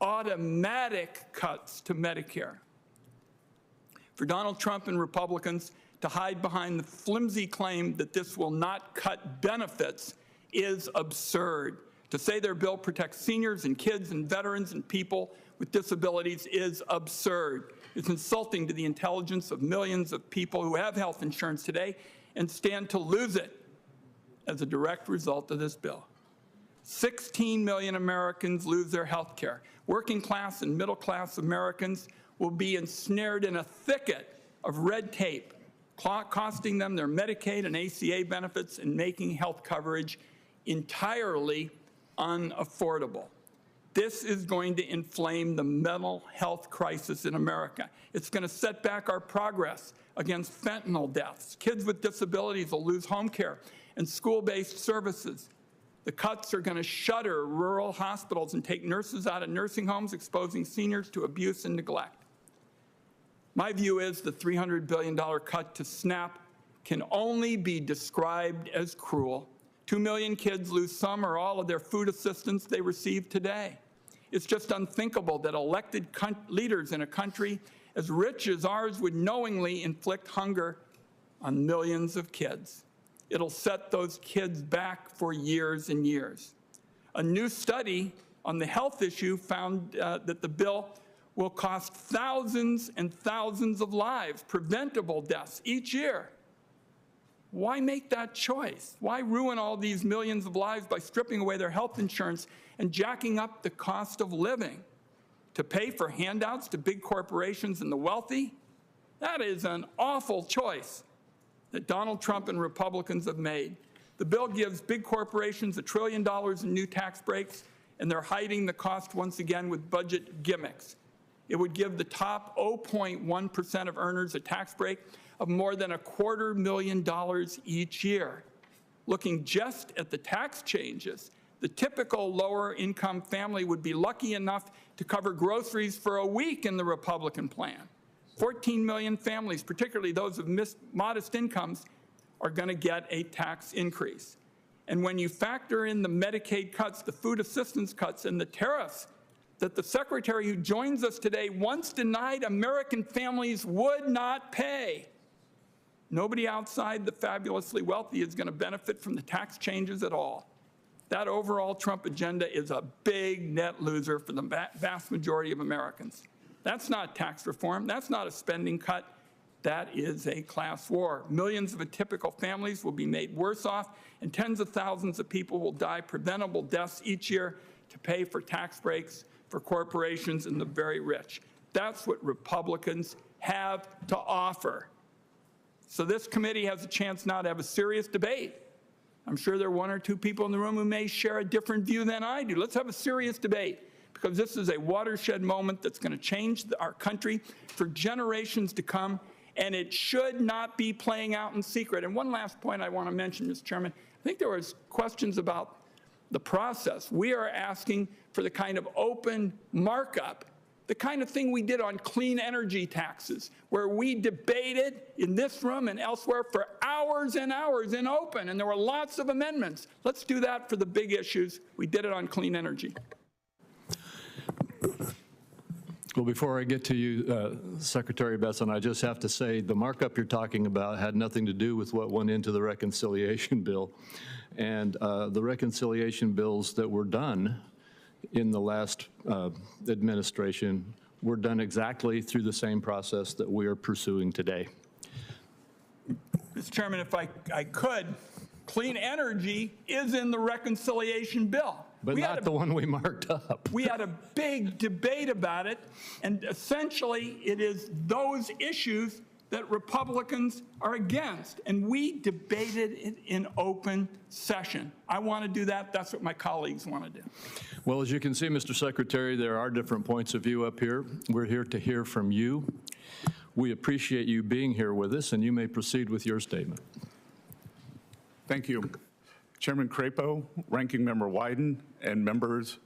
automatic cuts to Medicare. For Donald Trump and Republicans to hide behind the flimsy claim that this will not cut benefits is absurd. To say their bill protects seniors and kids and veterans and people with disabilities is absurd. It's insulting to the intelligence of millions of people who have health insurance today and stand to lose it as a direct result of this bill. 16 million Americans lose their health care. Working class and middle class Americans will be ensnared in a thicket of red tape, costing them their Medicaid and ACA benefits and making health coverage entirely unaffordable. This is going to inflame the mental health crisis in America. It's going to set back our progress against fentanyl deaths. Kids with disabilities will lose home care and school-based services. The cuts are going to shutter rural hospitals and take nurses out of nursing homes, exposing seniors to abuse and neglect. My view is the $300 billion cut to SNAP can only be described as cruel. 2 million kids lose some or all of their food assistance they receive today. It's just unthinkable that elected leaders in a country as rich as ours would knowingly inflict hunger on millions of kids. It'll set those kids back for years and years. A new study on the health issue found that the bill will cost thousands and thousands of lives, preventable deaths each year. Why make that choice? Why ruin all these millions of lives by stripping away their health insurance and jacking up the cost of living to pay for handouts to big corporations and the wealthy? That is an awful choice that Donald Trump and Republicans have made. The bill gives big corporations $1 trillion in new tax breaks, and they're hiding the cost once again with budget gimmicks. It would give the top 0.1% of earners a tax break of more than $250,000 each year. Looking just at the tax changes, the typical lower-income family would be lucky enough to cover groceries for a week in the Republican plan. 14 million families, particularly those of modest incomes, are going to get a tax increase. And when you factor in the Medicaid cuts, the food assistance cuts, and the tariffs that the Secretary who joins us today once denied American families would not pay, nobody outside the fabulously wealthy is going to benefit from the tax changes at all. That overall Trump agenda is a big net loser for the vast majority of Americans. That's not tax reform. That's not a spending cut. That is a class war. Millions of atypical families will be made worse off, and tens of thousands of people will die preventable deaths each year to pay for tax breaks for corporations and the very rich. That's what Republicans have to offer. So this committee has a chance now to have a serious debate. I'm sure there are one or two people in the room who may share a different view than I do. Let's have a serious debate, because this is a watershed moment that's going to change our country for generations to come, and it should not be playing out in secret. And one last point I want to mention, Mr. Chairman, I think there was questions about the process. We are asking for the kind of open markup, the kind of thing we did on clean energy taxes, where we debated in this room and elsewhere for hours and hours in open, and there were lots of amendments. Let's do that for the big issues. We did it on clean energy. Well, before I get to you, Secretary Bessent, I just have to say the markup you're talking about had nothing to do with what went into the reconciliation bill. And the reconciliation bills that were done in the last administration were done exactly through the same process that we are pursuing today. Mr. Chairman, if I could, clean energy is in the reconciliation bill. But not the one we marked up. We had a big debate about it, and essentially it is those issues that Republicans are against, and we debated it in open session. I want to do that. That's what my colleagues want to do. Well, as you can see, Mr. Secretary, there are different points of view up here. We're here to hear from you. We appreciate you being here with us, and you may proceed with your statement. Thank you. Chairman Crapo, Ranking Member Wyden, and members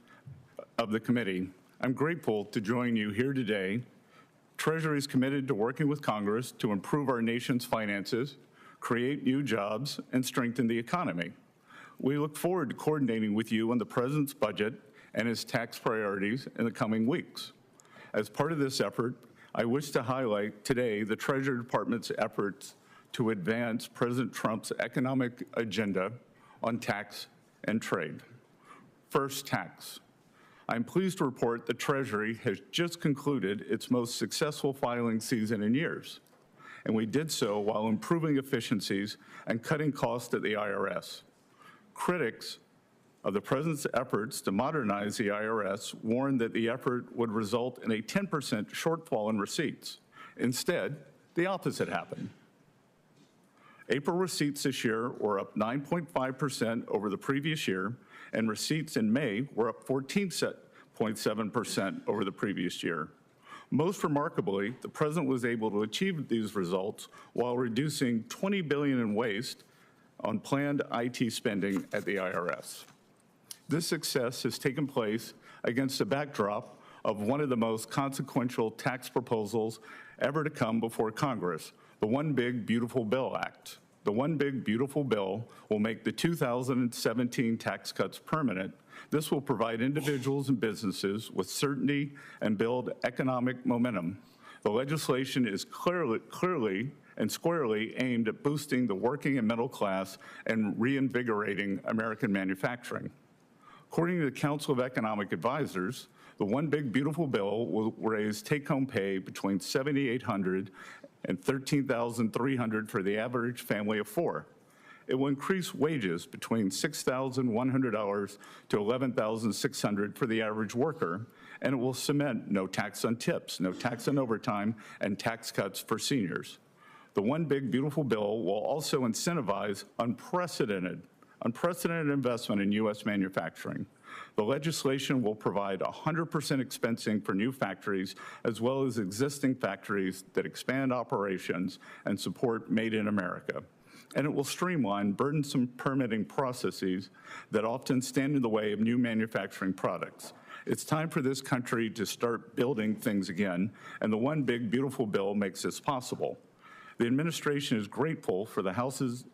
of the committee, I'm grateful to join you here today. Treasury is committed to working with Congress to improve our nation's finances, create new jobs, and strengthen the economy. We look forward to coordinating with you on the President's budget and his tax priorities in the coming weeks. As part of this effort, I wish to highlight today the Treasury Department's efforts to advance President Trump's economic agenda on tax and trade. First, tax. I'm pleased to report the Treasury has just concluded its most successful filing season in years, and we did so while improving efficiencies and cutting costs at the IRS. Critics of the President's efforts to modernize the IRS warned that the effort would result in a 10% shortfall in receipts. Instead, the opposite happened. April receipts this year were up 9.5% over the previous year, and receipts in May were up 14.7% over the previous year. Most remarkably, the President was able to achieve these results while reducing $20 billion in waste on planned IT spending at the IRS. This success has taken place against a backdrop of one of the most consequential tax proposals ever to come before Congress, the One Big Beautiful Bill Act. The One Big Beautiful Bill will make the 2017 tax cuts permanent. This will provide individuals and businesses with certainty and build economic momentum. The legislation is clearly and squarely aimed at boosting the working and middle class and reinvigorating American manufacturing. According to the Council of Economic Advisors, the One Big Beautiful Bill will raise take-home pay between $7,800 and $13,300 for the average family of four. It will increase wages between $6,100 to $11,600 for the average worker, and it will cement no tax on tips, no tax on overtime, and tax cuts for seniors. The One Big Beautiful Bill will also incentivize unprecedented investment in U.S. manufacturing. The legislation will provide 100% expensing for new factories, as well as existing factories that expand operations and support Made in America. And it will streamline burdensome permitting processes that often stand in the way of new manufacturing products. It's time for this country to start building things again, and the One Big Beautiful Bill makes this possible. The administration is grateful for the House's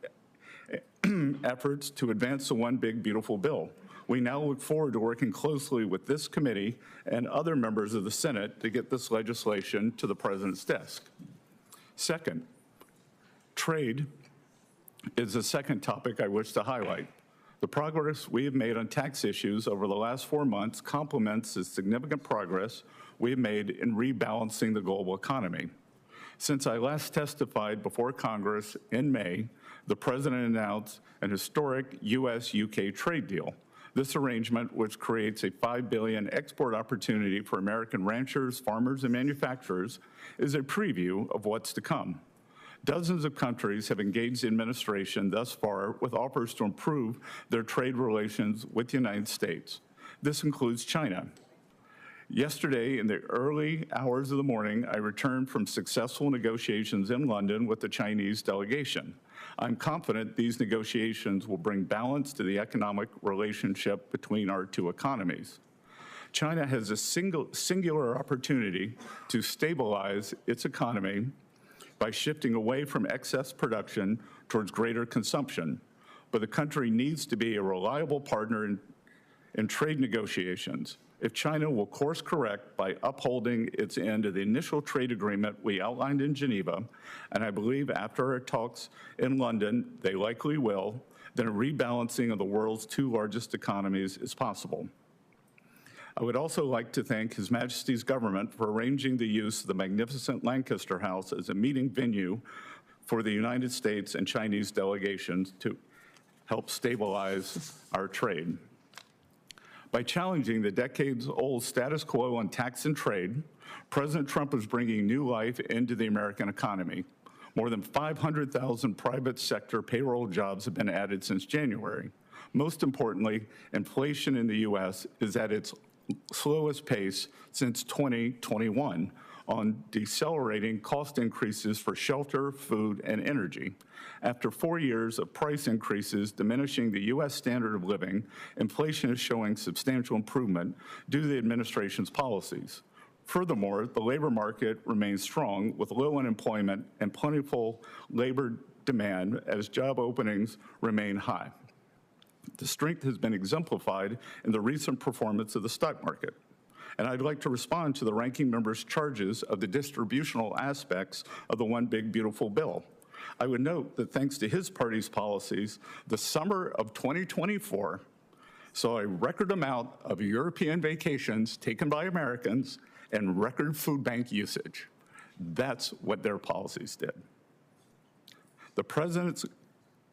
efforts to advance the One Big Beautiful Bill. We now look forward to working closely with this committee and other members of the Senate to get this legislation to the President's desk. Second, trade is the second topic I wish to highlight. The progress we have made on tax issues over the last 4 months complements the significant progress we have made in rebalancing the global economy. Since I last testified before Congress in May, the President announced an historic U.S.-UK trade deal. This arrangement, which creates a $5 billion export opportunity for American ranchers, farmers, and manufacturers, is a preview of what's to come. Dozens of countries have engaged the administration thus far with offers to improve their trade relations with the United States. This includes China. Yesterday, in the early hours of the morning, I returned from successful negotiations in London with the Chinese delegation. I'm confident these negotiations will bring balance to the economic relationship between our two economies. China has a singular opportunity to stabilize its economy by shifting away from excess production towards greater consumption, but the country needs to be a reliable partner in trade negotiations. If China will course correct by upholding its end of the initial trade agreement we outlined in Geneva, and I believe after our talks in London, they likely will, then a rebalancing of the world's two largest economies is possible. I would also like to thank His Majesty's government for arranging the use of the magnificent Lancaster House as a meeting venue for the United States and Chinese delegations to help stabilize our trade. By challenging the decades-old status quo on tax and trade, President Trump is bringing new life into the American economy. More than 500,000 private sector payroll jobs have been added since January. Most importantly, inflation in the U.S. is at its slowest pace since 2021 on decelerating cost increases for shelter, food, and energy. After 4 years of price increases diminishing the U.S. standard of living, inflation is showing substantial improvement due to the administration's policies. Furthermore, the labor market remains strong with low unemployment and plentiful labor demand as job openings remain high. The strength has been exemplified in the recent performance of the stock market. And I'd like to respond to the ranking member's charges of the distributional aspects of the One Big Beautiful Bill. I would note that thanks to his party's policies, the summer of 2024 saw a record amount of European vacations taken by Americans and record food bank usage. That's what their policies did. The president's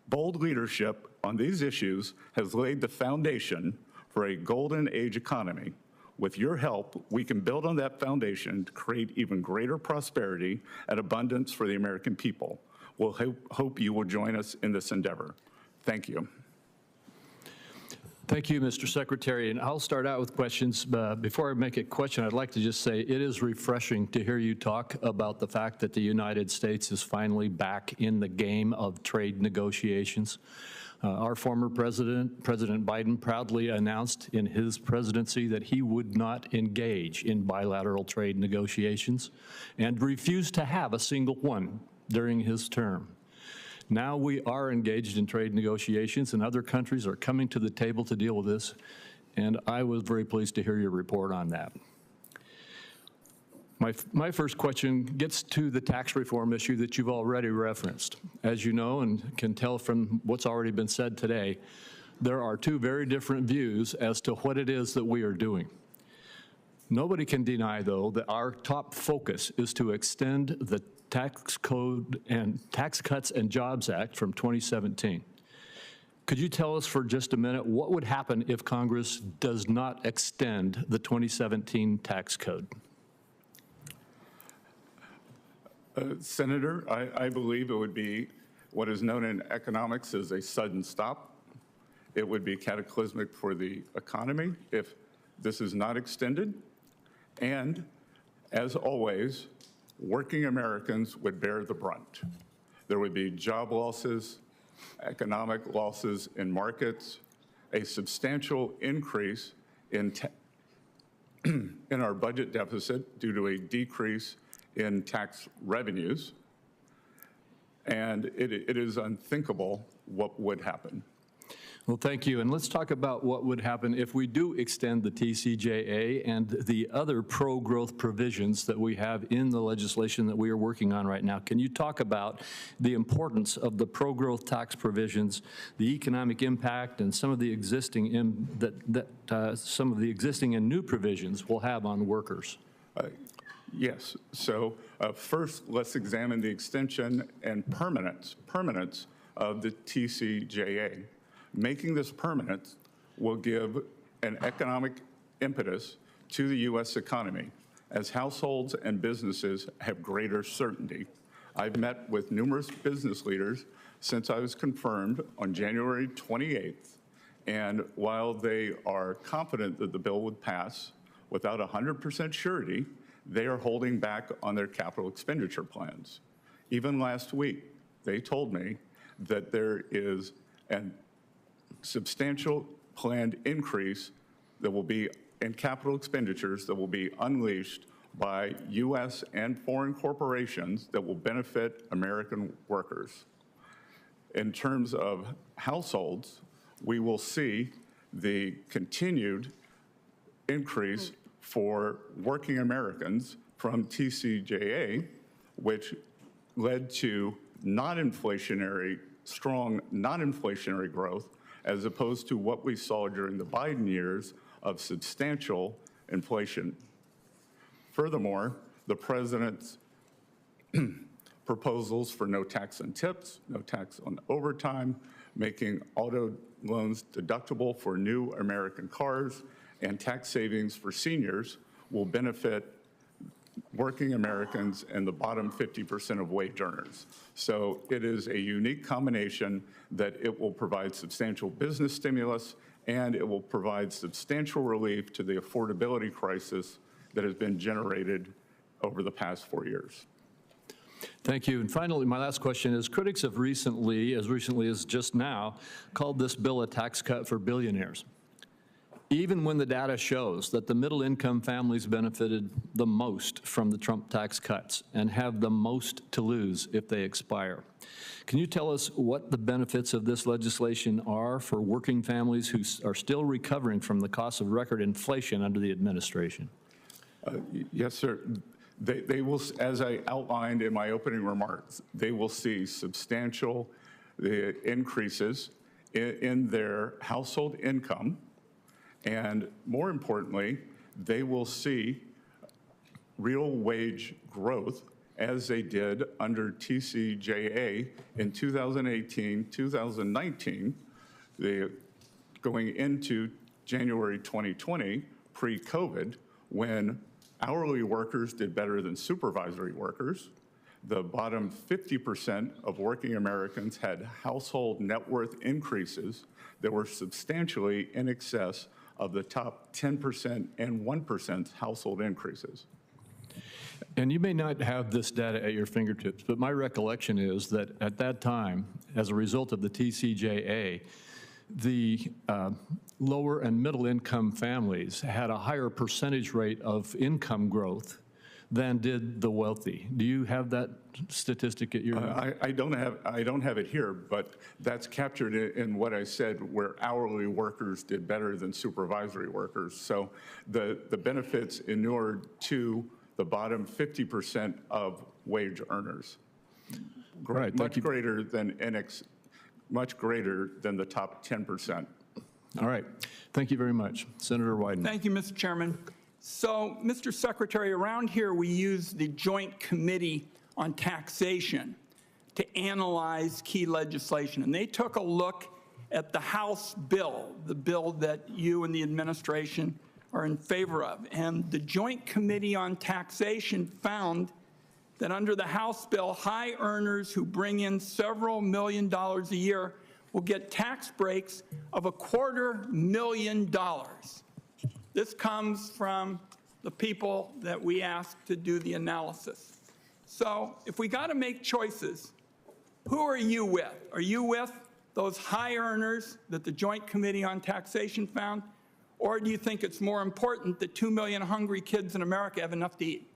bold leadership on these issues has laid the foundation for a golden age economy. With your help, we can build on that foundation to create even greater prosperity and abundance for the American people. We'll hope you will join us in this endeavor. Thank you. Thank you, Mr. Secretary. And I'll start out with questions. Before I make a question, I'd like to just say it is refreshing to hear you talk about the fact that the United States is finally back in the game of trade negotiations. Our former president, President Biden, proudly announced in his presidency that he would not engage in bilateral trade negotiations and refused to have a single one during his term. Now we are engaged in trade negotiations, and other countries are coming to the table to deal with this, and I was very pleased to hear your report on that. My first question gets to the tax reform issue that you've already referenced. As you know and can tell from what's already been said today, there are two very different views as to what it is that we are doing. Nobody can deny, though, that our top focus is to extend the Tax Code and Tax Cuts and Jobs Act from 2017. Could you tell us for just a minute what would happen if Congress does not extend the 2017 tax code? Senator, I believe it would be what is known in economics as a sudden stop. It would be cataclysmic for the economy if this is not extended. And as always, working Americans would bear the brunt. There would be job losses, economic losses in markets, a substantial increase in our budget deficit due to a decrease in tax revenues, and it is unthinkable what would happen. Well, thank you. And let's talk about what would happen if we do extend the TCJA and the other pro-growth provisions that we have in the legislation that we are working on right now. Can you talk about the importance of the pro-growth tax provisions, the economic impact, and some of the existing and new provisions will have on workers? Yes. So first, let's examine the extension and permanence of the TCJA. Making this permanent will give an economic impetus to the U.S. economy as households and businesses have greater certainty. I've met with numerous business leaders since I was confirmed on January 28th, and while they are confident that the bill would pass, without 100% surety, they are holding back on their capital expenditure plans. Even last week, they told me that there is a substantial planned increase that will be in capital expenditures that will be unleashed by U.S. and foreign corporations that will benefit American workers. In terms of households, we will see the continued increase for working Americans from TCJA, which led to strong non-inflationary growth, as opposed to what we saw during the Biden years of substantial inflation. Furthermore, the president's proposals for no tax on tips, no tax on overtime, making auto loans deductible for new American cars, and tax savings for seniors will benefit working Americans and the bottom 50% of wage earners. So it is a unique combination that it will provide substantial business stimulus and it will provide substantial relief to the affordability crisis that has been generated over the past 4 years. Thank you. And finally, my last question is, critics have recently, as recently as just now, called this bill a tax cut for billionaires. even when the data shows that the middle-income families benefited the most from the Trump tax cuts and have the most to lose if they expire. Can you tell us what the benefits of this legislation are for working families who are still recovering from the cost of record inflation under the administration? Yes, sir. They will, as I outlined in my opening remarks, they will see substantial increases in their household income, and more importantly, they will see real wage growth as they did under TCJA in 2018, 2019, going into January 2020, pre-COVID, when hourly workers did better than supervisory workers. The bottom 50% of working Americans had household net worth increases that were substantially in excess of the top 10% and 1% household increases. And you may not have this data at your fingertips, but my recollection is that at that time, as a result of the TCJA, the lower and middle income families had a higher percentage rate of income growth than did the wealthy. Do you have that statistic at your? I don't have it here, but that's captured in what I said, where hourly workers did better than supervisory workers. So the benefits inured to the bottom 50% of wage earners, Right, much greater than the top 10%. All right. Thank you very much. Senator Wyden. Thank you, Mr. Chairman. So, Mr. Secretary, around here we use the Joint Committee on Taxation to analyze key legislation. And they took a look at the House bill, the bill that you and the administration are in favor of. And the Joint Committee on Taxation found that under the House bill, high earners who bring in several $1 million a year will get tax breaks of $250,000. This comes from the people that we asked to do the analysis. So if we got to make choices, who are you with? Are you with those high earners that the Joint Committee on Taxation found? Or do you think it's more important that 2 million hungry kids in America have enough to eat?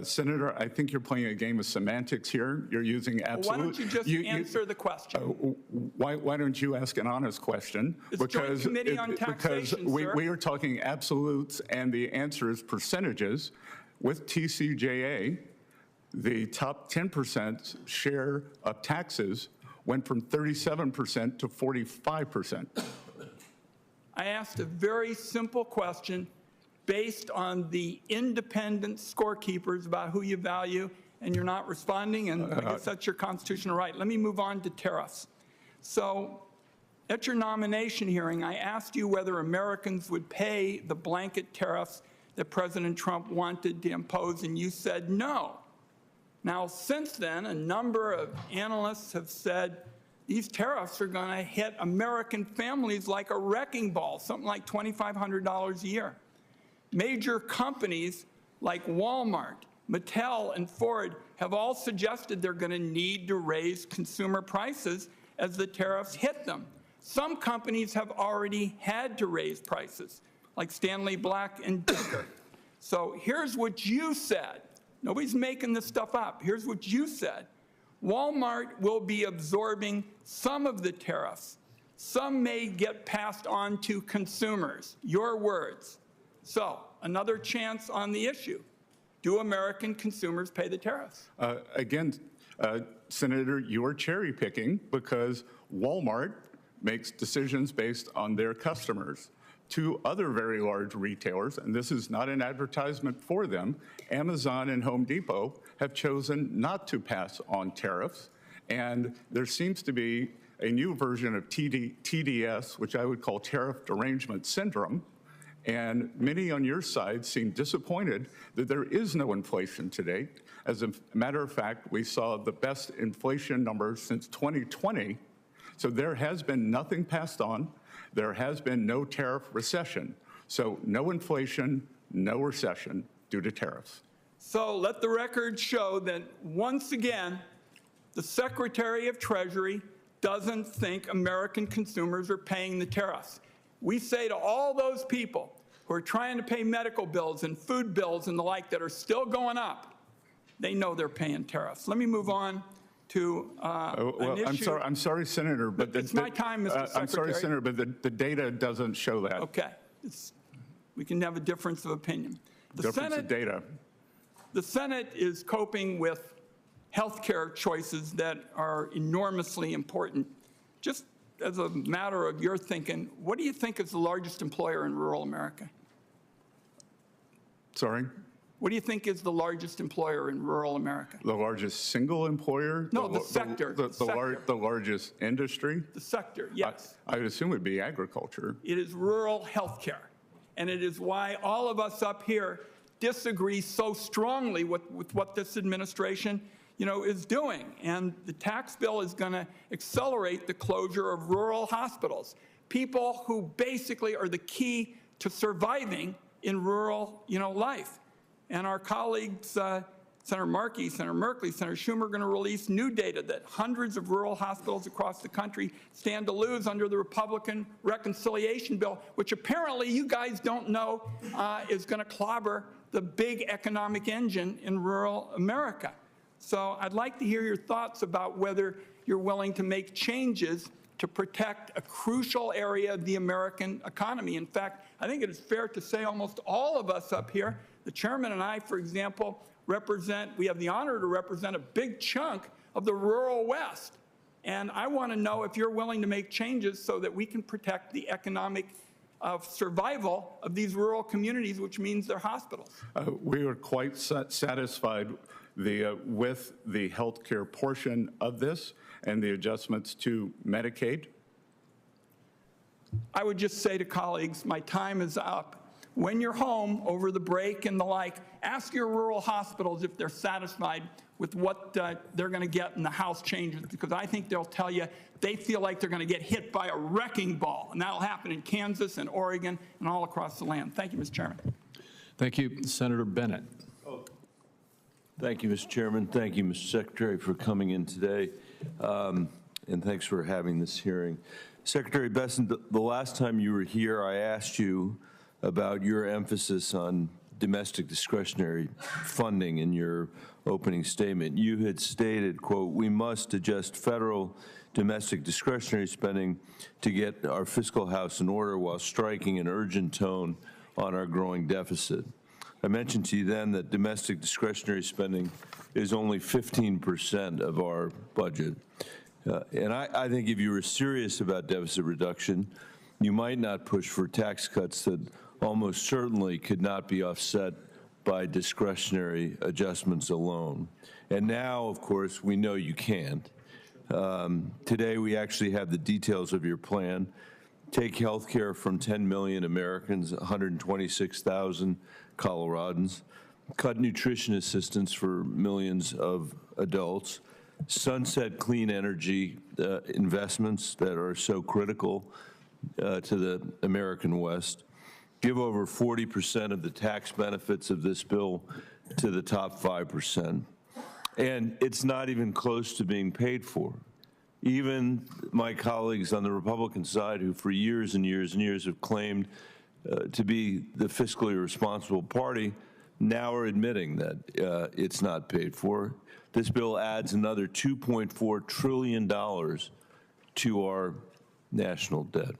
Senator, I think you're playing a game of semantics here. You're using absolute. Well, why don't you just answer the question? Why don't you ask an honest question? It's Joint Committee on Taxation, because we are talking absolutes, and the answer is percentages. With TCJA, the top 10% share of taxes went from 37% to 45%. I asked a very simple question based on the independent scorekeepers about who you value, and you're not responding, and I guess that's your constitutional right. Let me move on to tariffs. So at your nomination hearing, I asked you whether Americans would pay the blanket tariffs that President Trump wanted to impose, and you said no. Now, since then, a number of analysts have said these tariffs are going to hit American families like a wrecking ball, something like $2,500 a year. Major companies like Walmart, Mattel, and Ford have all suggested they're going to need to raise consumer prices as the tariffs hit them. Some companies have already had to raise prices, like Stanley Black and Decker. So here's what you said. Nobody's making this stuff up. Here's what you said. Walmart will be absorbing some of the tariffs. Some may get passed on to consumers. Your words. So, another chance on the issue. Do American consumers pay the tariffs? Again, Senator, you're cherry picking because Walmart makes decisions based on their customers. Two other very large retailers, and this is not an advertisement for them, Amazon and Home Depot, have chosen not to pass on tariffs. And there seems to be a new version of TDS, which I would call tariff derangement syndrome. And many on your side seem disappointed that there is no inflation today. As a matter of fact, we saw the best inflation numbers since 2020. So there has been nothing passed on. There has been no tariff recession. So no inflation, no recession due to tariffs. So let the record show that once again, the Secretary of Treasury doesn't think American consumers are paying the tariffs. we say to all those people who are trying to pay medical bills and food bills and the like that are still going up, they know they're paying tariffs. Let me move on to an issue. I'm sorry, Senator, but it's my time, Mr. Secretary. I'm sorry, Senator, but the data doesn't show that. Okay. We can have a difference of opinion. Difference of data. The Senate is coping with health care choices that are enormously important. Just as a matter of your thinking, what do you think is the largest employer in rural America? Sorry? What do you think is the largest employer in rural America? The largest single employer? No, the sector. The largest industry? The sector, yes. I would assume it would be agriculture. It is rural health care. And it is why all of us up here disagree so strongly with what this administration, is doing. And the tax bill is going to accelerate the closure of rural hospitals, people who basically are the key to surviving in rural, life. And our colleagues, Senator Markey, Senator Merkley, Senator Schumer, are going to release new data that hundreds of rural hospitals across the country stand to lose under the Republican reconciliation bill, which apparently you guys don't know is going to clobber the big economic engine in rural America. So I'd like to hear your thoughts about whether you're willing to make changes to protect a crucial area of the American economy. In fact, I think it is fair to say almost all of us up here, the chairman and I, for example, we have the honor to represent a big chunk of the rural West. And I want to know if you're willing to make changes so that we can protect the economic survival of these rural communities, which means their hospitals. We are quite satisfied with the health care portion of this and the adjustments to Medicaid. I would just say to colleagues, my time is up. When you're home over the break and the like, ask your rural hospitals if they're satisfied with what they're going to get in the House changes, because I think they'll tell you they feel like they're going to get hit by a wrecking ball, and that'll happen in Kansas and Oregon and all across the land. Thank you, Mr. Chairman. Thank you. Senator Bennett. Thank you, Mr. Chairman. Thank you, Mr. Secretary, for coming in today, and thanks for having this hearing. Secretary Bessent, the last time you were here, I asked you about your emphasis on domestic discretionary funding in your opening statement. You had stated, quote, "We must adjust federal domestic discretionary spending to get our fiscal house in order while striking an urgent tone on our growing deficit." I mentioned to you then that domestic discretionary spending is only 15% of our budget. And I think if you were serious about deficit reduction, you might not push for tax cuts that almost certainly could not be offset by discretionary adjustments alone. And now, of course, we know you can't. Today, we actually have the details of your plan. Take health care from 10 million Americans, 126,000 Coloradans. Cut nutrition assistance for millions of adults. Sunset clean energy investments that are so critical to the American West. Give over 40% of the tax benefits of this bill to the top 5%. And it's not even close to being paid for. Even my colleagues on the Republican side, who for years and years and years have claimed to be the fiscally responsible party, now are admitting that it's not paid for. This bill adds another $2.4 trillion to our national debt.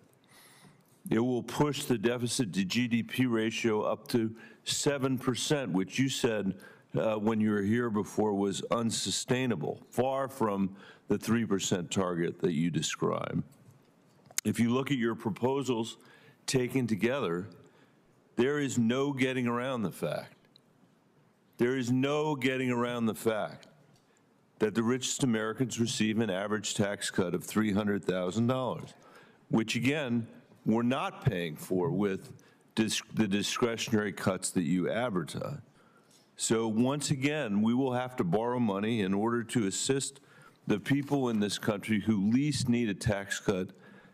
It will push the deficit to GDP ratio up to 7%, which you said when you were here before was unsustainable, far from the 3% target that you describe. If you look at your proposals taken together, there is no getting around the fact. There is no getting around the fact that the richest Americans receive an average tax cut of $300,000, which again, we're not paying for with the discretionary cuts that you advertise. So once again, we will have to borrow money in order to assist the people in this country who least need a tax cut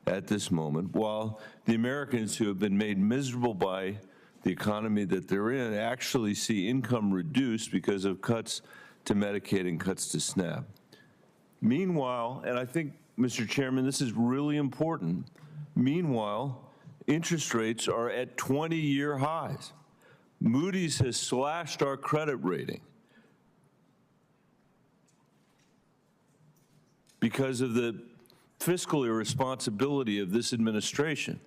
at this moment, while the Americans who have been made miserable by the economy that they're in actually see income reduced because of cuts to Medicaid and cuts to SNAP. Meanwhile, and I think, Mr. Chairman, this is really important, meanwhile, interest rates are at 20-year highs. Moody's has slashed our credit rating because of the fiscal irresponsibility of this administration.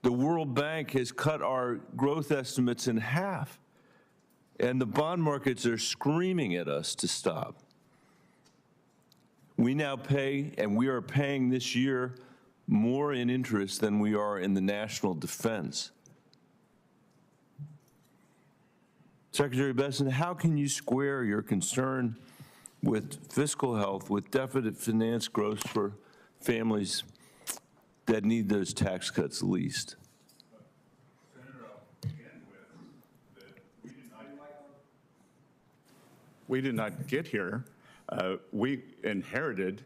The World Bank has cut our growth estimates in half, and the bond markets are screaming at us to stop. We now pay, and we are paying this year, more in interest than we are in the national defense. Secretary Bessent, how can you square your concern with fiscal health with deficit finance growth for families that need those tax cuts least? Senator, I'll begin with that we did not get here. We inherited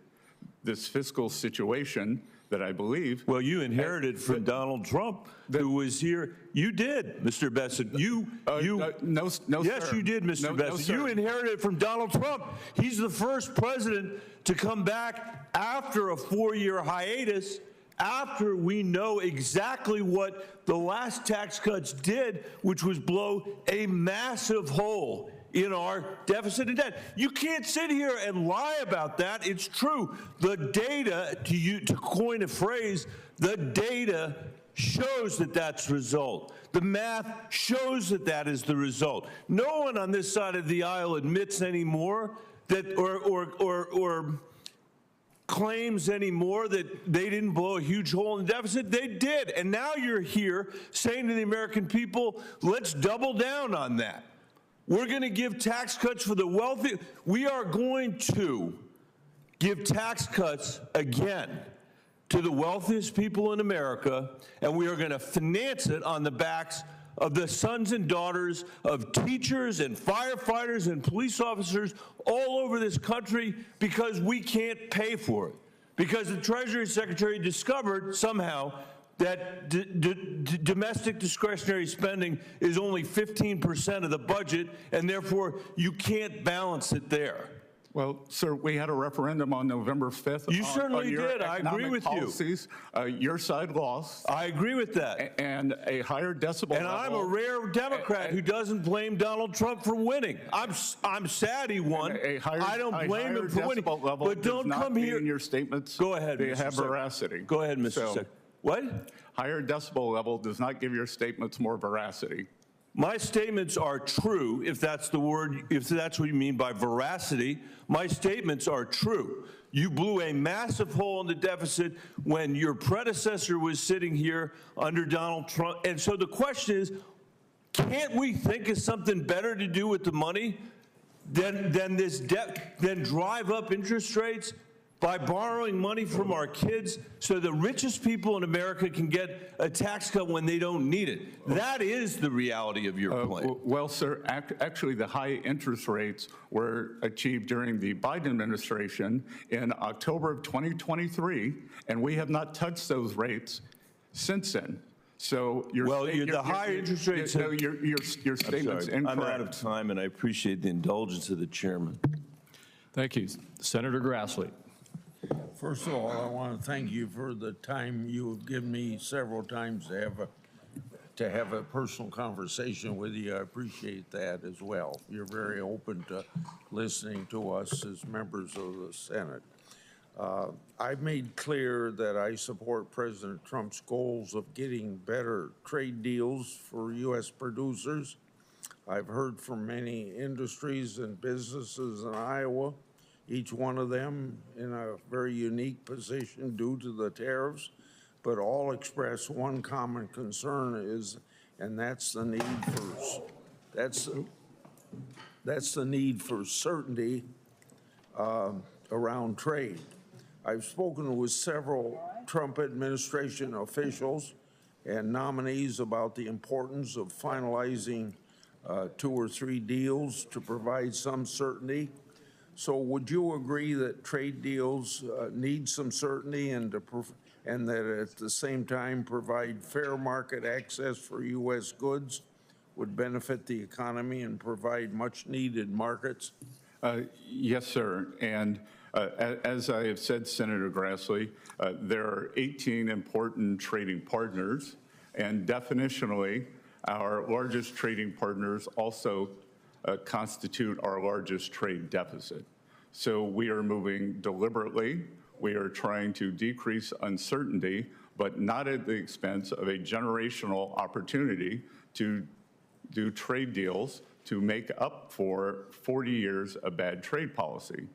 this fiscal situation that I believe. Well, you inherited from Donald Trump, who was here. You did, Mr. Bessent. No, yes, sir. you did, Mr. No, Bessent. sir. You inherited from Donald Trump. He's the first president to come back after a 4-year hiatus, after we know exactly what the last tax cuts did, which was blow a massive hole in our deficit and debt. You can't sit here and lie about that. It's true. The data, to coin a phrase, the data shows that that's the result. The math shows that that is the result. No one on this side of the aisle admits anymore that, or claims anymore that they didn't blow a huge hole in the deficit. They did. And now you're here saying to the American people, let's double down on that. We're going to give tax cuts for the wealthy. We are going to give tax cuts again to the wealthiest people in America, and we are going to finance it on the backs of the sons and daughters of teachers and firefighters and police officers all over this country, because we can't pay for it. Because the Treasury Secretary discovered somehow that domestic discretionary spending is only 15% of the budget, and therefore you can't balance it there. Well, sir, we had a referendum on November 5th. You certainly did. I agree with policies. Your side lost. I agree with that. And a higher decibel and level. I'm a rare Democrat who doesn't blame Donald Trump for winning. I'm sad he won. I don't blame him for winning. But don't come here. In your statements, go ahead. They have veracity. Go ahead, Mr. Secretary. What? Higher decibel level does not give your statements more veracity. My statements are true, if that's the word, if that's what you mean by veracity. My statements are true. You blew a massive hole in the deficit when your predecessor was sitting here under Donald Trump. And so the question is, can't we think of something better to do with the money than this debt, than drive up interest rates by borrowing money from our kids so the richest people in America can get a tax cut when they don't need it? That is the reality of your plan. Well, sir, actually the high interest rates were achieved during the Biden administration in October of 2023, and we have not touched those rates since then. So the high interest rates. No, your statement's incorrect. I'm out of time, and I appreciate the indulgence of the chairman. Thank you. Senator Grassley. First of all, I want to thank you for the time you have given me several times to have a personal conversation with you. I appreciate that as well. You're very open to listening to us as members of the Senate. I've made clear that I support President Trump's goals of getting better trade deals for U.S. producers. I've heard from many industries and businesses in Iowa, each one of them in a very unique position due to the tariffs, but all express one common concern and that's the need for certainty around trade. I've spoken with several Trump administration officials and nominees about the importance of finalizing 2 or 3 deals to provide some certainty. So would you agree that trade deals need some certainty and that at the same time provide fair market access for U.S. goods would benefit the economy and provide much needed markets? Yes, sir. And As I have said, Senator Grassley, there are 18 important trading partners, and definitionally, our largest trading partners also constitute our largest trade deficit. So we are moving deliberately. We are trying to decrease uncertainty, but not at the expense of a generational opportunity to do trade deals to make up for 40 years of bad trade policy.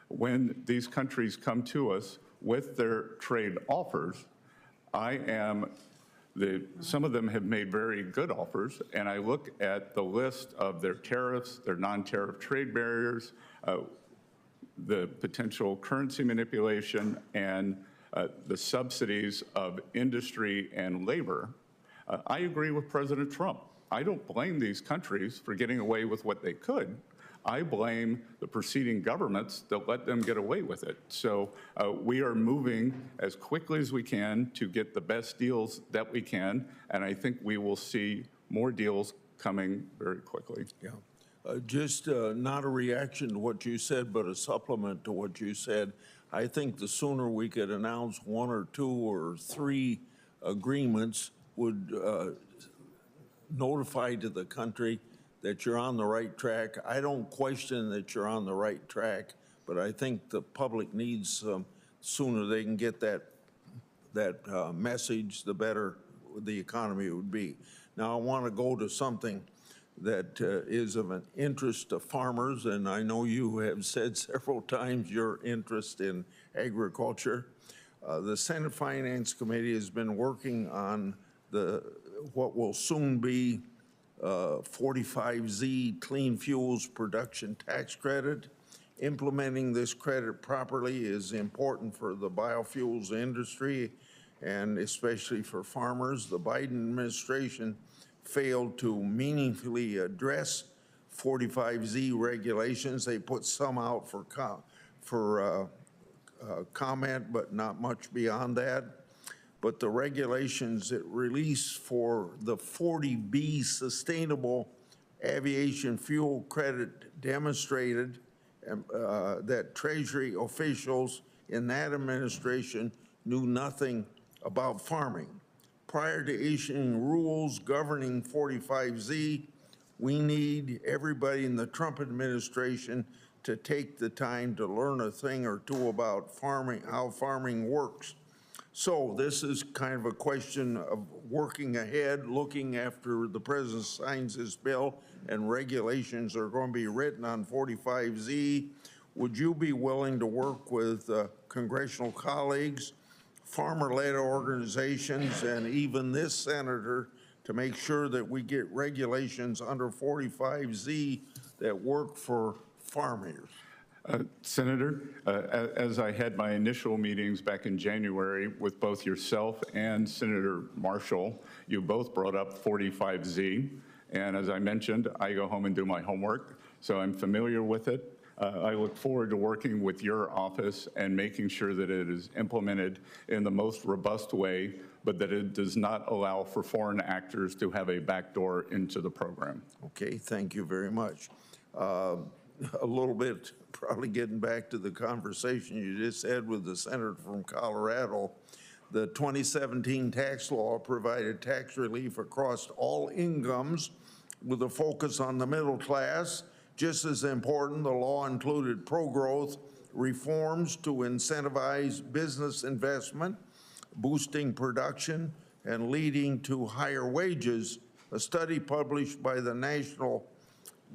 When these countries come to us with their trade offers, some of them have made very good offers, and I look at the list of their tariffs, their non-tariff trade barriers, the potential currency manipulation, and the subsidies of industry and labor. I agree with President Trump. I don't blame these countries for getting away with what they could. I blame the preceding governments that let them get away with it. So we are moving as quickly as we can to get the best deals that we can, and I think we will see more deals coming very quickly. Yeah. Just not a reaction to what you said, but a supplement to what you said. I think the sooner we could announce 1 or 2 or 3 agreements would notify to the country that you're on the right track. I don't question that you're on the right track, but I think the public needs, sooner they can get that message, the better the economy would be. Now, I want to go to something that is of an interest to farmers, and I know you have said several times your interest in agriculture. The Senate Finance Committee has been working on what will soon be 45Z Clean Fuels Production Tax Credit. Implementing this credit properly is important for the biofuels industry and especially for farmers. The Biden administration failed to meaningfully address 45Z regulations. They put some out for comment, but not much beyond that. But the regulations it released for the 40B Sustainable Aviation Fuel Credit demonstrated that Treasury officials in that administration knew nothing about farming. Prior to issuing rules governing 45Z, we need everybody in the Trump administration to take the time to learn a thing or two about farming, how farming works. So this is kind of a question of working ahead, looking after the president signs his bill and regulations are going to be written on 45Z. Would you be willing to work with congressional colleagues, farmer-led organizations, and even this senator to make sure that we get regulations under 45Z that work for farmers? Senator, as I had my initial meetings back in January with both yourself and Senator Marshall, you both brought up 45Z. And as I mentioned, I go home and do my homework, so I'm familiar with it. I look forward to working with your office and making sure that it is implemented in the most robust way, but that it does not allow for foreign actors to have a backdoor into the program. Okay, thank you very much. A little bit, probably getting back to the conversation you just had with the senator from Colorado, the 2017 tax law provided tax relief across all incomes with a focus on the middle class. Just as important, the law included pro-growth reforms to incentivize business investment, boosting production, and leading to higher wages. A study published by the National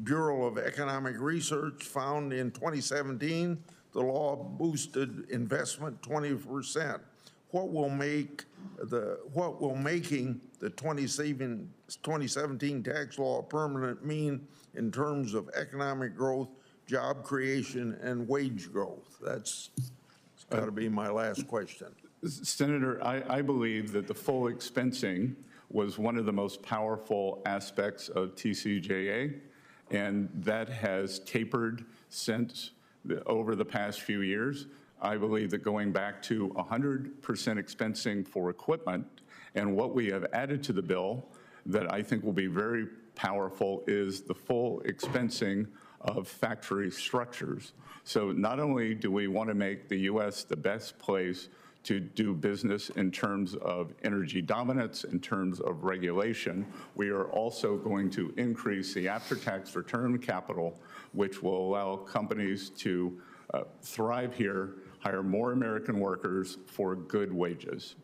Bureau of Economic Research found in 2017 the law boosted investment 20%. What will making the 2017 tax law permanent mean in terms of economic growth, job creation, and wage growth? That's got to be my last question. Senator, I believe that the full expensing was one of the most powerful aspects of TCJA, and that has tapered since over the past few years. I believe that going back to 100% expensing for equipment, and what we have added to the bill that I think will be very powerful is the full expensing of factory structures. So not only do we want to make the U.S. the best place to do business in terms of energy dominance, in terms of regulation, we are also going to increase the after-tax return on capital, which will allow companies to thrive here, hire more American workers for good wages.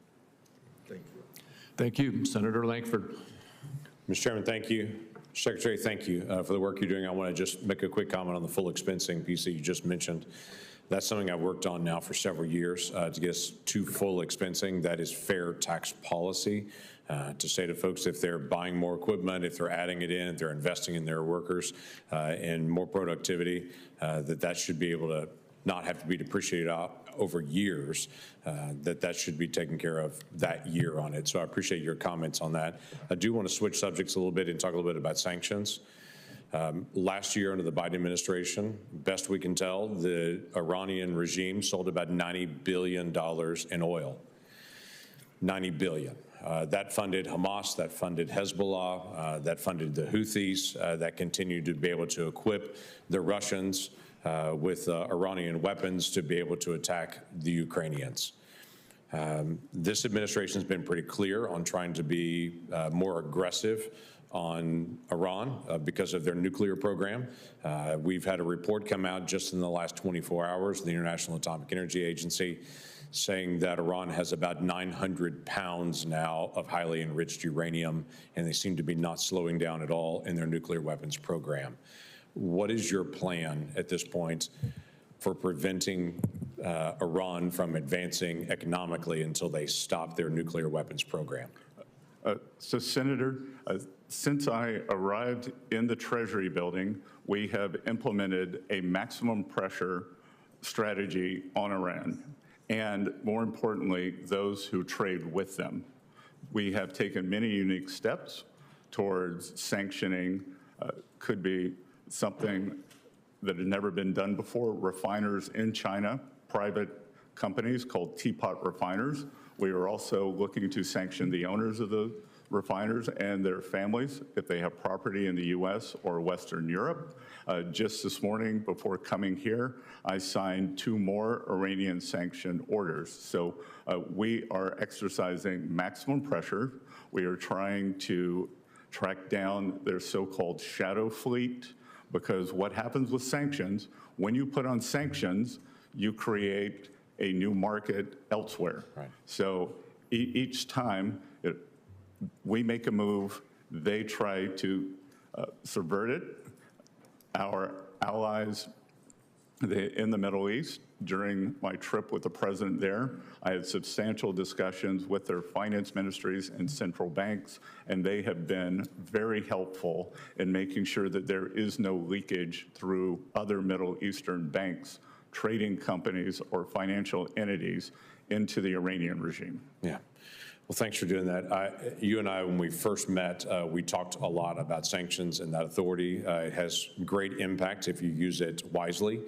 Thank you. Thank you. Senator Lankford. Mr. Chairman, thank you. Secretary, thank you for the work you're doing. I want to just make a quick comment on the full expensing piece that you just mentioned. That's something I've worked on now for several years to get us to full expensing. That is fair tax policy to say to folks if they're buying more equipment, if they're adding it in, if they're investing in their workers and more productivity, that should be able to not have to be depreciated over years, that should be taken care of that year on it. So I appreciate your comments on that. I do want to switch subjects a little bit and talk a little bit about sanctions. Last year under the Biden administration, best we can tell, the Iranian regime sold about $90 billion in oil. $90 billion. That funded Hamas, that funded Hezbollah, that funded the Houthis, that continued to be able to equip the Russians with Iranian weapons to be able to attack the Ukrainians. This administration has been pretty clear on trying to be more aggressive on Iran because of their nuclear program. We've had a report come out just in the last 24 hours, the International Atomic Energy Agency, saying that Iran has about 900 pounds now of highly enriched uranium, and they seem to be not slowing down at all in their nuclear weapons program. What is your plan at this point for preventing Iran from advancing economically until they stop their nuclear weapons program? So, Senator, since I arrived in the Treasury building, we have implemented a maximum pressure strategy on Iran, and more importantly, those who trade with them. We have taken many unique steps towards sanctioning, could be something that had never been done before, refiners in China, private companies called teapot refiners. We are also looking to sanction the owners of the refiners and their families if they have property in the U.S. or Western Europe. Just this morning, before coming here, I signed 2 more Iranian sanction orders. So we are exercising maximum pressure. We are trying to track down their so-called shadow fleet, because what happens with sanctions, when you put on sanctions, you create a new market elsewhere. Right. So each time we make a move, they try to subvert it. Our allies in the Middle East, during my trip with the president there, I had substantial discussions with their finance ministries and central banks, and they have been very helpful in making sure that there is no leakage through other Middle Eastern banks, trading companies, or financial entities into the Iranian regime. Yeah. Well, thanks for doing that. You and I, when we first met, we talked a lot about sanctions and that authority. It has great impact if you use it wisely.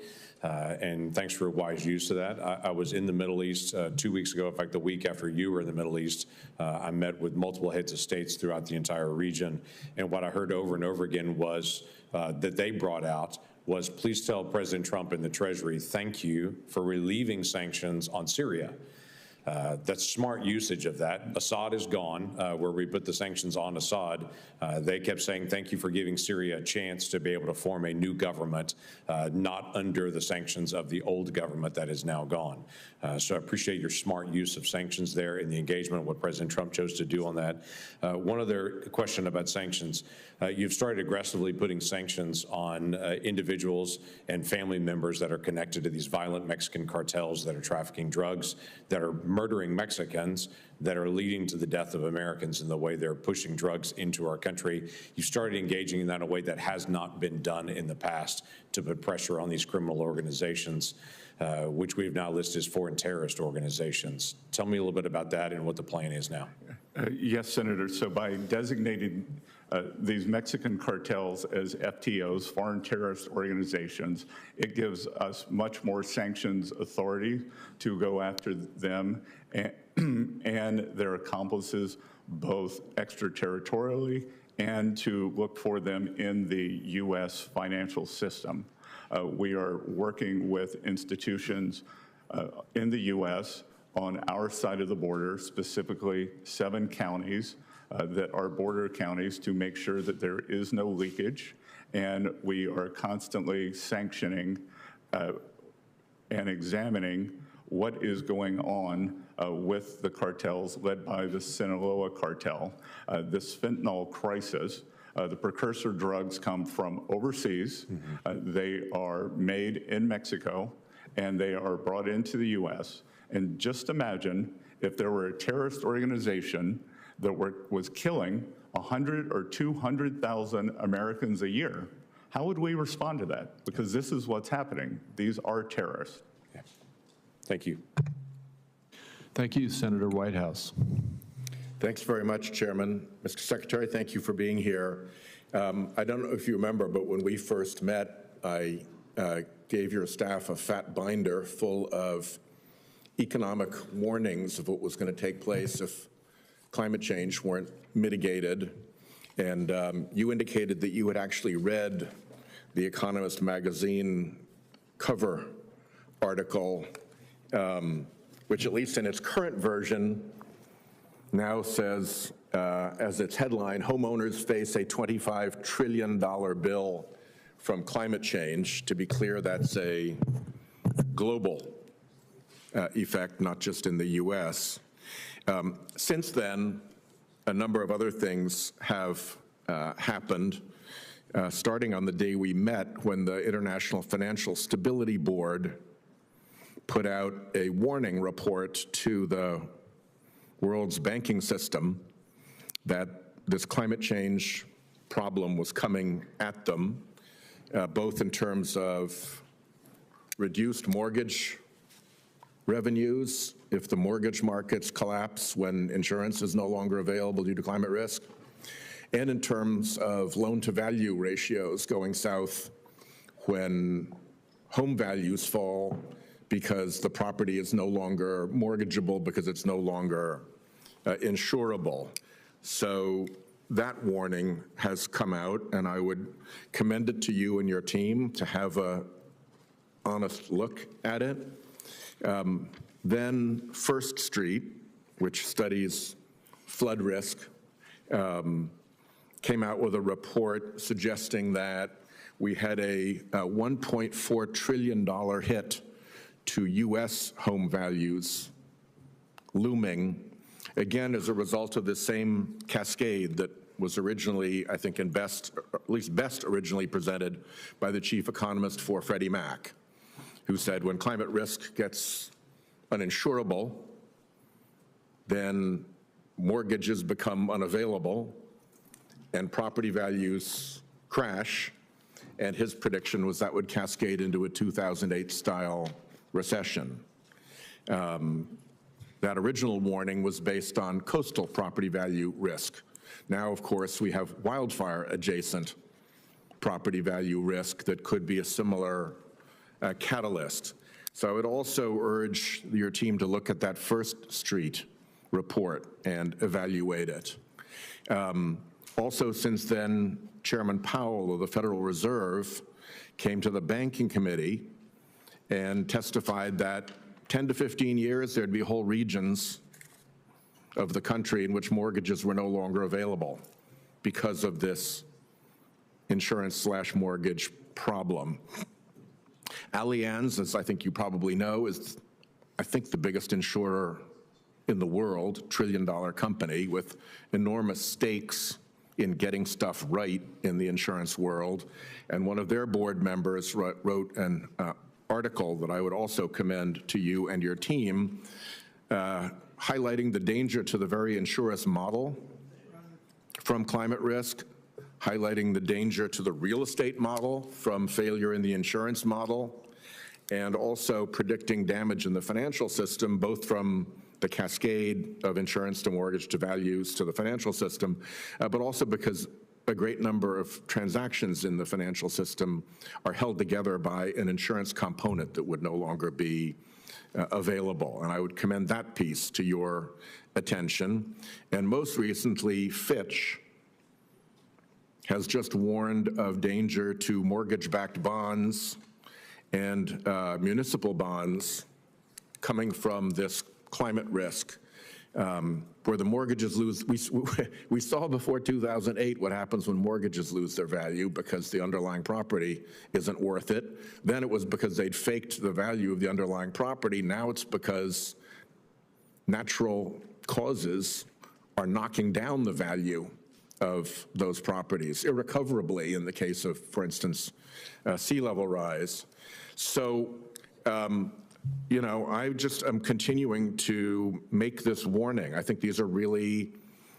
And thanks for a wise use of that. I was in the Middle East 2 weeks ago. In fact, the week after you were in the Middle East, I met with multiple heads of states throughout the entire region. And what I heard over and over again was that they brought out was, please tell President Trump and the Treasury, thank you for relieving sanctions on Syria. That's smart usage of that. Assad is gone, where we put the sanctions on Assad. They kept saying, thank you for giving Syria a chance to be able to form a new government, not under the sanctions of the old government that is now gone. So I appreciate your smart use of sanctions there and the engagement of what President Trump chose to do on that. One other question about sanctions. You've started aggressively putting sanctions on individuals and family members that are connected to these violent Mexican cartels that are trafficking drugs, that are murdering Mexicans, that are leading to the death of Americans in the way they're pushing drugs into our country. You started engaging in that in a way that has not been done in the past to put pressure on these criminal organizations, which we've now listed as foreign terrorist organizations. Tell me a little bit about that and what the plan is now. Yes, Senator. So by designating these Mexican cartels as FTOs, foreign terrorist organizations, it gives us much more sanctions authority to go after them and their accomplices, both extraterritorially and to look for them in the U.S. financial system. We are working with institutions in the U.S. on our side of the border, specifically 7 counties that are border counties, to make sure that there is no leakage. And we are constantly sanctioning and examining what is going on with the cartels led by the Sinaloa cartel. This fentanyl crisis, the precursor drugs come from overseas. They are made in Mexico, and they are brought into the U.S. And just imagine if there were a terrorist organization that was killing 100 or 200,000 Americans a year. How would we respond to that? Because this is what's happening. These are terrorists. Thank you. Thank you, Senator Whitehouse. Thanks very much, Chairman. Mr. Secretary, thank you for being here. I don't know if you remember, but when we first met, I gave your staff a fat binder full of economic warnings of what was going to take place if climate change weren't mitigated. And you indicated that you had actually read the Economist magazine cover article, which at least in its current version now says, as its headline, homeowners face a $25 trillion bill from climate change. To be clear, that's a global effect, not just in the US. Since then, a number of other things have happened, starting on the day we met, when the International Financial Stability Board put out a warning report to the world's banking system that this climate change problem was coming at them, both in terms of reduced mortgage revenues if the mortgage markets collapse when insurance is no longer available due to climate risk, and in terms of loan-to-value ratios going south when home values fall because the property is no longer mortgageable because it's no longer insurable. So that warning has come out, and I would commend it to you and your team to have an honest look at it. Then First Street, which studies flood risk, came out with a report suggesting that we had a $1.4 trillion hit to U.S. home values looming, again, as a result of the same cascade that was originally, I think, at least best originally presented by the chief economist for Freddie Mac, who said when climate risk gets uninsurable, then mortgages become unavailable and property values crash. And his prediction was that would cascade into a 2008-style recession. That original warning was based on coastal property value risk. Now, of course, we have wildfire-adjacent property value risk that could be a similar catalyst. So I would also urge your team to look at that First Street report and evaluate it. Also, since then, Chairman Powell of the Federal Reserve came to the Banking Committee and testified that 10 to 15 years, there'd be whole regions of the country in which mortgages were no longer available because of this insurance/mortgage problem. Allianz, as I think you probably know, is, I think, the biggest insurer in the world, trillion-dollar company with enormous stakes in getting stuff right in the insurance world. And one of their board members wrote an article that I would also commend to you and your team, highlighting the danger to the very insurance model from climate risk, highlighting the danger to the real estate model from failure in the insurance model, and also predicting damage in the financial system, both from the cascade of insurance to mortgage to values to the financial system, but also because a great number of transactions in the financial system are held together by an insurance component that would no longer be available. And I would commend that piece to your attention. And most recently, Fitch has just warned of danger to mortgage-backed bonds and municipal bonds coming from this climate risk, where the mortgages lose. We saw before 2008 what happens when mortgages lose their value because the underlying property isn't worth it. Then it was because they'd faked the value of the underlying property. Now it's because natural causes are knocking down the value of those properties irrecoverably in the case of, for instance, sea level rise. So, you know, I just am continuing to make this warning. I think these are really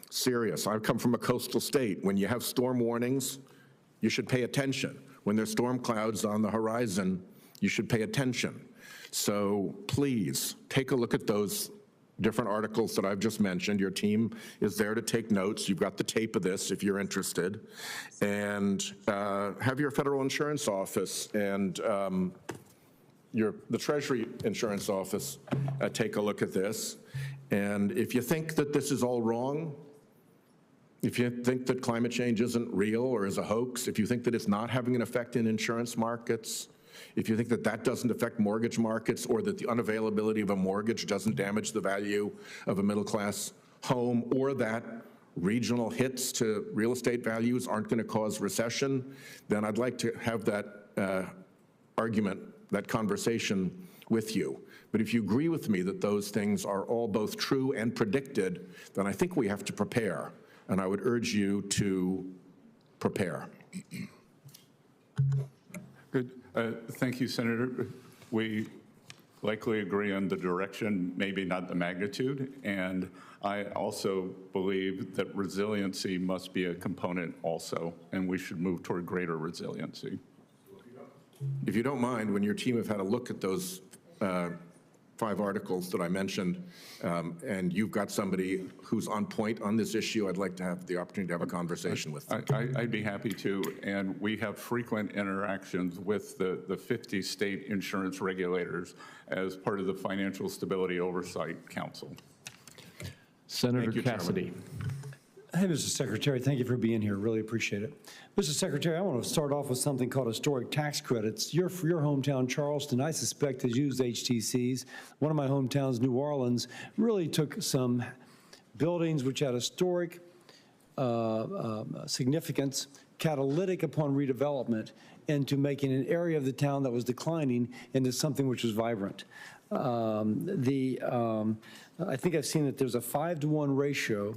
serious. I come from a coastal state. When you have storm warnings, you should pay attention. When there's storm clouds on the horizon, you should pay attention. So please take a look at those different articles that I've just mentioned. Your team is there to take notes. You've got the tape of this if you're interested. And have your federal insurance office and the Treasury Insurance Office take a look at this. And if you think that this is all wrong, if you think that climate change isn't real or is a hoax, if you think that it's not having an effect in insurance markets, if you think that that doesn't affect mortgage markets or that the unavailability of a mortgage doesn't damage the value of a middle-class home or that regional hits to real estate values aren't going to cause recession, then I'd like to have that argument, that conversation with you. But if you agree with me that those things are all both true and predicted, then I think we have to prepare, and I would urge you to prepare. Good. Thank you, Senator. We likely agree on the direction, maybe not the magnitude, and I also believe that resiliency must be a component also, and we should move toward greater resiliency. If you don't mind, when your team have had a look at those 5 articles that I mentioned, and you've got somebody who's on point on this issue, I'd like to have the opportunity to have a conversation with them. I'd be happy to, and we have frequent interactions with the 50 state insurance regulators as part of the Financial Stability Oversight Council. Senator you, Cassidy. Hey, Mr. Secretary, thank you for being here. Really appreciate it. Mr. Secretary, I want to start off with something called historic tax credits. Your hometown, Charleston, I suspect has used HTCs. One of my hometowns, New Orleans, really took some buildings which had historic significance, catalytic upon redevelopment, into making an area of the town that was declining into something which was vibrant. I think I've seen that there's a 5-to-1 ratio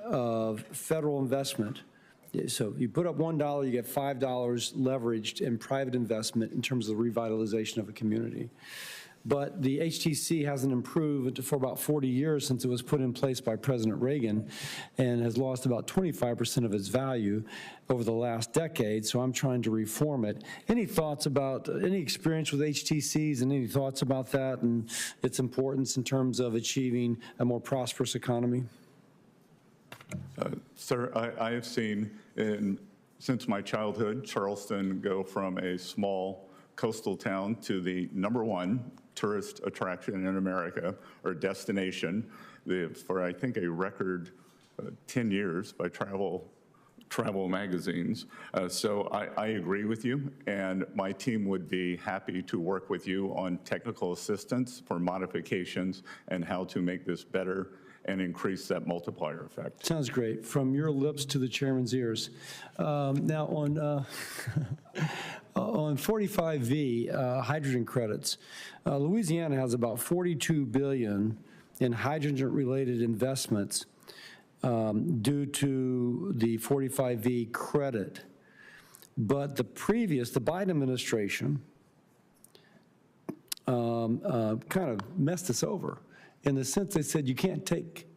of federal investment. So you put up $1, you get $5 leveraged in private investment in terms of the revitalization of a community. But the HTC hasn't improved for about 40 years since it was put in place by President Reagan and has lost about 25% of its value over the last decade, so I'm trying to reform it. Any thoughts about, any experience with HTCs and any thoughts about that and its importance in terms of achieving a more prosperous economy? Sir, I have seen, since my childhood, Charleston go from a small coastal town to the #1 tourist attraction in America, or destination, for I think a record 10 years by travel magazines. So I agree with you, and my team would be happy to work with you on technical assistance for modifications and how to make this better and increase that multiplier effect. Sounds great. From your lips to the chairman's ears. Now on 45V, hydrogen credits, Louisiana has about $42 billion in hydrogen-related investments due to the 45V credit. But the Biden administration kind of messed us over, in the sense they said you can't take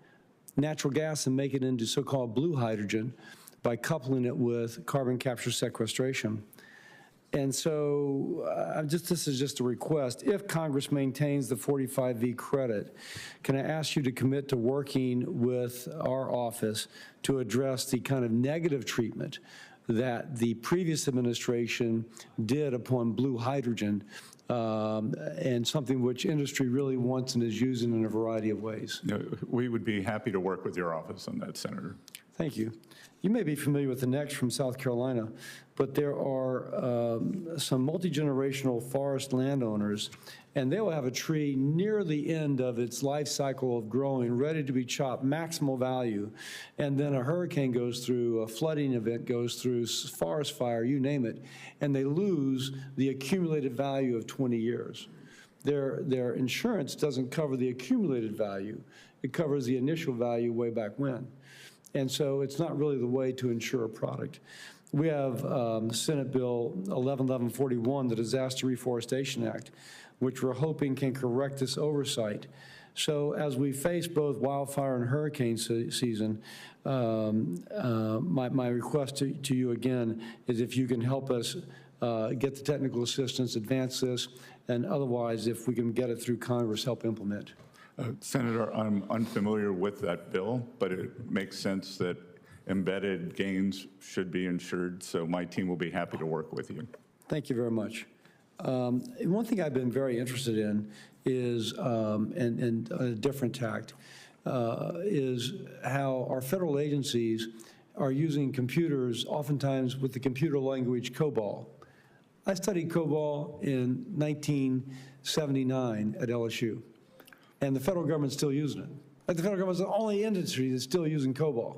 natural gas and make it into so-called blue hydrogen by coupling it with carbon capture sequestration. And so this is just a request. If Congress maintains the 45V credit, can I ask you to commit to working with our office to address the kind of negative treatment that the previous administration did upon blue hydrogen, and something which industry really wants and is using in a variety of ways? We would be happy to work with your office on that, Senator. Thank you. You may be familiar with the next from South Carolina, but there are some multi-generational forest landowners, and they will have a tree near the end of its life cycle of growing, ready to be chopped, maximal value, and then a hurricane goes through, a flooding event goes through, forest fire, you name it, and they lose the accumulated value of 20 years. Their insurance doesn't cover the accumulated value. It covers the initial value way back when. And so it's not really the way to insure a product. We have Senate Bill 1141, the Disaster Reforestation Act, which we're hoping can correct this oversight. So as we face both wildfire and hurricane season, my request to you again is if you can help us get the technical assistance, advance this, and otherwise, if we can get it through Congress, help implement. Senator, I'm unfamiliar with that bill, but it makes sense that embedded gains should be insured, so my team will be happy to work with you. Thank you very much. One thing I've been very interested in is, and a different tact, is how our federal agencies are using computers, oftentimes with the computer language COBOL. I studied COBOL in 1979 at LSU. And the federal government's still using it. Like the federal government's the only industry that's still using COBOL.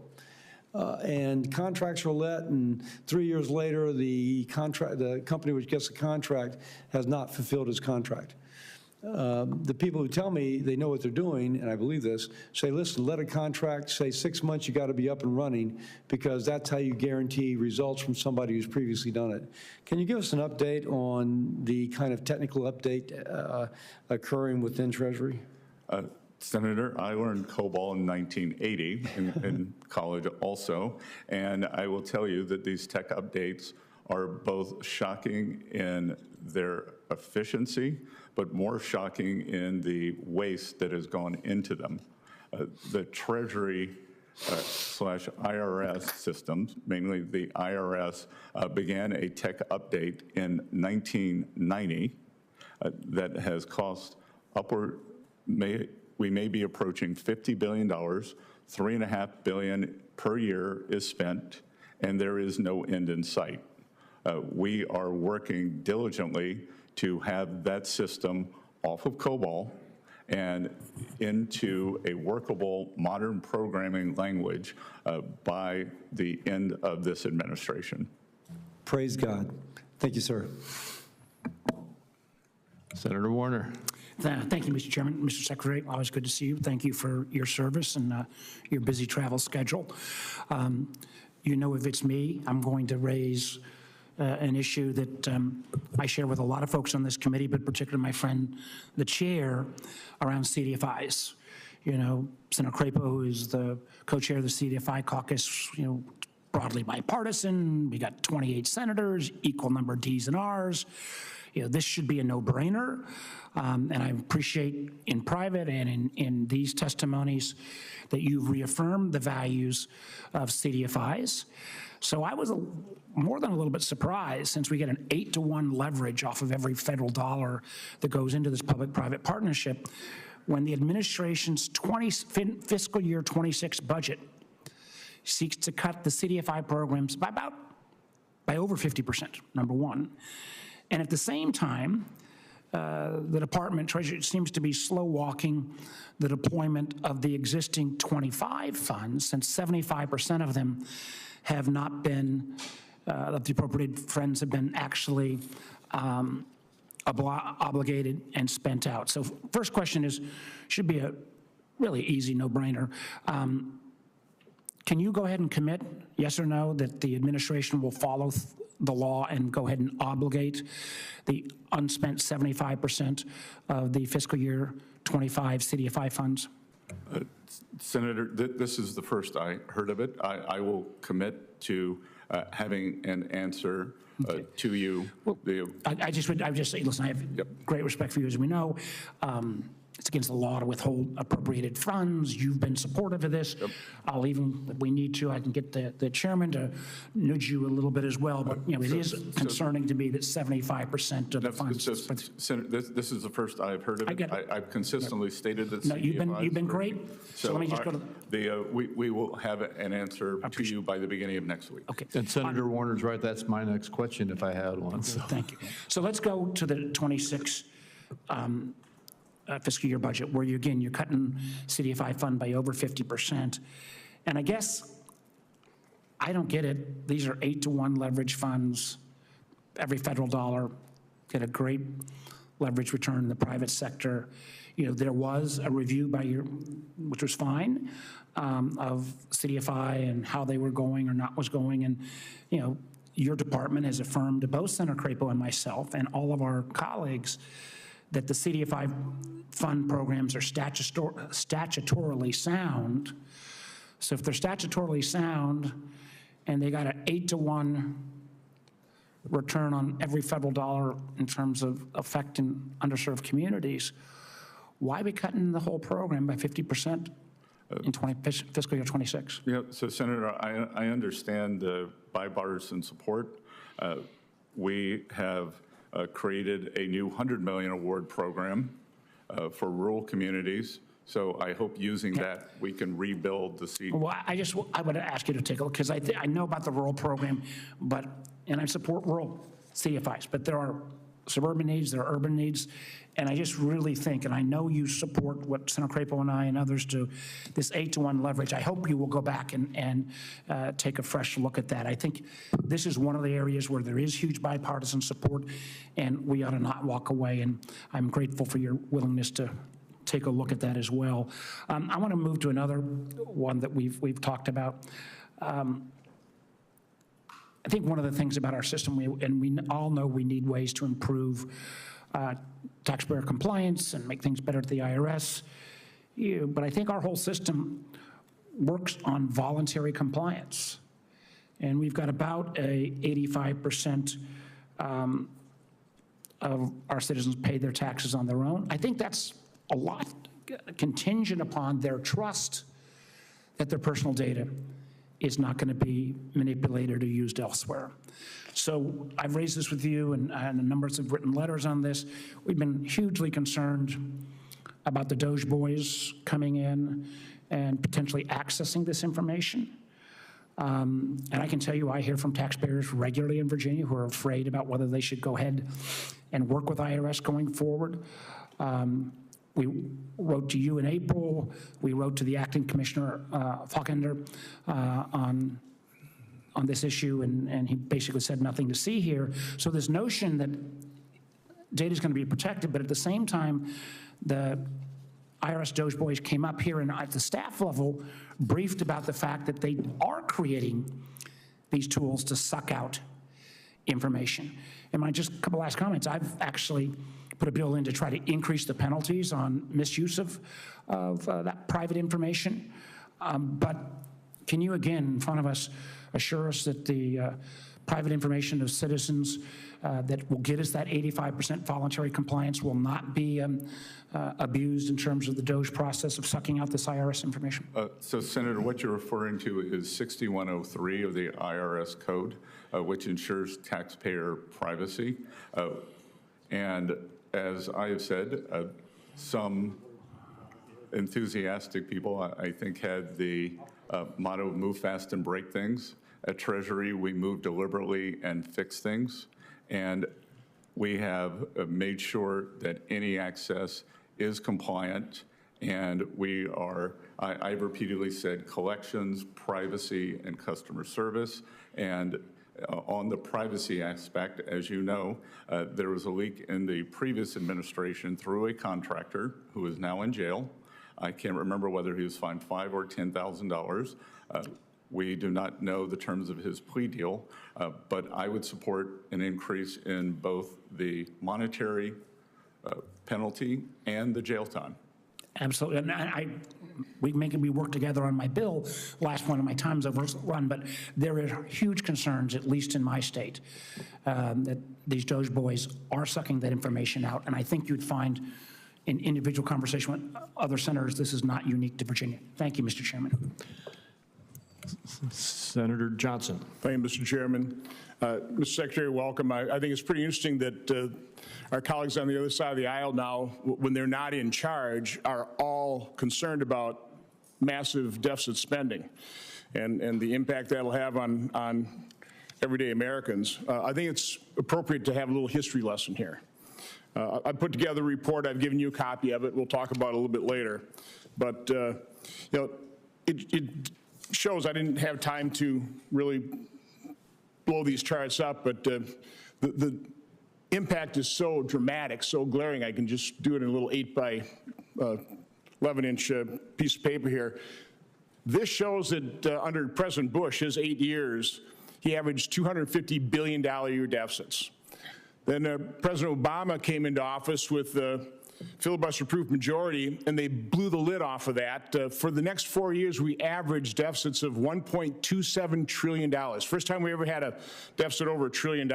And contracts are let, and 3 years later, the company which gets the contract has not fulfilled its contract. The people who tell me they know what they're doing, and I believe this, say, listen, let a contract say 6 months, you got to be up and running, because that's how you guarantee results from somebody who's previously done it. Can you give us an update on the kind of technical update occurring within Treasury? Senator, I learned COBOL in 1980 in college also, and I will tell you that these tech updates are both shocking in their efficiency, but more shocking in the waste that has gone into them. The Treasury slash IRS systems, mainly the IRS, began a tech update in 1990 that has cost upward, we may be approaching $50 billion, $3.5 billion per year is spent, and there is no end in sight. We are working diligently to have that system off of COBOL and into a workable modern programming language by the end of this administration. Praise God. Thank you, sir. Senator Warner. Thank you, Mr. Chairman. Mr. Secretary, always good to see you. Thank you for your service and your busy travel schedule. You know, if it's me, I'm going to raise an issue that I share with a lot of folks on this committee, but particularly my friend, the chair, around CDFIs. You know, Senator Crapo, who is the co-chair of the CDFI caucus, you know, broadly bipartisan. We got 28 senators, equal number of Ds and Rs. You know, this should be a no-brainer. And I appreciate in private and in these testimonies that you've reaffirmed the values of CDFIs. So I was more than a little bit surprised, since we get an 8-to-1 leverage off of every federal dollar that goes into this public-private partnership, when the administration's fiscal year 26 budget seeks to cut the CDFI programs by over 50%, number one. And at the same time, the Department, Treasury, seems to be slow-walking the deployment of the existing 25 funds, since 75% of them have not been, of the appropriated funds have been actually obligated and spent out. So first question is, should be a really easy no-brainer. Can you go ahead and commit, yes or no, that the administration will follow the law and go ahead and obligate the unspent 75% of the fiscal year 25 CDFI funds? Senator, this is the first I heard of it. I will commit to having an answer to you. Well, I just say, listen, I have great respect for you, as we know. it's against the law to withhold appropriated funds. You've been supportive of this. I'll even, if we need to, I can get the chairman to nudge you a little bit as well. But, it is concerning to me that 75% of the funds. Senator, this is the first I've heard of it. I get it. I've consistently stated that. No, you've been great. So let me just our- go to we will have an answer to you by the beginning of next week. Okay. And Senator Warner's right, that's my next question if I had one. So. Thank you. So let's go to the 26 fiscal year budget, where you're cutting CDFI fund by over 50%. And I guess I don't get it. These are 8-to-1 leverage funds. Every federal dollar get a great leverage return in the private sector. There was a review by which was fine, of CDFI and how they were going or not was going. And, your department has affirmed to both Senator Crapo and myself and all of our colleagues that the CDFI fund programs are statutorily sound. So if they're statutorily sound and they got an 8-to-1 return on every federal dollar in terms of affecting underserved communities, why are we cutting the whole program by 50% in fiscal year 26? Yeah, so Senator, I understand the bipartisan support. We have created a new $100 million award program for rural communities. So I hope using that, we can rebuild the seed. Well, I would ask you to take a look, because I know about the rural program, and I support rural CDFIs, but there are suburban needs, there are urban needs, and I just really think, and I know you support what Senator Crapo and I and others do, this 8-to-1 leverage. I hope you will go back and take a fresh look at that. I think this is one of the areas where there is huge bipartisan support, and we ought to not walk away, and I'm grateful for your willingness to take a look at that as well. I want to move to another one that we've talked about. I think one of the things about our system, and we all know we need ways to improve taxpayer compliance and make things better at the IRS, but I think our whole system works on voluntary compliance. And we've got about a 85% of our citizens pay their taxes on their own. I think that's a lot contingent upon their trust that their personal data is not going to be manipulated or used elsewhere. So I've raised this with you, and a number of written letters on this. We've been hugely concerned about the Doge boys coming in and potentially accessing this information. And I can tell you, I hear from taxpayers regularly in Virginia who are afraid about whether they should go ahead and work with IRS going forward. We wrote to you in April. We wrote to the acting commissioner, Faulkender, on this issue, and he basically said nothing to see here. So this notion that data is going to be protected, but at the same time, the IRS Doge boys came up here and at the staff level briefed about the fact that they are creating these tools to suck out information. And my just couple last comments, I've actually put a bill in to try to increase the penalties on misuse of that private information. But can you, again, in front of us, assure us that the private information of citizens that will get us that 85% voluntary compliance will not be abused in terms of the Doge process of sucking out this IRS information? So, Senator, what you're referring to is 6103 of the IRS code, which ensures taxpayer privacy. And as I have said, some enthusiastic people, I think, had the motto, move fast and break things. At Treasury, we move deliberately and fix things. And we have made sure that any access is compliant. And we are, I've repeatedly said, collections, privacy, and customer service. And on the privacy aspect, as you know, there was a leak in the previous administration through a contractor who is now in jail. I can't remember whether he was fined $5,000 or $10,000. We do not know the terms of his plea deal, but I would support an increase in both the monetary penalty and the jail time. Absolutely, and we work together on my bill. Last one of my time's overrun, but there are huge concerns, at least in my state, that these Doge boys are sucking that information out, and I think you'd find in individual conversation with other senators, this is not unique to Virginia. Thank you, Mr. Chairman. Senator Johnson. Thank you, Mr. Chairman. Mr. Secretary, welcome. I think it's pretty interesting that our colleagues on the other side of the aisle now, when they're not in charge, are all concerned about massive deficit spending and the impact that'll have on everyday Americans. I think it's appropriate to have a little history lesson here. I put together a report. I've given you a copy of it. We'll talk about it a little bit later. But, it shows, I didn't have time to really blow these charts up, but the impact is so dramatic, so glaring, I can just do it in a little 8 by 11-inch piece of paper here. This shows that under President Bush, his 8 years, he averaged $250 billion a year deficits. Then President Obama came into office with the filibuster-proof majority, and they blew the lid off of that. For the next 4 years, we averaged deficits of $1.27 trillion. First time we ever had a deficit over $1 trillion.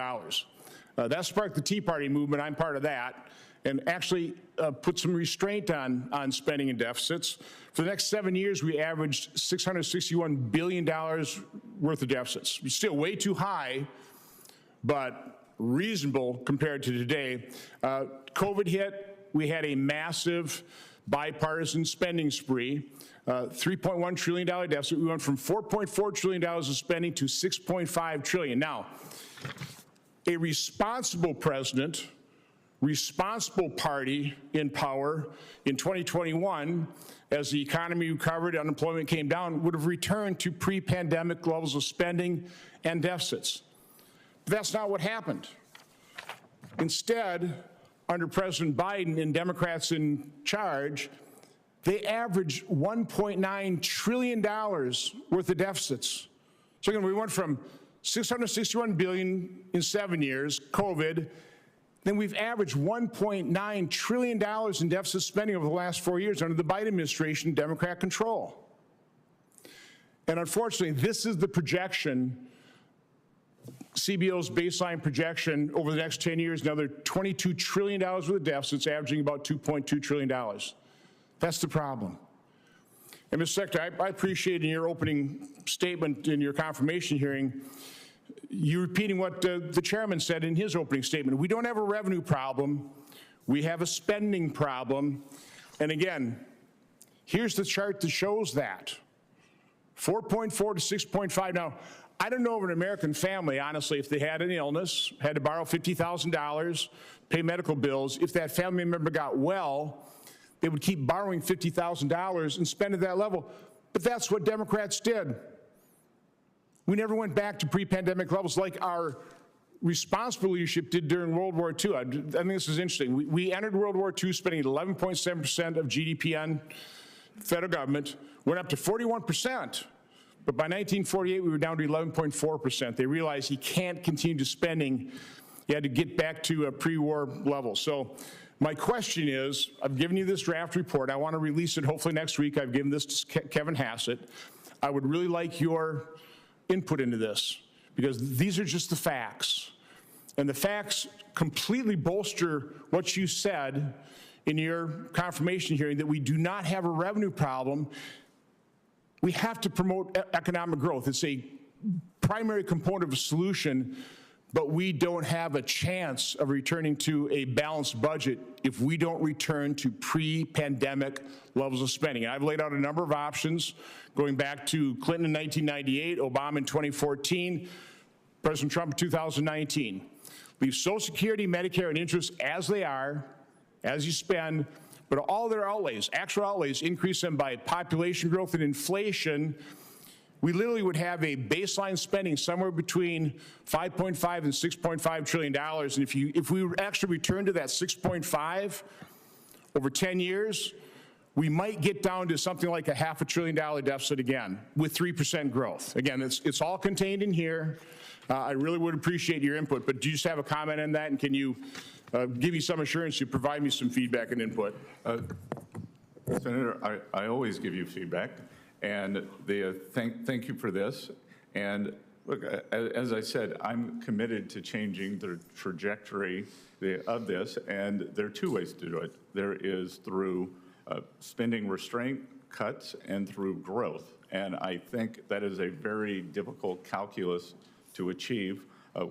That sparked the Tea Party movement. I'm part of that, and actually put some restraint on spending and deficits. For the next 7 years, we averaged $661 billion worth of deficits. It's still way too high, but reasonable compared to today. COVID hit. We had a massive bipartisan spending spree, $3.1 trillion deficit. We went from $4.4 trillion of spending to $6.5 trillion. Now, a responsible president, responsible party in power in 2021, as the economy recovered, unemployment came down, would have returned to pre-pandemic levels of spending and deficits. But that's not what happened. Instead, under President Biden and Democrats in charge, they averaged $1.9 trillion worth of deficits. So again, we went from $661 billion in 7 years, COVID, then we've averaged $1.9 trillion in deficit spending over the last 4 years under the Biden administration, Democrat control. And unfortunately, this is the projection, CBO's baseline projection over the next 10 years, another $22 trillion worth of deficits, averaging about $2.2 trillion. That's the problem. And Mr. Secretary, I appreciate in your opening statement in your confirmation hearing, you repeating what the chairman said in his opening statement. We don't have a revenue problem. We have a spending problem. And again, here's the chart that shows that. 4.4 to 6.5. Now, I don't know of an American family, honestly, if they had an illness, had to borrow $50,000, pay medical bills, if that family member got well, they would keep borrowing $50,000 and spend at that level. But that's what Democrats did. We never went back to pre-pandemic levels like our responsible leadership did during World War II. I think this is interesting. We entered World War II spending 11.7% of GDP on federal government, went up to 41%. But by 1948, we were down to 11.4%. They realized you can't continue spending. You had to get back to a pre-war level. So my question is, I've given you this draft report. I want to release it hopefully next week. I've given this to Kevin Hassett. I would really like your input into this, because these are just the facts. And the facts completely bolster what you said in your confirmation hearing, that we do not have a revenue problem. We have to promote economic growth. It's a primary component of a solution, but we don't have a chance of returning to a balanced budget if we don't return to pre-pandemic levels of spending. And I've laid out a number of options, going back to Clinton in 1998, Obama in 2014, President Trump in 2019. Leave Social Security, Medicare, and interest as they are, as you spend, but all their outlays, actual outlays, increase them by population growth and inflation. We literally would have a baseline spending somewhere between $5.5 and $6.5 trillion. And if we actually return to that 6.5 over 10 years, we might get down to something like a $500 billion deficit again with 3% growth. Again, it's all contained in here. I really would appreciate your input, but do you just have a comment on that? And can you give me some assurance you provide me some feedback and input? Senator, I always give you feedback, and thank you for this. And Look, as I said, I'm committed to changing the trajectory of this, and there are two ways to do it. There is through spending restraint cuts and through growth, and I think that is a very difficult calculus to achieve.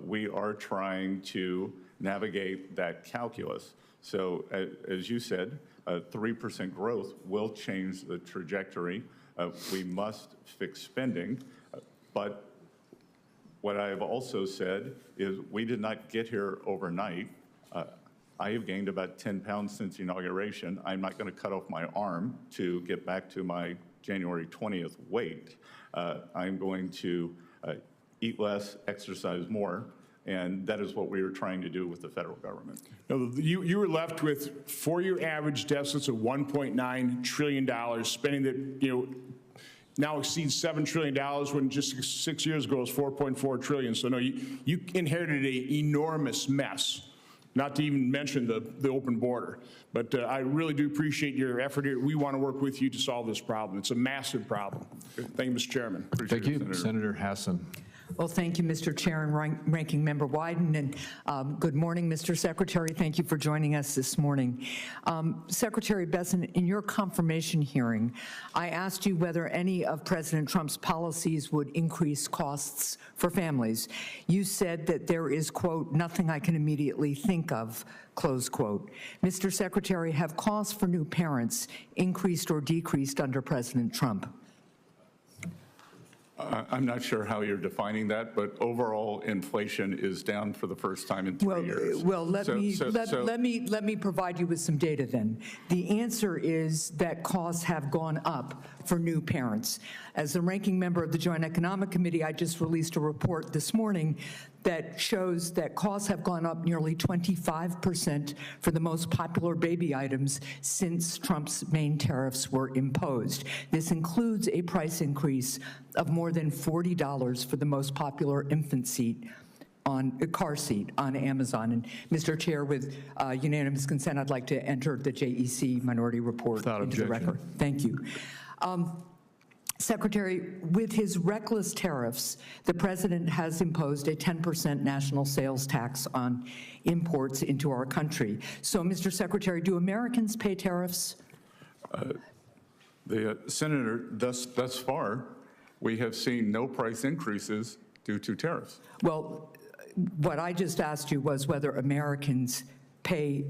We are trying to navigate that calculus. So as you said, 3% growth will change the trajectory. We must fix spending, but what I have also said is we did not get here overnight. I have gained about 10 pounds since inauguration. I'm not going to cut off my arm to get back to my January 20th weight. I'm going to eat less, exercise more, and that is what we were trying to do with the federal government. No, you were left with 4-year average deficits of $1.9 trillion, spending that, now exceeds $7 trillion when just 6 years ago it was $4.4 trillion. So no, you inherited an enormous mess, not to even mention the open border. But I really do appreciate your effort here. We want to work with you to solve this problem. It's a massive problem. Thank you, Mr. Chairman. Thank you, Senator Hassan. Well, thank you, Mr. Chair and Ranking Member Wyden, and good morning, Mr. Secretary. Thank you for joining us this morning. Secretary Bessent, in your confirmation hearing, I asked you whether any of President Trump's policies would increase costs for families. You said that there is, quote, nothing I can immediately think of, close quote. Mr. Secretary, have costs for new parents increased or decreased under President Trump? I'm not sure how you're defining that, but overall inflation is down for the first time in 3 years. Well, let me provide you with some data then. The answer is that costs have gone up for new parents. As the ranking member of the Joint Economic Committee, I just released a report this morning that shows that costs have gone up nearly 25% for the most popular baby items since Trump's main tariffs were imposed. This includes a price increase of more than $40 for the most popular infant seat on a car seat on Amazon. And Mr. Chair, with unanimous consent, I'd like to enter the JEC minority report into the record. Thank you. Secretary, with his reckless tariffs, the president has imposed a 10% national sales tax on imports into our country. So, Mr. Secretary, do Americans pay tariffs? Senator, thus far, we have seen no price increases due to tariffs. Well, what I just asked you was whether Americans pay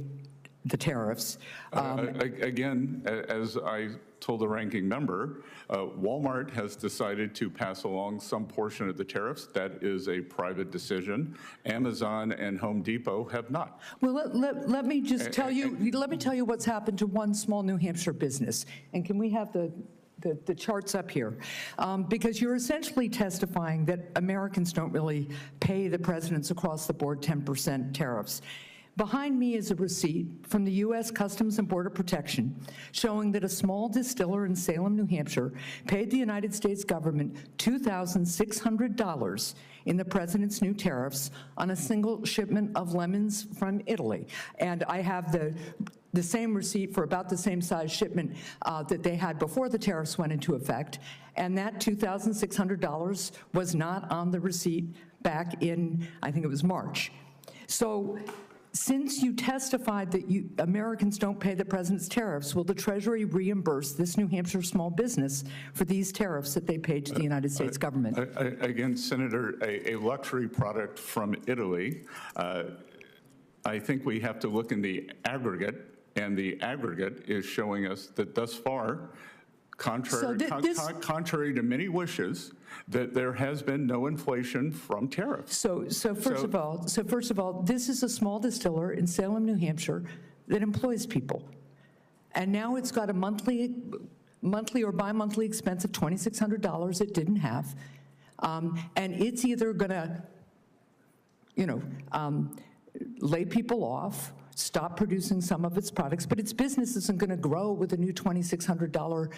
the tariffs. Again, as I told the ranking member, Walmart has decided to pass along some portion of the tariffs. That is a private decision. Amazon and Home Depot have not. Well, let me just tell you, let me tell you what's happened to one small New Hampshire business. And can we have the charts up here? Because you're essentially testifying that Americans don't really pay the president's across-the-board 10% tariffs. Behind me is a receipt from the U.S. Customs and Border Protection showing that a small distiller in Salem, New Hampshire, paid the United States government $2,600 in the president's new tariffs on a single shipment of lemons from Italy. And I have the same receipt for about the same size shipment that they had before the tariffs went into effect, and that $2,600 was not on the receipt back in, I think it was March. So, since you testified that Americans don't pay the president's tariffs, will the Treasury reimburse this New Hampshire small business for these tariffs that they paid to the United States government? Again, Senator, a luxury product from Italy, I think we have to look in the aggregate, and the aggregate is showing us that thus far, contrary to many wishes, that there has been no inflation from tariffs. So first of all, this is a small distiller in Salem, New Hampshire that employs people. And now it's got a monthly or bi-monthly expense of $2,600 it didn't have. And it's either gonna, lay people off, stop producing some of its products, but its business isn't going to grow with a new $2,600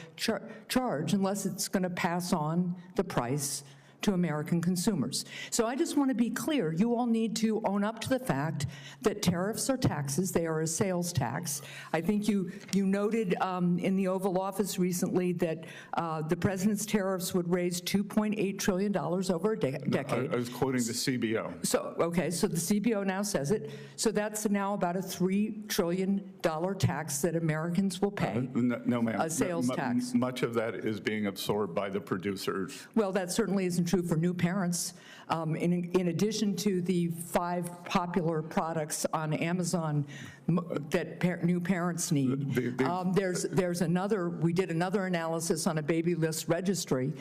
charge unless it's going to pass on the price to American consumers. So I just want to be clear, you all need to own up to the fact that tariffs are taxes. They are a sales tax. I think you noted in the Oval Office recently that the president's tariffs would raise $2.8 trillion over a decade. I was quoting the CBO. So, okay, so the CBO now says it. So that's now about a $3 trillion tax that Americans will pay. No, ma'am. A sales tax. Much of that is being absorbed by the producers. Well, that certainly isn't true for new parents. In addition to the 5 popular products on Amazon that new parents need, there's another, we did another analysis on a baby list registry.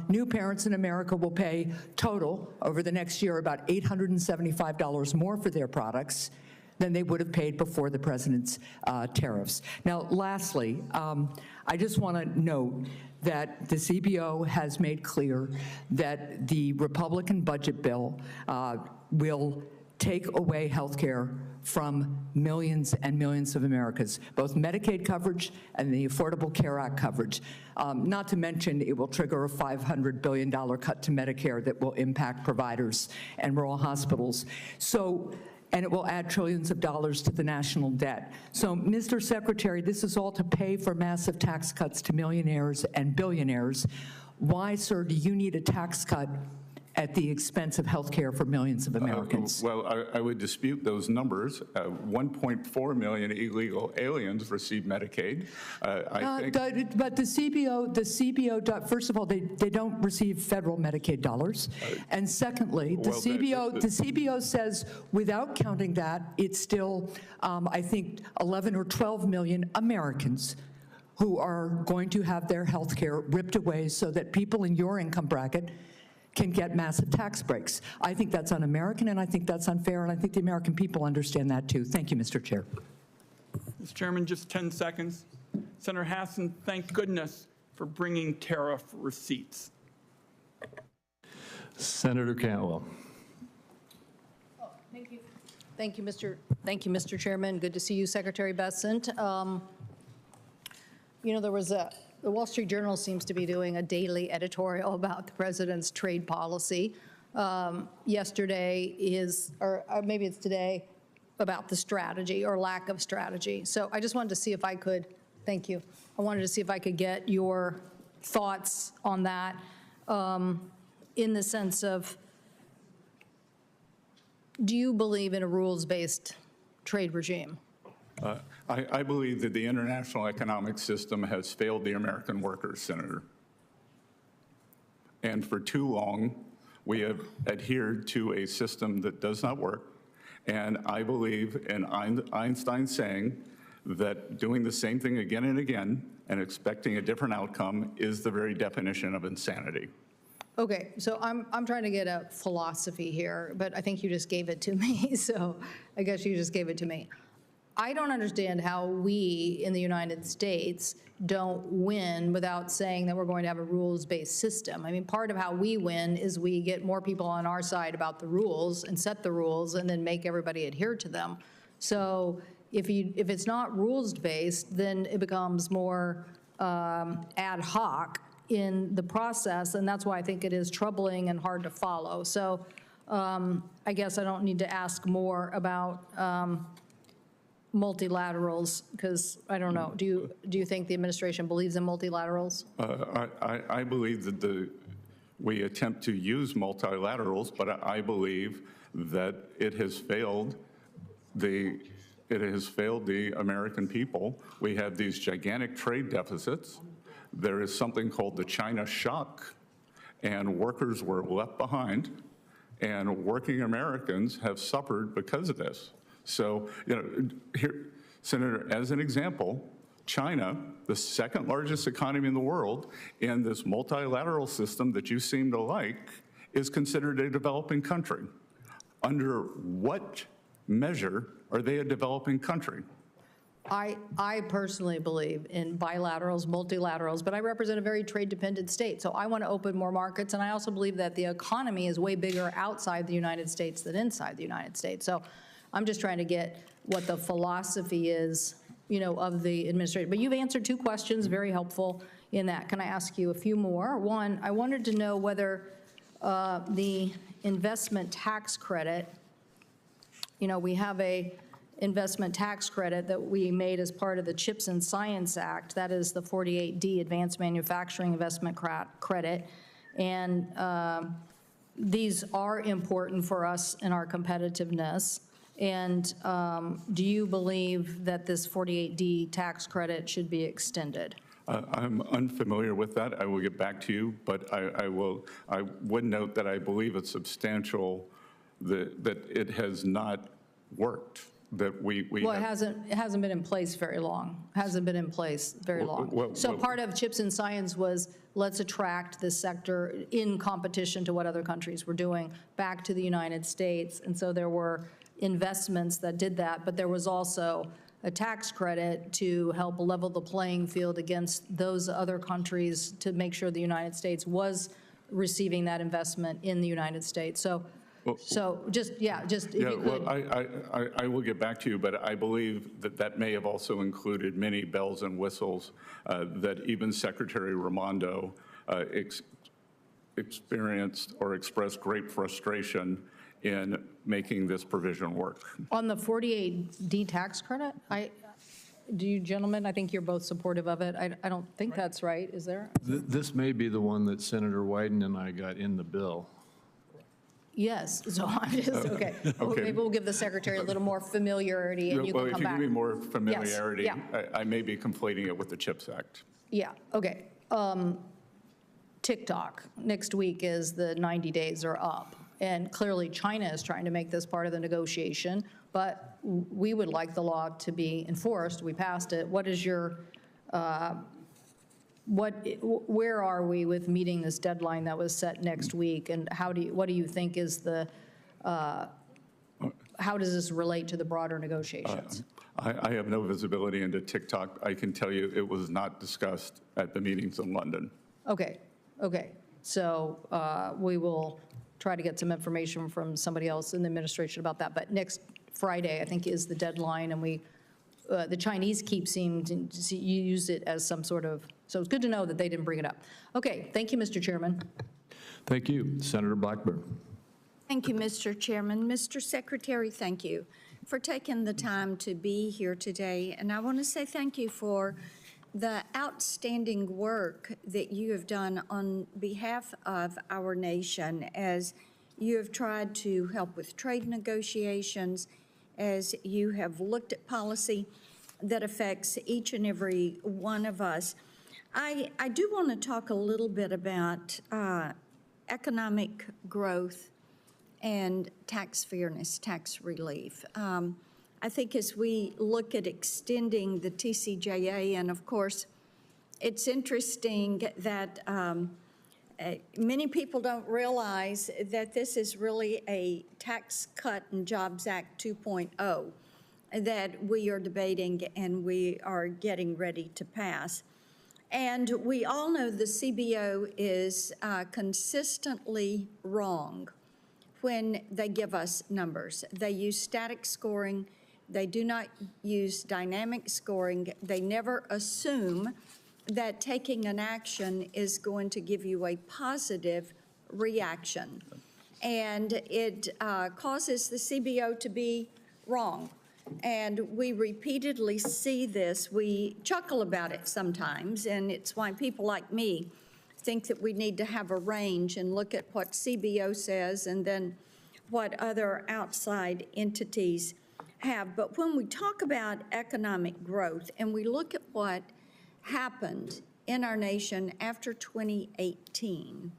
New parents in America will pay total over the next year about $875 more for their products than they would have paid before the president's tariffs. Now, lastly, I just want to note that the CBO has made clear that the Republican budget bill will take away health care from millions and millions of Americans, both Medicaid coverage and the Affordable Care Act coverage. Not to mention, it will trigger a $500 billion cut to Medicare that will impact providers and rural hospitals. And it will add trillions of dollars to the national debt. So, Mr. Secretary, this is all to pay for massive tax cuts to millionaires and billionaires. Why, sir, do you need a tax cut at the expense of health care for millions of Americans? Well, I would dispute those numbers. 1.4 million illegal aliens receive Medicaid. But the CBO, first of all, they don't receive federal Medicaid dollars. And secondly, the CBO says without counting that, it's still, I think, 11 or 12 million Americans who are going to have their health care ripped away so that people in your income bracket can get massive tax breaks. I think that's un-American, and I think that's unfair, and I think the American people understand that too. Thank you, Mr. Chair. Mr. Chairman, just 10 seconds. Senator Hassan, thank goodness for bringing tariff receipts. Senator Cantwell. Oh, thank you. Thank you, Mr. Chairman. Good to see you, Secretary Bessent. You know, the Wall Street Journal seems to be doing a daily editorial about the president's trade policy. Yesterday or maybe it's today, about the strategy or lack of strategy. So I just wanted to see if I could, thank you. I wanted to see if I could get your thoughts on that in the sense of, do you believe in a rules-based trade regime? I believe that the international economic system has failed the American workers, Senator. And for too long, we have adhered to a system that does not work. And I believe in Einstein saying that doing the same thing again and again and expecting a different outcome is the very definition of insanity. Okay, so I'm trying to get a philosophy here, but I think you just gave it to me, so I guess you just gave it to me. I don't understand how we in the United States don't win without saying that we're going to have a rules-based system. I mean, part of how we win is we get more people on our side about the rules and set the rules and then make everybody adhere to them. So if it's not rules-based, then it becomes more ad hoc in the process, and that's why I think it is troubling and hard to follow. So I guess I don't need to ask more about multilaterals, because I don't know. Do you think the administration believes in multilaterals? I believe that we attempt to use multilaterals, but I believe that it has failed the American people. We have these gigantic trade deficits. There is something called the China shock, and workers were left behind, and working Americans have suffered because of this. So, you know, here, Senator, as an example, China, the second largest economy in the world, in this multilateral system that you seem to like, is considered a developing country. Under what measure are they a developing country? I personally believe in bilaterals, multilaterals, but I represent a very trade-dependent state, so I want to open more markets, and I also believe that the economy is way bigger outside the United States than inside the United States. So I'm just trying to get what the philosophy is, you know, of the administration. But you've answered 2 questions, very helpful in that. Can I ask you a few more? One, I wanted to know whether the investment tax credit. You know, we have a investment tax credit that we made as part of the CHIPS and Science Act. That is the 48D Advanced Manufacturing Investment Credit. And these are important for us in our competitiveness. And do you believe that this 48D tax credit should be extended? I'm unfamiliar with that. I will get back to you, but I would note that I believe it's substantial that it has not worked. That we well, it hasn't been in place very long. Hasn't been in place very long. So part of CHIPS and Science was let's attract this sector in competition to what other countries were doing back to the United States. And so there were investments that did that, but there was also a tax credit to help level the playing field against those other countries to make sure the United States was receiving that investment in the United States. So just if you could. Well, I will get back to you, but I believe that that may have also included many bells and whistles that even Secretary Raimondo experienced or expressed great frustration in making this provision work. On the 48D tax credit, do you gentlemen, I think you're both supportive of it. I don't think that's right, is there? This may be the one that Senator Wyden and I got in the bill. Yes, so I'm just, okay. Well, maybe we'll give the secretary a little more familiarity and you can come back. Well, if you give me more familiarity, yes, I may be conflating it with the CHIPS Act. Yeah, okay. TikTok, next week is the 90 days are up. And clearly China is trying to make this part of the negotiation, but we would like the law to be enforced. We passed it. What is your, where are we with meeting this deadline that was set next week? And what do you think is the, how does this relate to the broader negotiations? I have no visibility into TikTok. I can tell you it was not discussed at the meetings in London. Okay. So we will try to get some information from somebody else in the administration about that. But next Friday, I think, is the deadline, and the Chinese keep seeming to use it as some sort of, so it's good to know that they didn't bring it up. Okay, thank you, Mr. Chairman. Thank you. Senator Blackburn. Thank you, Mr. Chairman. Mr. Secretary, thank you for taking the time to be here today. And I want to say thank you for the outstanding work that you have done on behalf of our nation as you have tried to help with trade negotiations, as you have looked at policy that affects each and every one of us. I do want to talk a little bit about economic growth and tax fairness, tax relief. I think as we look at extending the TCJA, and of course, it's interesting that many people don't realize that this is really a Tax Cut and Jobs Act 2.0 that we are debating and we are getting ready to pass. And we all know the CBO is consistently wrong when they give us numbers. They use static scoring. They do not use dynamic scoring. They never assume that taking an action is going to give you a positive reaction. And it causes the CBO to be wrong. And we repeatedly see this. We chuckle about it sometimes, and it's why people like me think that we need to have a range and look at what CBO says and then what other outside entities have. But when we talk about economic growth and we look at what happened in our nation after 2018,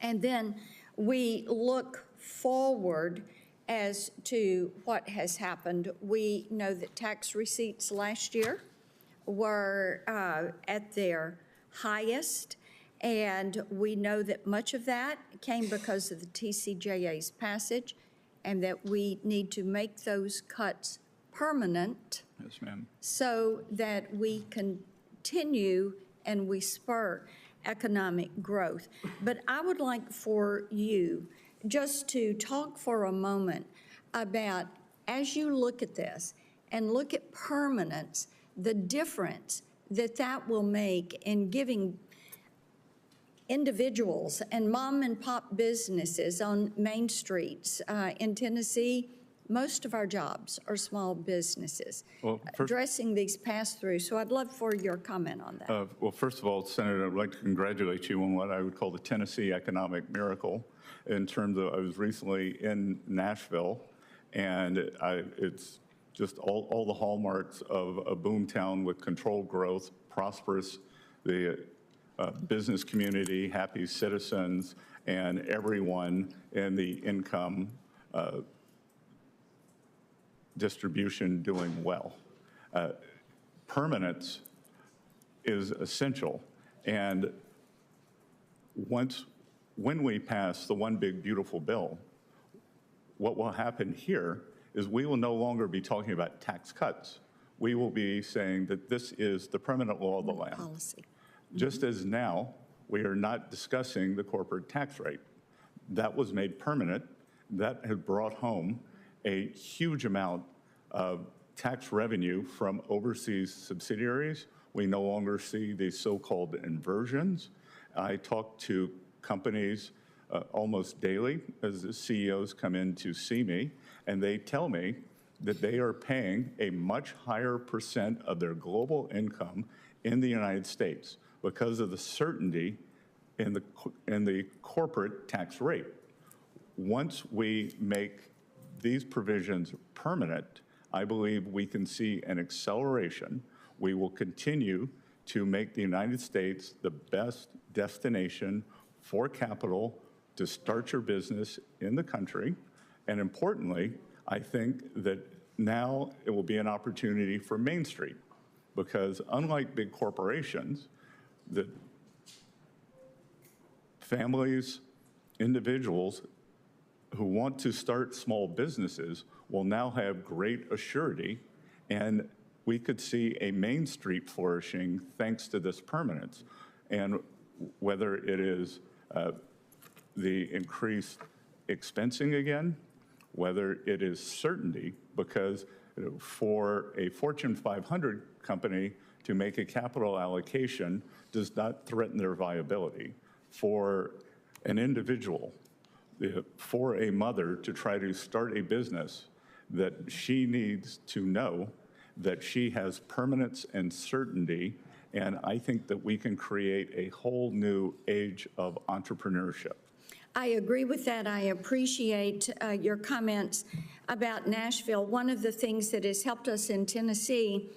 and then we look forward as to what has happened, we know that tax receipts last year were at their highest, and we know that much of that came because of the TCJA's passage, and that we need to make those cuts permanent. Yes, ma'am. So that we continue and we spur economic growth. But I would like for you just to talk for a moment about, as you look at this and look at permanence, the difference that that will make in giving individuals and mom and pop businesses on main streets. In Tennessee, most of our jobs are small businesses addressing these pass-throughs. So I'd love for your comment on that. Well, first of all, Senator, I'd like to congratulate you on what I would call the Tennessee economic miracle in terms of, I was recently in Nashville, and it's just all the hallmarks of a boom town with controlled growth, prosperous, the business community, happy citizens, and everyone in the income distribution doing well. Permanence is essential, and when we pass the One Big Beautiful Bill, what will happen here is we will no longer be talking about tax cuts. We will be saying that this is the permanent law of the land. Policy. Just as now, we are not discussing the corporate tax rate. That was made permanent. That has brought home a huge amount of tax revenue from overseas subsidiaries. We no longer see these so-called inversions. I talk to companies almost daily as the CEOs come in to see me, and they tell me that they are paying a much higher percent of their global income in the United States because of the certainty in the corporate tax rate. Once we make these provisions permanent, I believe we can see an acceleration. We will continue to make the United States the best destination for capital to start your business in the country. And importantly, I think that now it will be an opportunity for Main Street, because unlike big corporations, that families, individuals who want to start small businesses will now have great assurity, and we could see a Main Street flourishing thanks to this permanence. And whether it is the increased expensing again, whether it is certainty, because for a Fortune 500 company to make a capital allocation does not threaten their viability. For an individual, for a mother to try to start a business, that she needs to know that she has permanence and certainty, and I think that we can create a whole new age of entrepreneurship. I agree with that. I appreciate your comments about Nashville. One of the things that has helped us in Tennessee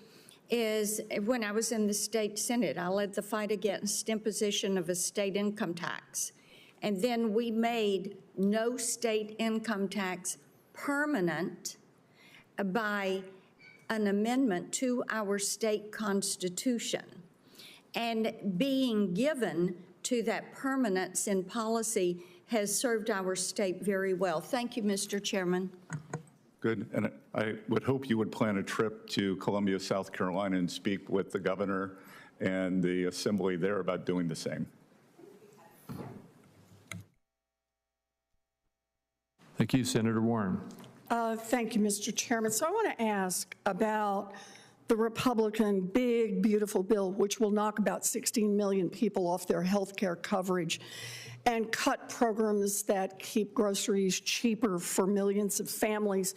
is when I was in the state Senate, I led the fight against imposition of a state income tax. And then we made no state income tax permanent by an amendment to our state constitution. And being given to that permanence in policy has served our state very well. Thank you, Mr. Chairman. Good, and I would hope you would plan a trip to Columbia, South Carolina, and speak with the governor and the assembly there about doing the same. Thank you, Senator Warren. Thank you, Mr. Chairman. So I want to ask about the Republican big, beautiful bill, which will knock about 16 million people off their health care coverage and cut programs that keep groceries cheaper for millions of families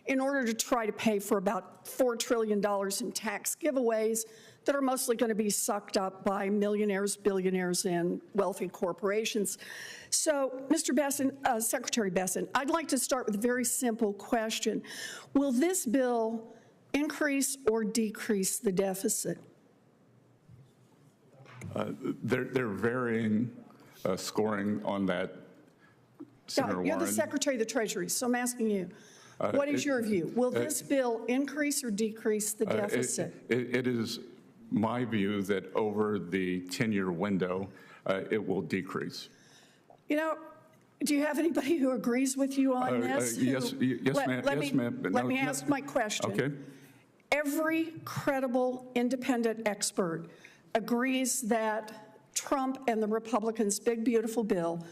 in order to try to pay for about $4 trillion in tax giveaways that are mostly going to be sucked up by millionaires, billionaires, and wealthy corporations. So, Mr. Bessent, Secretary Bessent, I'd like to start with a very simple question. Will this bill increase or decrease the deficit? They're varying scoring on that, Senator Warren. You're the Secretary of the Treasury, so I'm asking you. What is your view? Will this bill increase or decrease the deficit? It is my view that over the 10-year window, it will decrease. You know, do you have anybody who agrees with you on this? Yes, ma'am. Let me ask my question. Okay. Every credible independent expert agrees that Trump and the Republicans' big, beautiful bill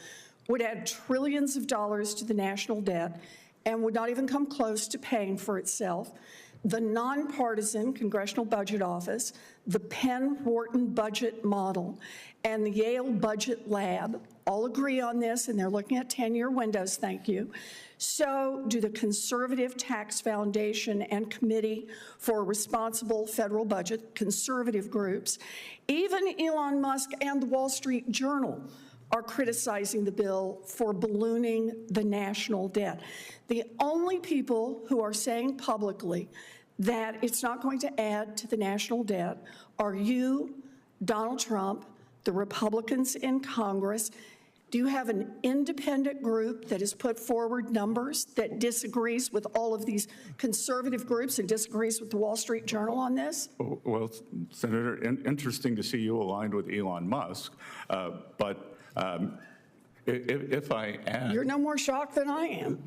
would add trillions of dollars to the national debt and would not even come close to paying for itself, the nonpartisan Congressional Budget Office, the Penn-Wharton Budget Model, and the Yale Budget Lab all agree on this, and they're looking at 10-year windows, thank you. So do the Conservative Tax Foundation and Committee for a Responsible Federal Budget, conservative groups. Even Elon Musk and the Wall Street Journal are criticizing the bill for ballooning the national debt. The only people who are saying publicly that it's not going to add to the national debt are you, Donald Trump, the Republicans in Congress. Do you have an independent group that has put forward numbers that disagrees with all of these conservative groups and disagrees with the Wall Street Journal on this? Well, Senator, interesting to see you aligned with Elon Musk, but if I add... You're no more shocked than I am.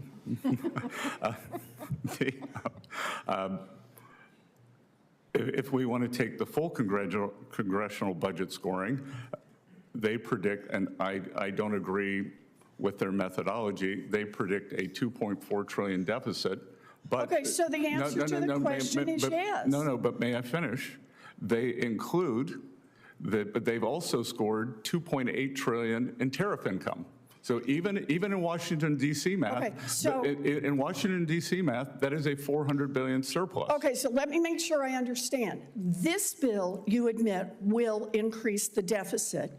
If we want to take the full congressional budget scoring, they predict, and I don't agree with their methodology, they predict a $2.4 trillion deficit. But okay, so the answer to the question is yes. No, but may I finish? They include, but they've also scored $2.8 trillion in tariff income. So even in Washington, D.C. math, okay, so, in Washington, D.C. math, that is a $400 billion surplus. Okay, so let me make sure I understand. This bill, you admit, will increase the deficit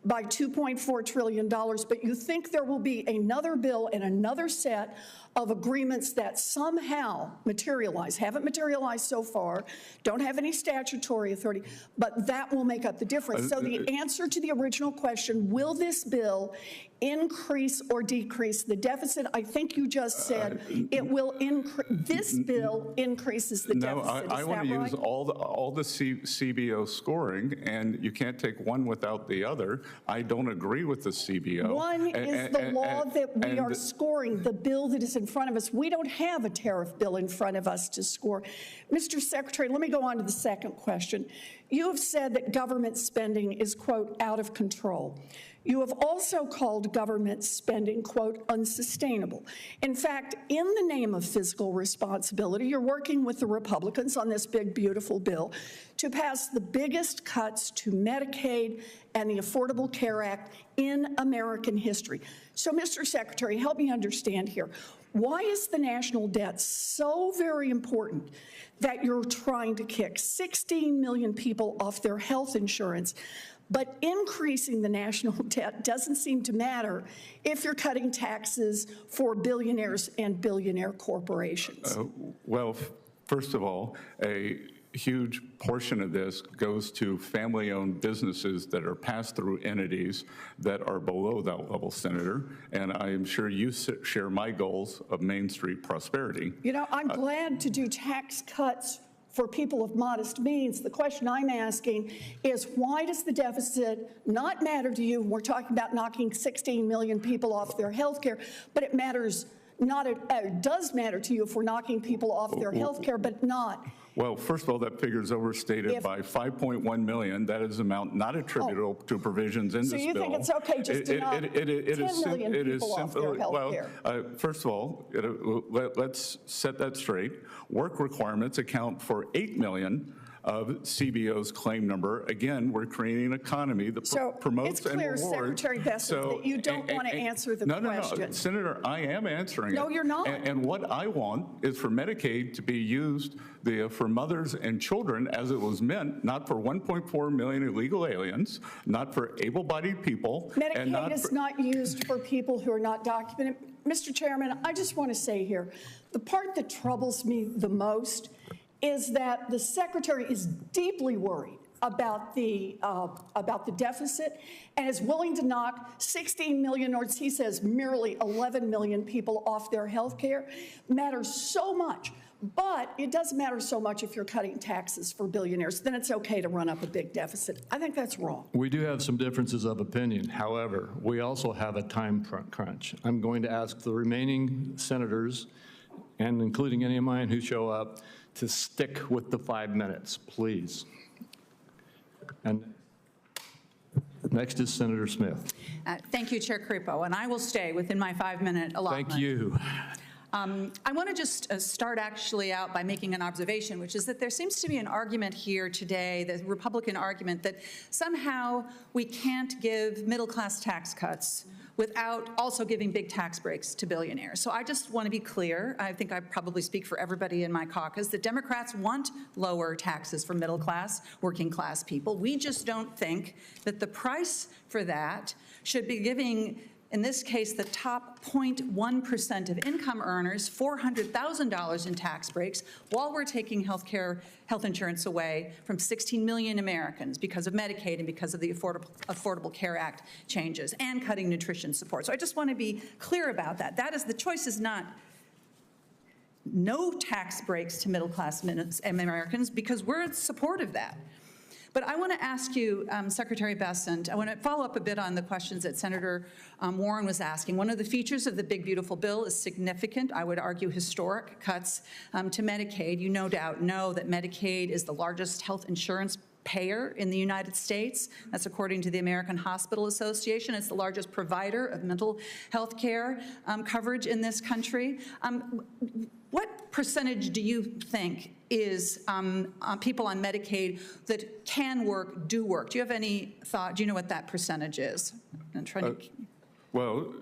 by $2.4 trillion, but you think there will be another bill and another set of agreements that somehow materialize, haven't materialized so far, don't have any statutory authority, but that will make up the difference. So the answer to the original question, will this bill increase or decrease the deficit? I think you just said it will increase. This bill increases the deficit. No, I want to use all the CBO scoring, and you can't take one without the other. I don't agree with the CBO. One is the law that we are scoring, the bill that is in front of us. We don't have a tariff bill in front of us to score. Mr. Secretary, let me go on to the second question. You have said that government spending is, quote, out of control. You have also called government spending, quote, unsustainable. In fact, in the name of fiscal responsibility, you're working with the Republicans on this big, beautiful bill to pass the biggest cuts to Medicaid and the Affordable Care Act in American history. So, Mr. Secretary, help me understand here. Why is the national debt so very important that you're trying to kick 16 million people off their health insurance, but increasing the national debt doesn't seem to matter if you're cutting taxes for billionaires and billionaire corporations? Well, first of all, a huge portion of this goes to family-owned businesses that are pass-through entities that are below that level, Senator, and I am sure you share my goals of Main Street prosperity. You know, I'm glad to do tax cuts for people of modest means. The question I'm asking is, why does the deficit not matter to you? We're talking about knocking 16 million people off their health care, but it matters not, it does matter to you if we're knocking people off their health care, but not. Well, first of all, that figure is overstated by 5.1 million. That is amount not attributable to provisions in this bill. So you think it's okay just to knock 10 million people off their health care? Well, first of all, let's set that straight. Work requirements account for 8 million of CBO's claim number. Again, we're creating an economy that promotes and rewards. It's clear, Secretary Bessent, that you don't want to answer the question. No, Senator, I am answering it. No, you're not. And what I want is for Medicaid to be used for mothers and children as it was meant, not for 1.4 million illegal aliens, not for able-bodied people. Medicaid is not used for people who are not documented. Mr. Chairman, I just want to say here, the part that troubles me the most is that the Secretary is deeply worried about the deficit and is willing to knock 16 million, or as he says, merely 11 million people off their health care. Matters so much, but it doesn't matter so much if you're cutting taxes for billionaires. Then it's okay to run up a big deficit. I think that's wrong. We do have some differences of opinion. However, we also have a time crunch. I'm going to ask the remaining senators, and including any of mine who show up, to stick with the 5 minutes, please. And next is Senator Smith. Thank you, Chair Crapo, and I will stay within my 5-minute allotment. Thank you. I want to just start actually out by making an observation, which is that there seems to be an argument here today, the Republican argument, that somehow we can't give middle-class tax cuts without also giving big tax breaks to billionaires. So I just want to be clear, I think I probably speak for everybody in my caucus, that Democrats want lower taxes for middle-class, working-class people. We just don't think that the price for that should be giving, in this case, the top 0.1% of income earners $400,000 in tax breaks while we're taking health insurance away from 16 million Americans because of Medicaid and because of the Affordable Care Act changes and cutting nutrition support. So I just want to be clear about that. That is, the choice is not no tax breaks to middle-class Americans, because we're in support of that. But I want to ask you, Secretary Bessent, I want to follow up a bit on the questions that Senator Warren was asking. One of the features of the big, beautiful bill is significant, I would argue historic, cuts to Medicaid. You no doubt know that Medicaid is the largest health insurance payer in the United States. That's according to the American Hospital Association. It's the largest provider of mental health care coverage in this country. What percentage do you think is people on Medicaid that can work, do work? Do you have any thought? Do you know what that percentage is? I'm trying to... Well,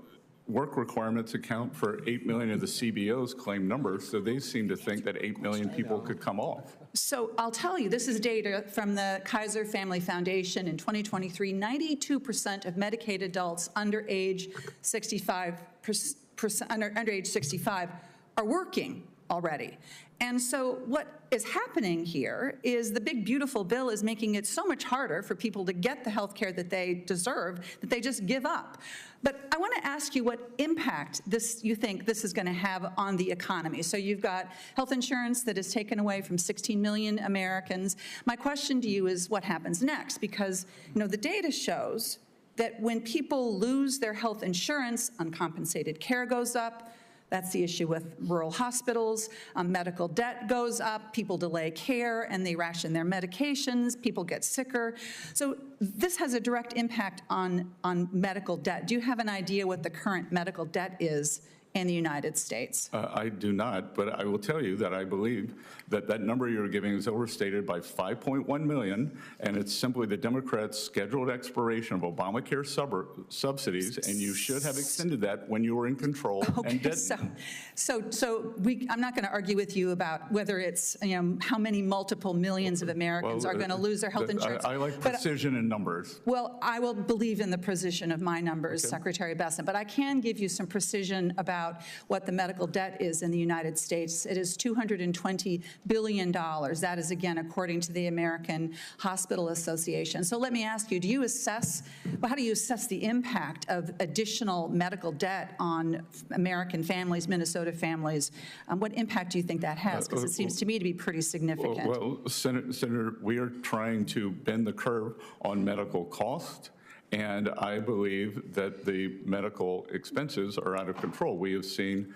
work requirements account for 8 million of the CBO's claim numbers, so they seem to think that 8 million people could come off. So I'll tell you, this is data from the Kaiser Family Foundation in 2023. 92% of Medicaid adults under age 65 are working already. And so what is happening here is the big, beautiful bill is making it so much harder for people to get the health care that they deserve that they just give up. But I want to ask you what impact you think this is going to have on the economy. So you've got health insurance that is taken away from 16 million Americans. My question to you is what happens next? Because, the data shows that when people lose their health insurance, uncompensated care goes up. That's the issue with rural hospitals. Medical debt goes up, people delay care, and they ration their medications, people get sicker. So this has a direct impact on medical debt. Do you have an idea what the current medical debt is in the United States? I do not, but I will tell you that I believe that that number you're giving is overstated by 5.1 million, and it's simply the Democrats' scheduled expiration of Obamacare subsidies, and you should have extended that when you were in control. Okay, and I'm not going to argue with you about whether it's, how many multiple millions of Americans are going to lose their health insurance. I like precision in numbers. Well, I will believe in the precision of my numbers, okay, Secretary Bessent, but I can give you some precision about what the medical debt is in the United States. It is $220 billion. That is, again, according to the American Hospital Association. So let me ask you, how do you assess the impact of additional medical debt on American families, Minnesota families? What impact do you think that has? Because it seems to me to be pretty significant. Well, Senator, we are trying to bend the curve on medical cost. And I believe that the medical expenses are out of control. We have seen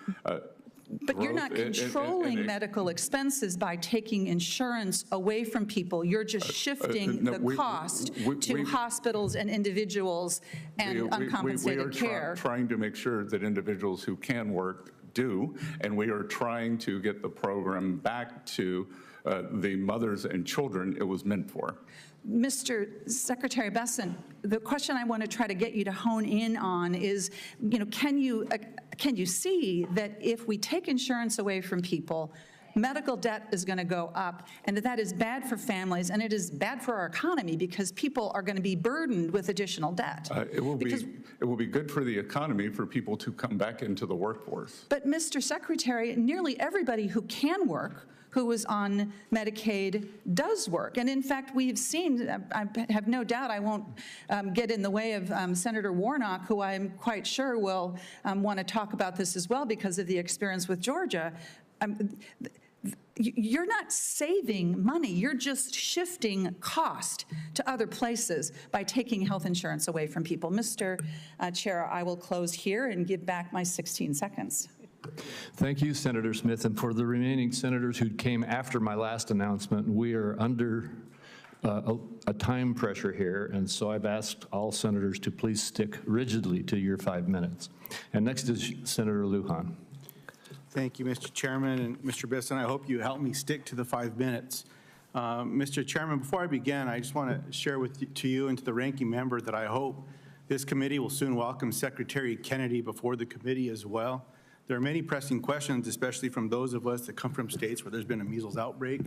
but you're not controlling medical expenses by taking insurance away from people. You're just shifting the cost to hospitals and individuals and uncompensated care. We are trying to make sure that individuals who can work do, and we are trying to get the program back to the mothers and children it was meant for. Mr. Secretary Bessent, the question I want to try to get you to hone in on is, can you see that if we take insurance away from people, medical debt is going to go up, and that is bad for families, and it is bad for our economy because people are going to be burdened with additional debt? It will be good for the economy for people to come back into the workforce. But, Mr. Secretary, nearly everybody who can work, who is on Medicaid, does work. And in fact, we've seen, I have no doubt, I won't get in the way of Senator Warnock, who I'm quite sure will want to talk about this as well because of the experience with Georgia. You're not saving money. You're just shifting cost to other places by taking health insurance away from people. Mr. Chair, I will close here and give back my 16 seconds. Thank you, Senator Smith. And for the remaining senators who came after my last announcement, we are under a time pressure here, and so I've asked all senators to please stick rigidly to your 5 minutes. And next is Senator Lujan. Thank you, Mr. Chairman, and Mr. Bessent, I hope you help me stick to the 5 minutes. Mr. Chairman, before I begin, I just want to share to you and to the ranking member that I hope this committee will soon welcome Secretary Kennedy before the committee as well. There are many pressing questions, especially from those of us that come from states where there's been a measles outbreak.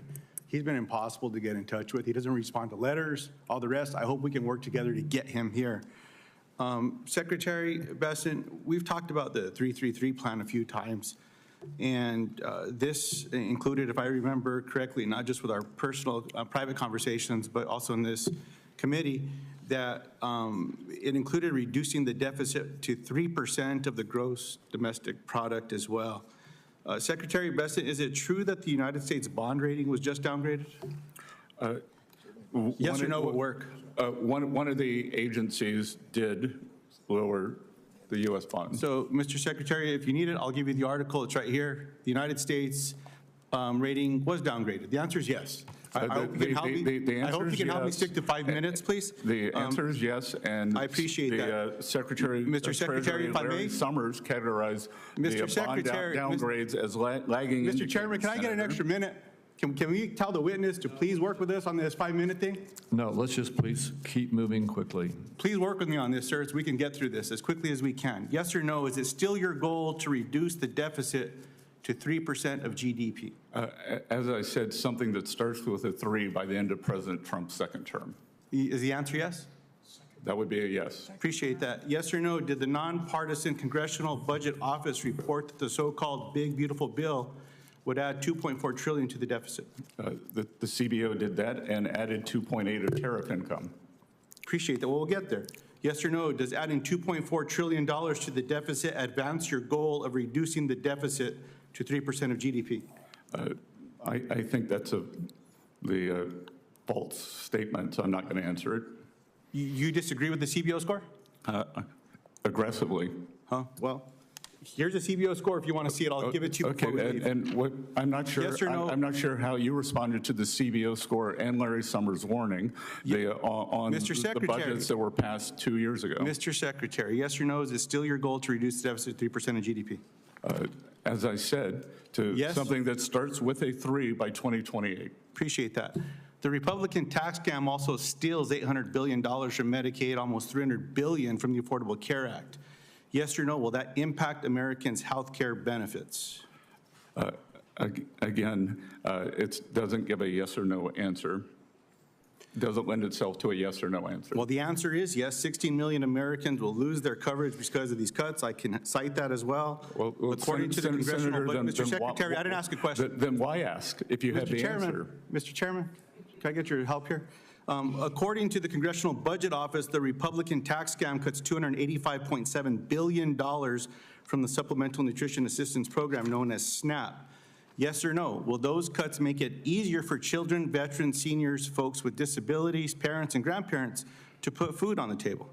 He's been impossible to get in touch with. He doesn't respond to letters, all the rest. I hope we can work together to get him here. Secretary Bessent, we've talked about the 333 plan a few times, and this included, if I remember correctly, not just with our personal private conversations, but also in this committee, that it included reducing the deficit to 3% of the gross domestic product as well. Secretary Bessent, is it true that the United States bond rating was just downgraded? Yes or no would work. One of the agencies did lower the U.S. bond. So, Mr. Secretary, if you need it, I'll give you the article. It's right here. The United States rating was downgraded. The answer is yes. I hope you can help me stick to 5 minutes, please. The answer is yes, and I appreciate that. Mr. Secretary, if I may, Larry Summers categorized the bond downgrades as lagging. Mr. Chairman, can I get an extra minute? Can we tell the witness to please work with us on this 5-minute thing? No, let's just please keep moving quickly. Please work with me on this, sir, so we can get through this as quickly as we can. Yes or no, is it still your goal to reduce the deficit to 3% of GDP? As I said, something that starts with a 3 by the end of President Trump's second term. Is the answer yes? That would be a yes. Appreciate that. Yes or no, did the nonpartisan Congressional Budget Office report that the so-called big, beautiful bill would add $2.4 trillion to the deficit? The CBO did that and added 2.8 of tariff income. Appreciate that. Well, we'll get there. Yes or no, does adding $2.4 trillion to the deficit advance your goal of reducing the deficit to 3% of GDP? I think that's the false statement, so I'm not going to answer it. You disagree with the CBO score? Aggressively. Huh? Well, here's a CBO score. If you want to see it, I'll give it to you. Okay, and what I'm not sure. Yes or no? I'm not sure how you responded to the CBO score and Larry Summers' warning on the budgets that were passed 2 years ago. Mr. Secretary, yes or no? Is it still your goal to reduce the deficit to 3% of GDP? As I said, to something that starts with a 3 by 2028. Appreciate that. The Republican tax scam also steals $800 billion from Medicaid, almost $300 billion from the Affordable Care Act. Yes or no, will that impact Americans' health care benefits? Again, it doesn't give a yes or no answer. Doesn't lend itself to a yes or no answer. Well, the answer is yes. 16 million Americans will lose their coverage because of these cuts. I can cite that as well. Well according to the congressional budget, Mr. Secretary, I didn't ask a question. Then why ask if you have the answer? Mr. Chairman, can I get your help here? According to the Congressional Budget Office, the Republican tax scam cuts $285.7 billion from the Supplemental Nutrition Assistance Program known as SNAP. Yes or no? Will those cuts make it easier for children, veterans, seniors, folks with disabilities, parents, and grandparents to put food on the table?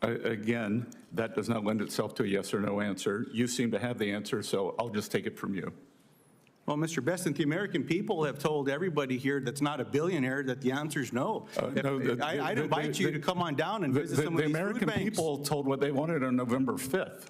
Again, that does not lend itself to a yes or no answer. You seem to have the answer, so I'll just take it from you. Well, Mr. Bessent, the American people have told everybody here that's not a billionaire that the answer is no. I'd invite you to come on down and visit some of these food banks. The American people told what they wanted on November 5th.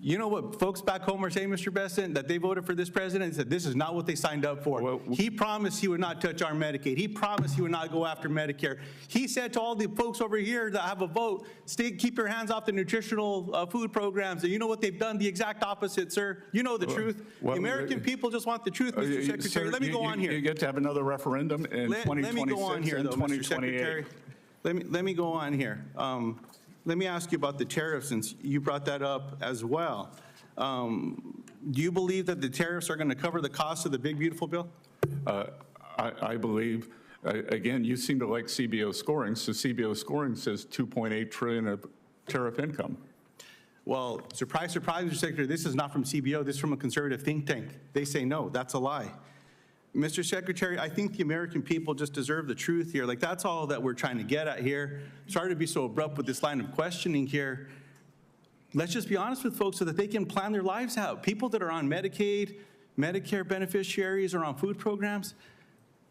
You know what folks back home are saying, Mr. Bessent, that they voted for this president and said this is not what they signed up for. Well, he promised he would not touch our Medicaid. He promised he would not go after Medicare. He said to all the folks over here that have a vote, keep your hands off the nutritional food programs. And you know what they've done? The exact opposite, sir. You know the truth. The American people just want the truth, Mr. Secretary. Sir, let me go on here. You get to have another referendum in 2026 let me go on here, and though, 2028. Let me go on here. Let me ask you about the tariffs, since you brought that up as well. Do you believe that the tariffs are going to cover the cost of the big, beautiful bill? I believe, again, you seem to like CBO scoring, so CBO scoring says $2.8 trillion of tariff income. Well, surprise, surprise, Mr. Secretary, this is not from CBO, this is from a conservative think tank. They say no, that's a lie. Mr. Secretary, I think the American people just deserve the truth here. Like, that's all that we're trying to get at here. Sorry to be so abrupt with this line of questioning here. Let's just be honest with folks so that they can plan their lives out. People that are on Medicaid, Medicare beneficiaries, or on food programs,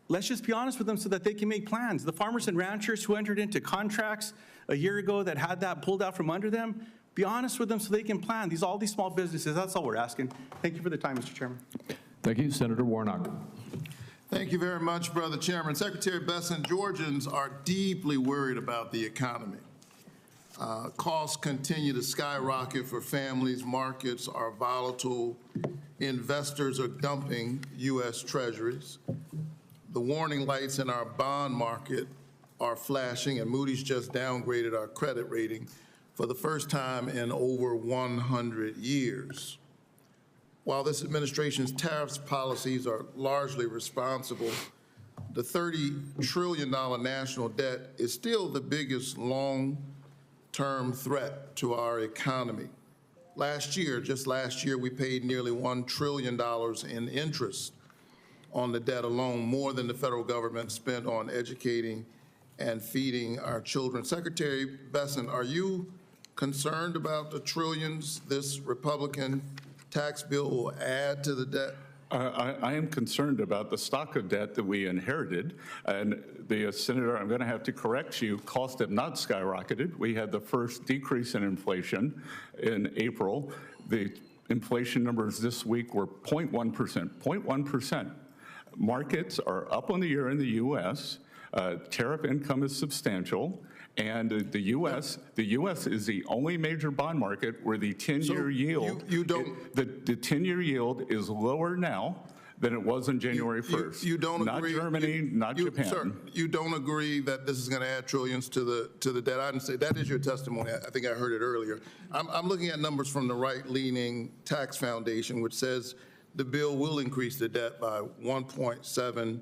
let's just be honest with them so that they can make plans. The farmers and ranchers who entered into contracts a year ago that had that pulled out from under them, Be honest with them so they can plan. All these small businesses, that's all we're asking. Thank you for the time, Mr. Chairman. Thank you. Senator Warnock. Thank you very much, Brother Chairman. Secretary Bessent, Georgians are deeply worried about the economy. Costs continue to skyrocket for families. Markets are volatile. Investors are dumping U.S. Treasuries. The warning lights in our bond market are flashing, and Moody's just downgraded our credit rating for the first time in over 100 years. While this administration's tariffs policies are largely responsible, the $30 trillion national debt is still the biggest long-term threat to our economy. Just last year, we paid nearly $1 trillion in interest on the debt alone, more than the federal government spent on educating and feeding our children. Secretary Bessent, are you concerned about the trillions this Republican tax bill will add to the debt? I am concerned about the stock of debt that we inherited. And Senator, I'm going to have to correct you. Costs have not skyrocketed. We had the first decrease in inflation in April. The inflation numbers this week were 0.1%. 0.1%. Markets are up on the year in the U.S. Tariff income is substantial. And the U.S. is the only major bond market where the 10-year yield, the 10-year yield is lower now than it was on January 1st. You don't agree? Not Germany, not Japan. Sir, you don't agree that this is going to add trillions to the debt? I didn't say that is your testimony. I think I heard it earlier. I'm looking at numbers from the right-leaning Tax Foundation, which says the bill will increase the debt by $1.7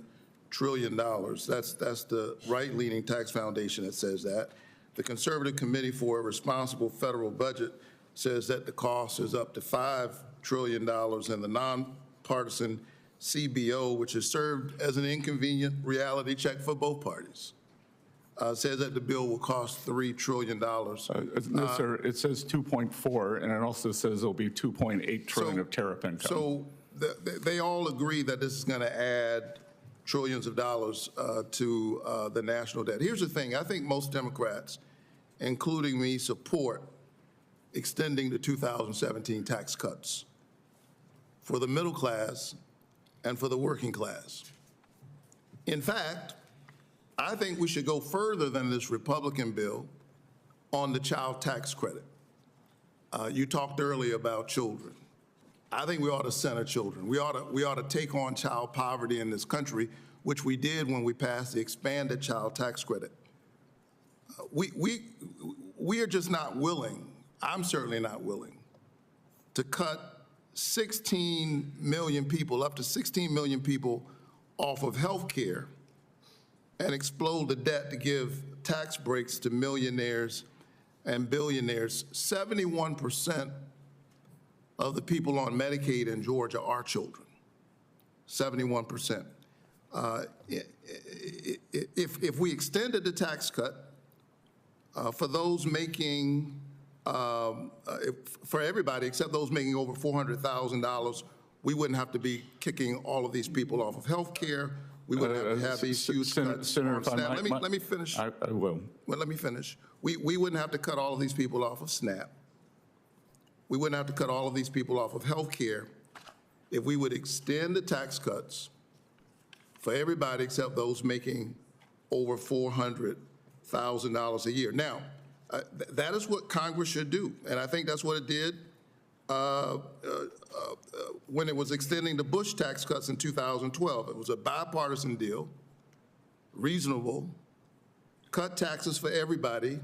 trillion. That's the right-leaning Tax Foundation that says that. The Conservative Committee for a Responsible Federal Budget says that the cost is up to $5 trillion, and the nonpartisan CBO, which has served as an inconvenient reality check for both parties, says that the bill will cost $3 trillion. No, sir, it says 2.4, and it also says there'll be 2.8 trillion of tariff income. So they all agree that this is going to add trillions of dollars to the national debt. Here's the thing. I think most Democrats, including me, support extending the 2017 tax cuts for the middle class and for the working class. In fact, I think we should go further than this Republican bill on the child tax credit. You talked earlier about children. I think we ought to center children. We ought to take on child poverty in this country, which we did when we passed the expanded child tax credit. We are just not willing, I'm certainly not willing, to cut 16 million people, up to 16 million people off of health care and explode the debt to give tax breaks to millionaires and billionaires. 71% of the people on Medicaid in Georgia are children. 71%. If we extended the tax cut for those making, for everybody except those making over $400,000, we wouldn't have to be kicking all of these people off of health care. We wouldn't have to have these huge cuts. Senator, let me finish. I will. Well, let me finish. We wouldn't have to cut all of these people off of SNAP. We wouldn't have to cut all of these people off of health care if we would extend the tax cuts for everybody except those making over $400,000 a year. Now, that is what Congress should do, and I think that's what it did when it was extending the Bush tax cuts in 2012. It was a bipartisan deal, reasonable, cut taxes for everybody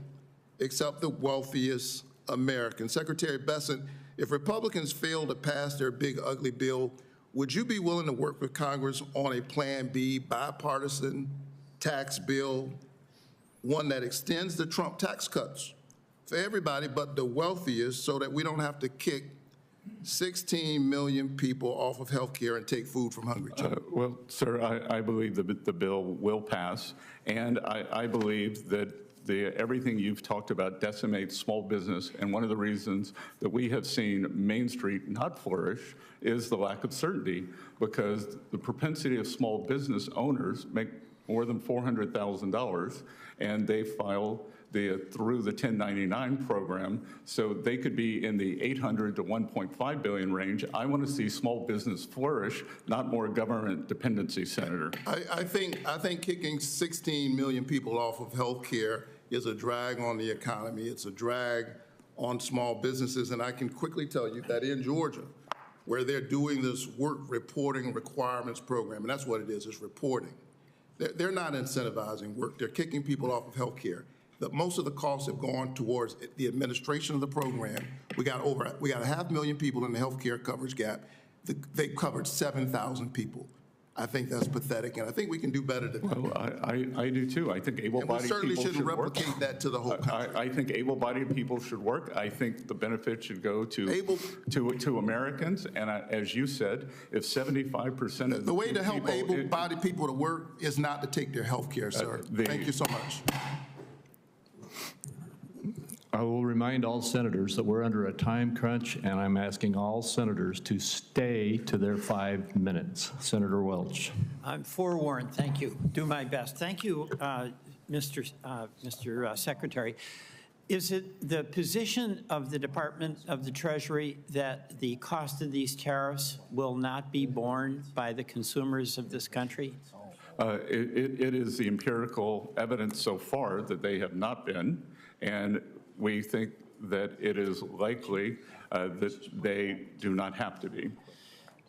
except the wealthiest Americans. Secretary Bessent, if Republicans fail to pass their big, ugly bill, would you be willing to work with Congress on a Plan B bipartisan tax bill, one that extends the Trump tax cuts for everybody but the wealthiest, so that we don't have to kick 16 million people off of health care and take food from hungry children? Well, sir, I believe the bill will pass, and I believe that everything you've talked about decimates small business, and one of the reasons that we have seen Main Street not flourish is the lack of certainty, because the propensity of small business owners make more than $400,000, and they file through the 1099 program, so they could be in the 800 to 1.5 billion range. I want to see small business flourish, not more government dependency, Senator. I think kicking 16 million people off of health care is a drag on the economy. It's a drag on small businesses. And I can quickly tell you that in Georgia, where they're doing this work reporting requirements program, and that's what it is, it's reporting. They're not incentivizing work. They're kicking people off of health care. Most of the costs have gone towards the administration of the program. We got 500,000 people in the health care coverage gap. They covered 7,000 people. I think that's pathetic, and I think we can do better than that. Well, I do too. I think able-bodied people should work. We certainly shouldn't replicate that to the whole country. I think able-bodied people should work. I think the benefit should go to Americans. And as you said, if 75% of the way to help able-bodied people to work is not to take their health care, sir. Thank you so much. I will remind all senators that we're under a time crunch, and I'm asking all senators to stay to their 5 minutes. Senator Welch. I'm forewarned. Thank you. Do my best. Thank you, Mr. Secretary. Is it the position of the Department of the Treasury that the cost of these tariffs will not be borne by the consumers of this country? It is the empirical evidence so far that they have not been, and we think that it is likely that they do not have to be.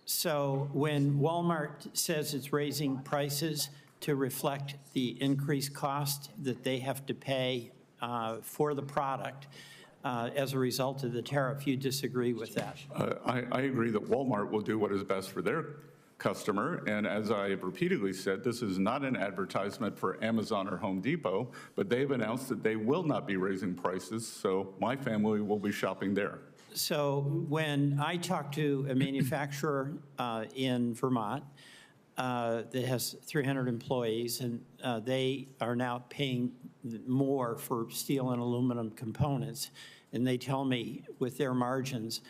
So when Walmart says it's raising prices to reflect the increased cost that they have to pay for the product as a result of the tariff, you disagree with that? I agree that Walmart will do what is best for their customer, and as I have repeatedly said, this is not an advertisement for Amazon or Home Depot, but they've announced that they will not be raising prices, so my family will be shopping there. So when I talk to a manufacturer in Vermont that has 300 employees, and they are now paying more for steel and aluminum components, and they tell me with their margins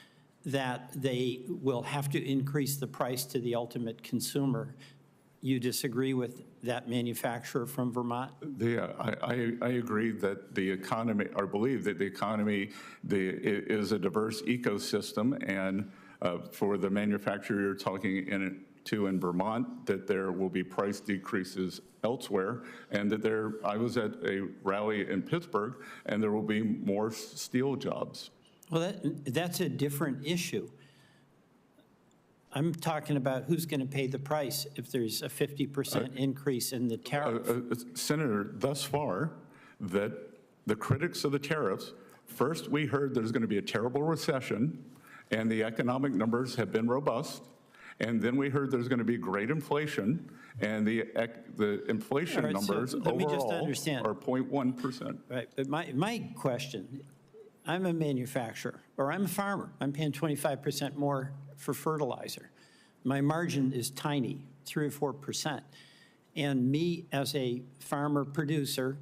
that they will have to increase the price to the ultimate consumer. You disagree with that manufacturer from Vermont? I agree that the economy, or believe that the economy is a diverse ecosystem, and for the manufacturer you're talking in Vermont, that there will be price decreases elsewhere, and that I was at a rally in Pittsburgh, and there will be more steel jobs. Well, that's a different issue. I'm talking about who's going to pay the price if there's a 50% increase in the tariff. Senator, thus far, that the critics of the tariffs, first we heard there's going to be a terrible recession, and the economic numbers have been robust, and then we heard there's going to be great inflation, and the inflation numbers overall are 0.1%. Right, but my question, I'm a manufacturer, or I'm a farmer. I'm paying 25% more for fertilizer. My margin is tiny, 3 or 4%. And me, as a farmer producer,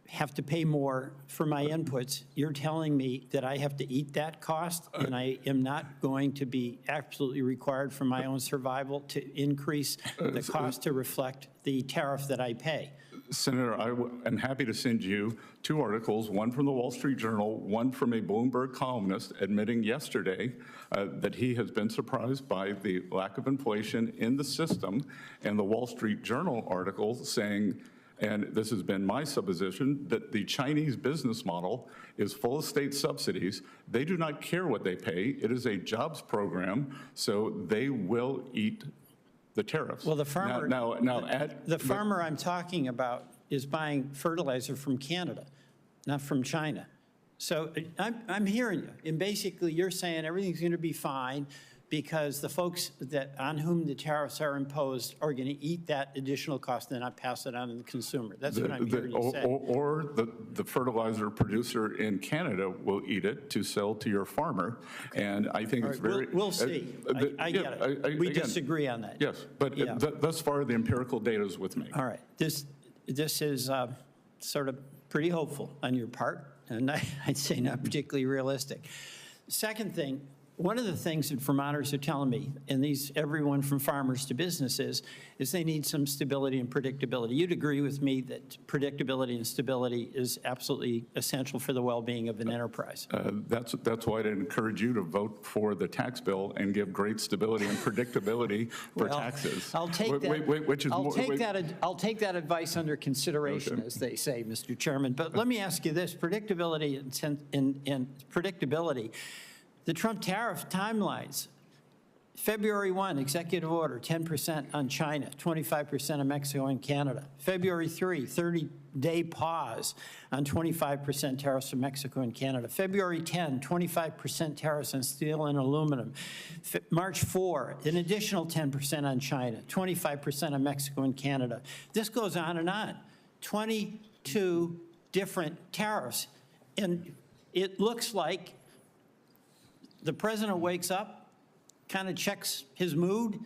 have to pay more for my inputs. You're telling me that I have to eat that cost, and I am not going to be absolutely required for my own survival to increase the cost to reflect the tariff that I pay. Senator, I am happy to send you 2 articles, one from the Wall Street Journal, one from a Bloomberg columnist admitting yesterday that he has been surprised by the lack of inflation in the system, and the Wall Street Journal article saying, and this has been my supposition, that the Chinese business model is full of state subsidies. They do not care what they pay. It is a jobs program, so they will eat the tariffs. Well, the farmer, the farmer I'm talking about is buying fertilizer from Canada, not from China. So I'm hearing you, and basically you're saying everything's going to be fine because the folks on whom the tariffs are imposed are going to eat that additional cost and not pass it on to the consumer. That's what I'm hearing you say. Or the fertilizer producer in Canada will eat it to sell to your farmer. And I think it's very... We'll see. I get it. We disagree on that. Yes, but thus far the empirical data is with me. All right. This is sort of pretty hopeful on your part, and I'd say not particularly realistic. Second thing, One of the things that Vermonters are telling me, and everyone from farmers to businesses, is they need some stability and predictability. You'd agree with me that predictability and stability is absolutely essential for the well-being of an enterprise. That's why I'd encourage you to vote for the tax bill and give great stability and predictability for taxes. I'll take that. I'll take that advice under consideration, as they say, Mr. Chairman. But let me ask you this: predictability and predictability. The Trump tariff timelines. February 1, executive order, 10% on China, 25% on Mexico and Canada. February 3, 30-day pause on 25% tariffs on Mexico and Canada. February 10, 25% tariffs on steel and aluminum. March 4, an additional 10% on China, 25% on Mexico and Canada. This goes on and on. 22 different tariffs. And it looks like the president wakes up, kind of checks his mood,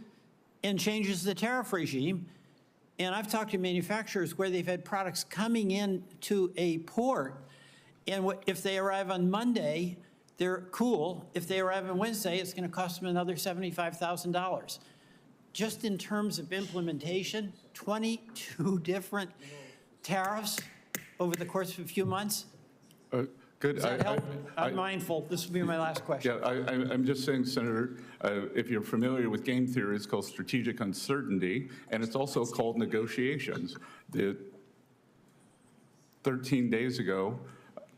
and changes the tariff regime. And I've talked to manufacturers where they've had products coming in to a port, and if they arrive on Monday, they're cool. If they arrive on Wednesday, it's going to cost them another $75,000. Just in terms of implementation, 22 different tariffs over the course of a few months. Good. Does that help? I'm mindful. This will be my last question. Yeah, I'm just saying, Senator, if you're familiar with game theory, it's called strategic uncertainty, and it's also called negotiations. 13 days ago,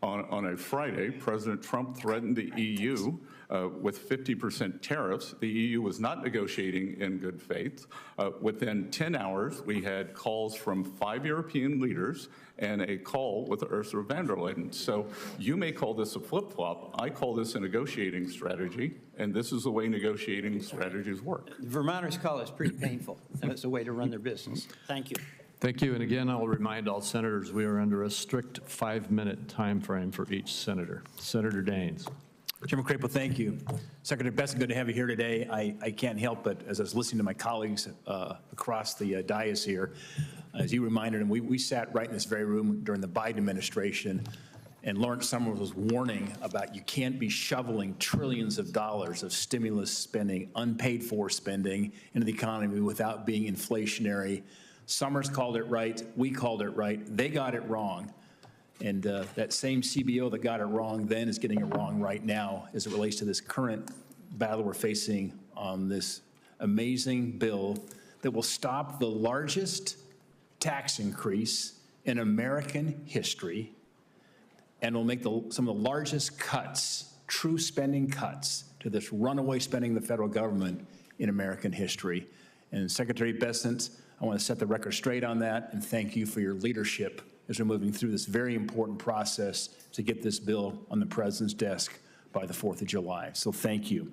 on a Friday, President Trump threatened the EU with 50% tariffs. The EU was not negotiating in good faith. Within 10 hours, we had calls from 5 European leaders and a call with Ursula von der Leyen. So you may call this a flip-flop. I call this a negotiating strategy, and this is the way negotiating strategies work. Vermonters call it pretty painful, and it's a way to run their business. Thank you. Thank you. And again, I'll remind all senators we are under a strict 5-minute time frame for each senator. Senator Daines. Chairman Crapo, thank you. Secretary Bessent, good to have you here today. I can't help but, as I was listening to my colleagues across the dais here, as you reminded them, we sat right in this very room during the Biden administration, and Lawrence Summers was warning about you can't be shoveling trillions of dollars of stimulus spending, unpaid for spending into the economy without being inflationary. Summers called it right. We called it right. They got it wrong. And that same CBO that got it wrong then is getting it wrong right now as it relates to this current battle we're facing on this amazing bill that will stop the largest tax increase in American history and will make some of the largest cuts, true spending cuts, to this runaway spending of the federal government in American history. And Secretary Bessent, I want to set the record straight on that and thank you for your leadership as we're moving through this very important process to get this bill on the President's desk by the 4th of July. So thank you.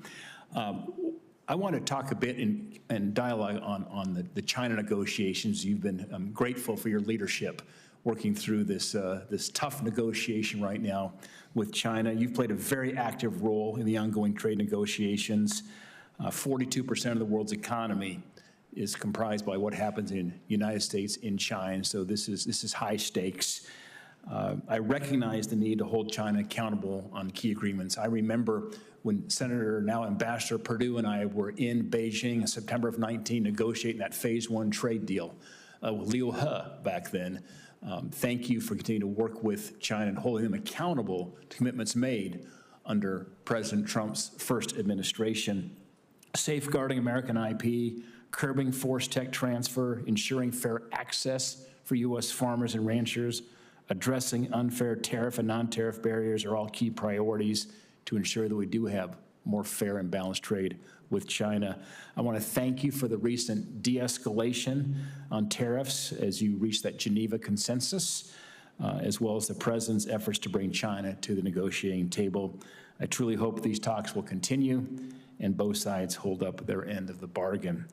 I want to talk a bit in dialogue on the China negotiations. You've been grateful for your leadership working through this tough negotiation right now with China. You've played a very active role in the ongoing trade negotiations. 42% of the world's economy is comprised by what happens in the United States, in China, so this is high stakes. I recognize the need to hold China accountable on key agreements. I remember when Senator, now Ambassador Perdue, and I were in Beijing in September of 19 negotiating that phase 1 trade deal with Liu He back then. Thank you for continuing to work with China and holding them accountable to commitments made under President Trump's first administration. Safeguarding American IP, curbing forced tech transfer, ensuring fair access for U.S. farmers and ranchers, addressing unfair tariff and non-tariff barriers are all key priorities to ensure that we do have more fair and balanced trade with China. I want to thank you for the recent de-escalation on tariffs as you reached that Geneva consensus, as well as the President's efforts to bring China to the negotiating table. I truly hope these talks will continue and both sides hold up their end of the bargain.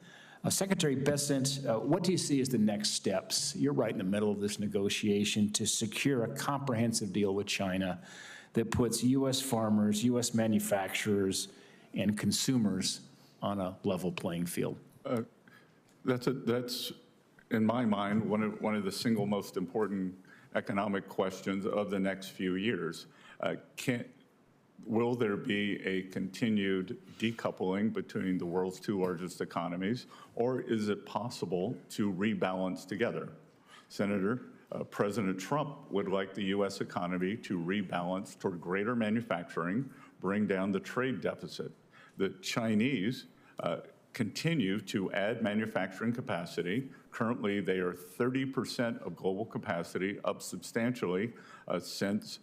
Secretary Bessent, what do you see as the next steps? You're right in the middle of this negotiation to secure a comprehensive deal with China that puts U.S. farmers, U.S. manufacturers, and consumers on a level playing field. That's, in my mind, one of the single most important economic questions of the next few years. will there be a continued decoupling between the world's two largest economies, or is it possible to rebalance together? Senator, President Trump would like the U.S. economy to rebalance toward greater manufacturing, bring down the trade deficit. The Chinese continue to add manufacturing capacity. Currently, they are 30% of global capacity, up substantially since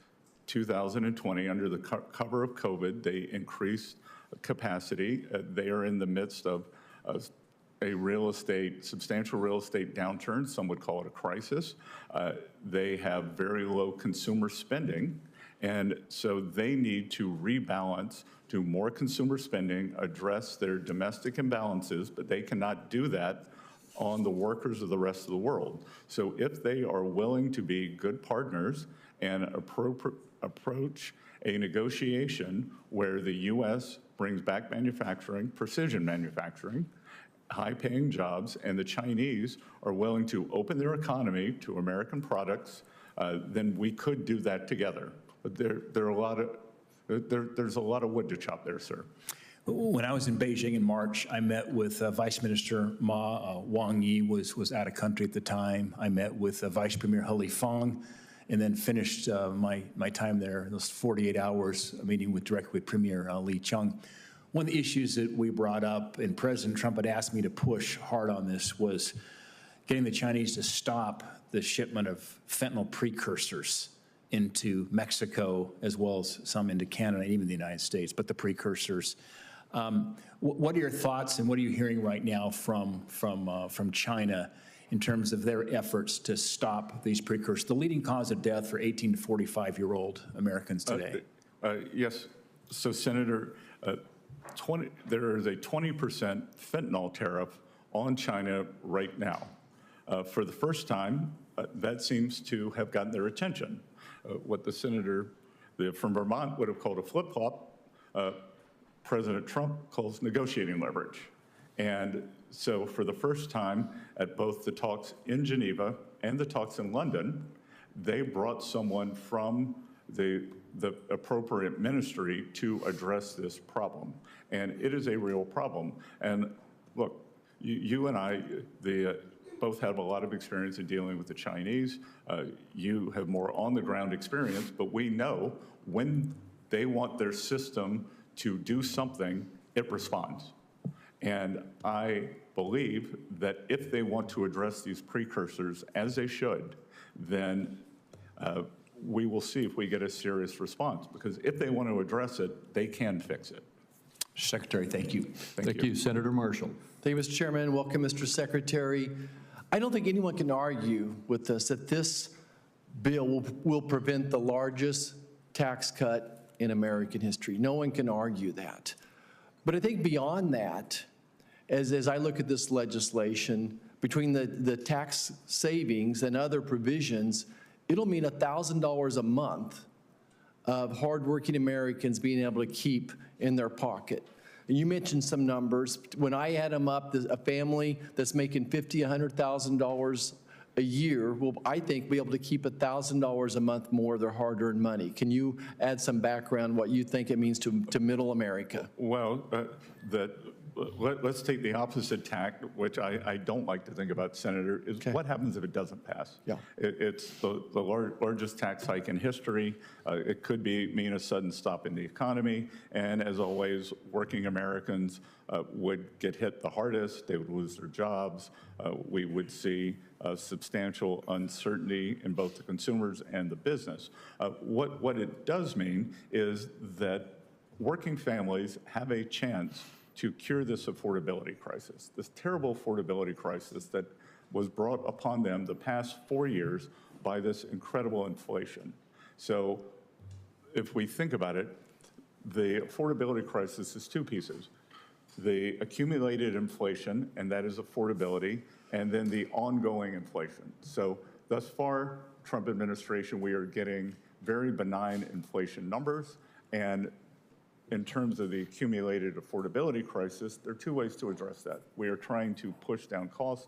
2020. Under the cover of COVID, they increased capacity. They are in the midst of a substantial real estate downturn. Some would call it a crisis. They have very low consumer spending, and so they need to rebalance to more consumer spending, address their domestic imbalances, but they cannot do that on the workers of the rest of the world. So if they are willing to be good partners and approach a negotiation where the U.S. brings back manufacturing, precision manufacturing, high-paying jobs, and the Chinese are willing to open their economy to American products, then we could do that together. But there's a lot of wood to chop there, sir. When I was in Beijing in March, I met with Vice Minister Ma. Wang Yi was out of country at the time. I met with Vice Premier He Lifeng, and then finished my time there, those 48 hours, meeting directly with Premier Li Qiang. One of the issues that we brought up, and President Trump had asked me to push hard on this, was getting the Chinese to stop the shipment of fentanyl precursors into Mexico, as well as some into Canada and even the United States, but the precursors. What are your thoughts, and what are you hearing right now from China in terms of their efforts to stop these precursors, the leading cause of death for 18 to 45-year-old Americans today? Yes. So, Senator, there is a 20% fentanyl tariff on China right now. For the first time, that seems to have gotten their attention. What the senator from Vermont would have called a flip-flop, President Trump calls negotiating leverage. And so for the first time at both the talks in Geneva and the talks in London, they brought someone from the appropriate ministry to address this problem. And it is a real problem. And look, you and I, both have a lot of experience in dealing with the Chinese. You have more on-the-ground experience, but we know when they want their system to do something, it responds. And I believe that if they want to address these precursors, as they should, then we will see if we get a serious response. Because if they want to address it, they can fix it. Secretary, thank you. Thank you. Senator Marshall. Thank you, Mr. Chairman. Welcome, Mr. Secretary. I don't think anyone can argue with us that this bill will prevent the largest tax cut in American history. No one can argue that. But I think beyond that, as I look at this legislation, between the tax savings and other provisions, it'll mean $1,000 a month of hardworking Americans being able to keep in their pocket. And you mentioned some numbers. When I add them up, a family that's making $50,000, $100,000 a year will, I think, be able to keep $1,000 a month more of their hard-earned money. Can you add some background what you think it means to middle America? Well, let's take the opposite tack, which I don't like to think about, Senator, is what happens if it doesn't pass? Yeah. It's the largest tax hike in history. It could mean a sudden stop in the economy. And as always, working Americans would get hit the hardest. They would lose their jobs. We would see substantial uncertainty in both the consumers and the business. What it does mean is that working families have a chance to cure this affordability crisis, this terrible affordability crisis that was brought upon them the past 4 years by this incredible inflation. So if we think about it, the affordability crisis is two pieces. The accumulated inflation, and that is affordability, and then the ongoing inflation. So thus far, Trump administration, we are getting very benign inflation numbers, and in terms of the accumulated affordability crisis, there are two ways to address that. We are trying to push down costs,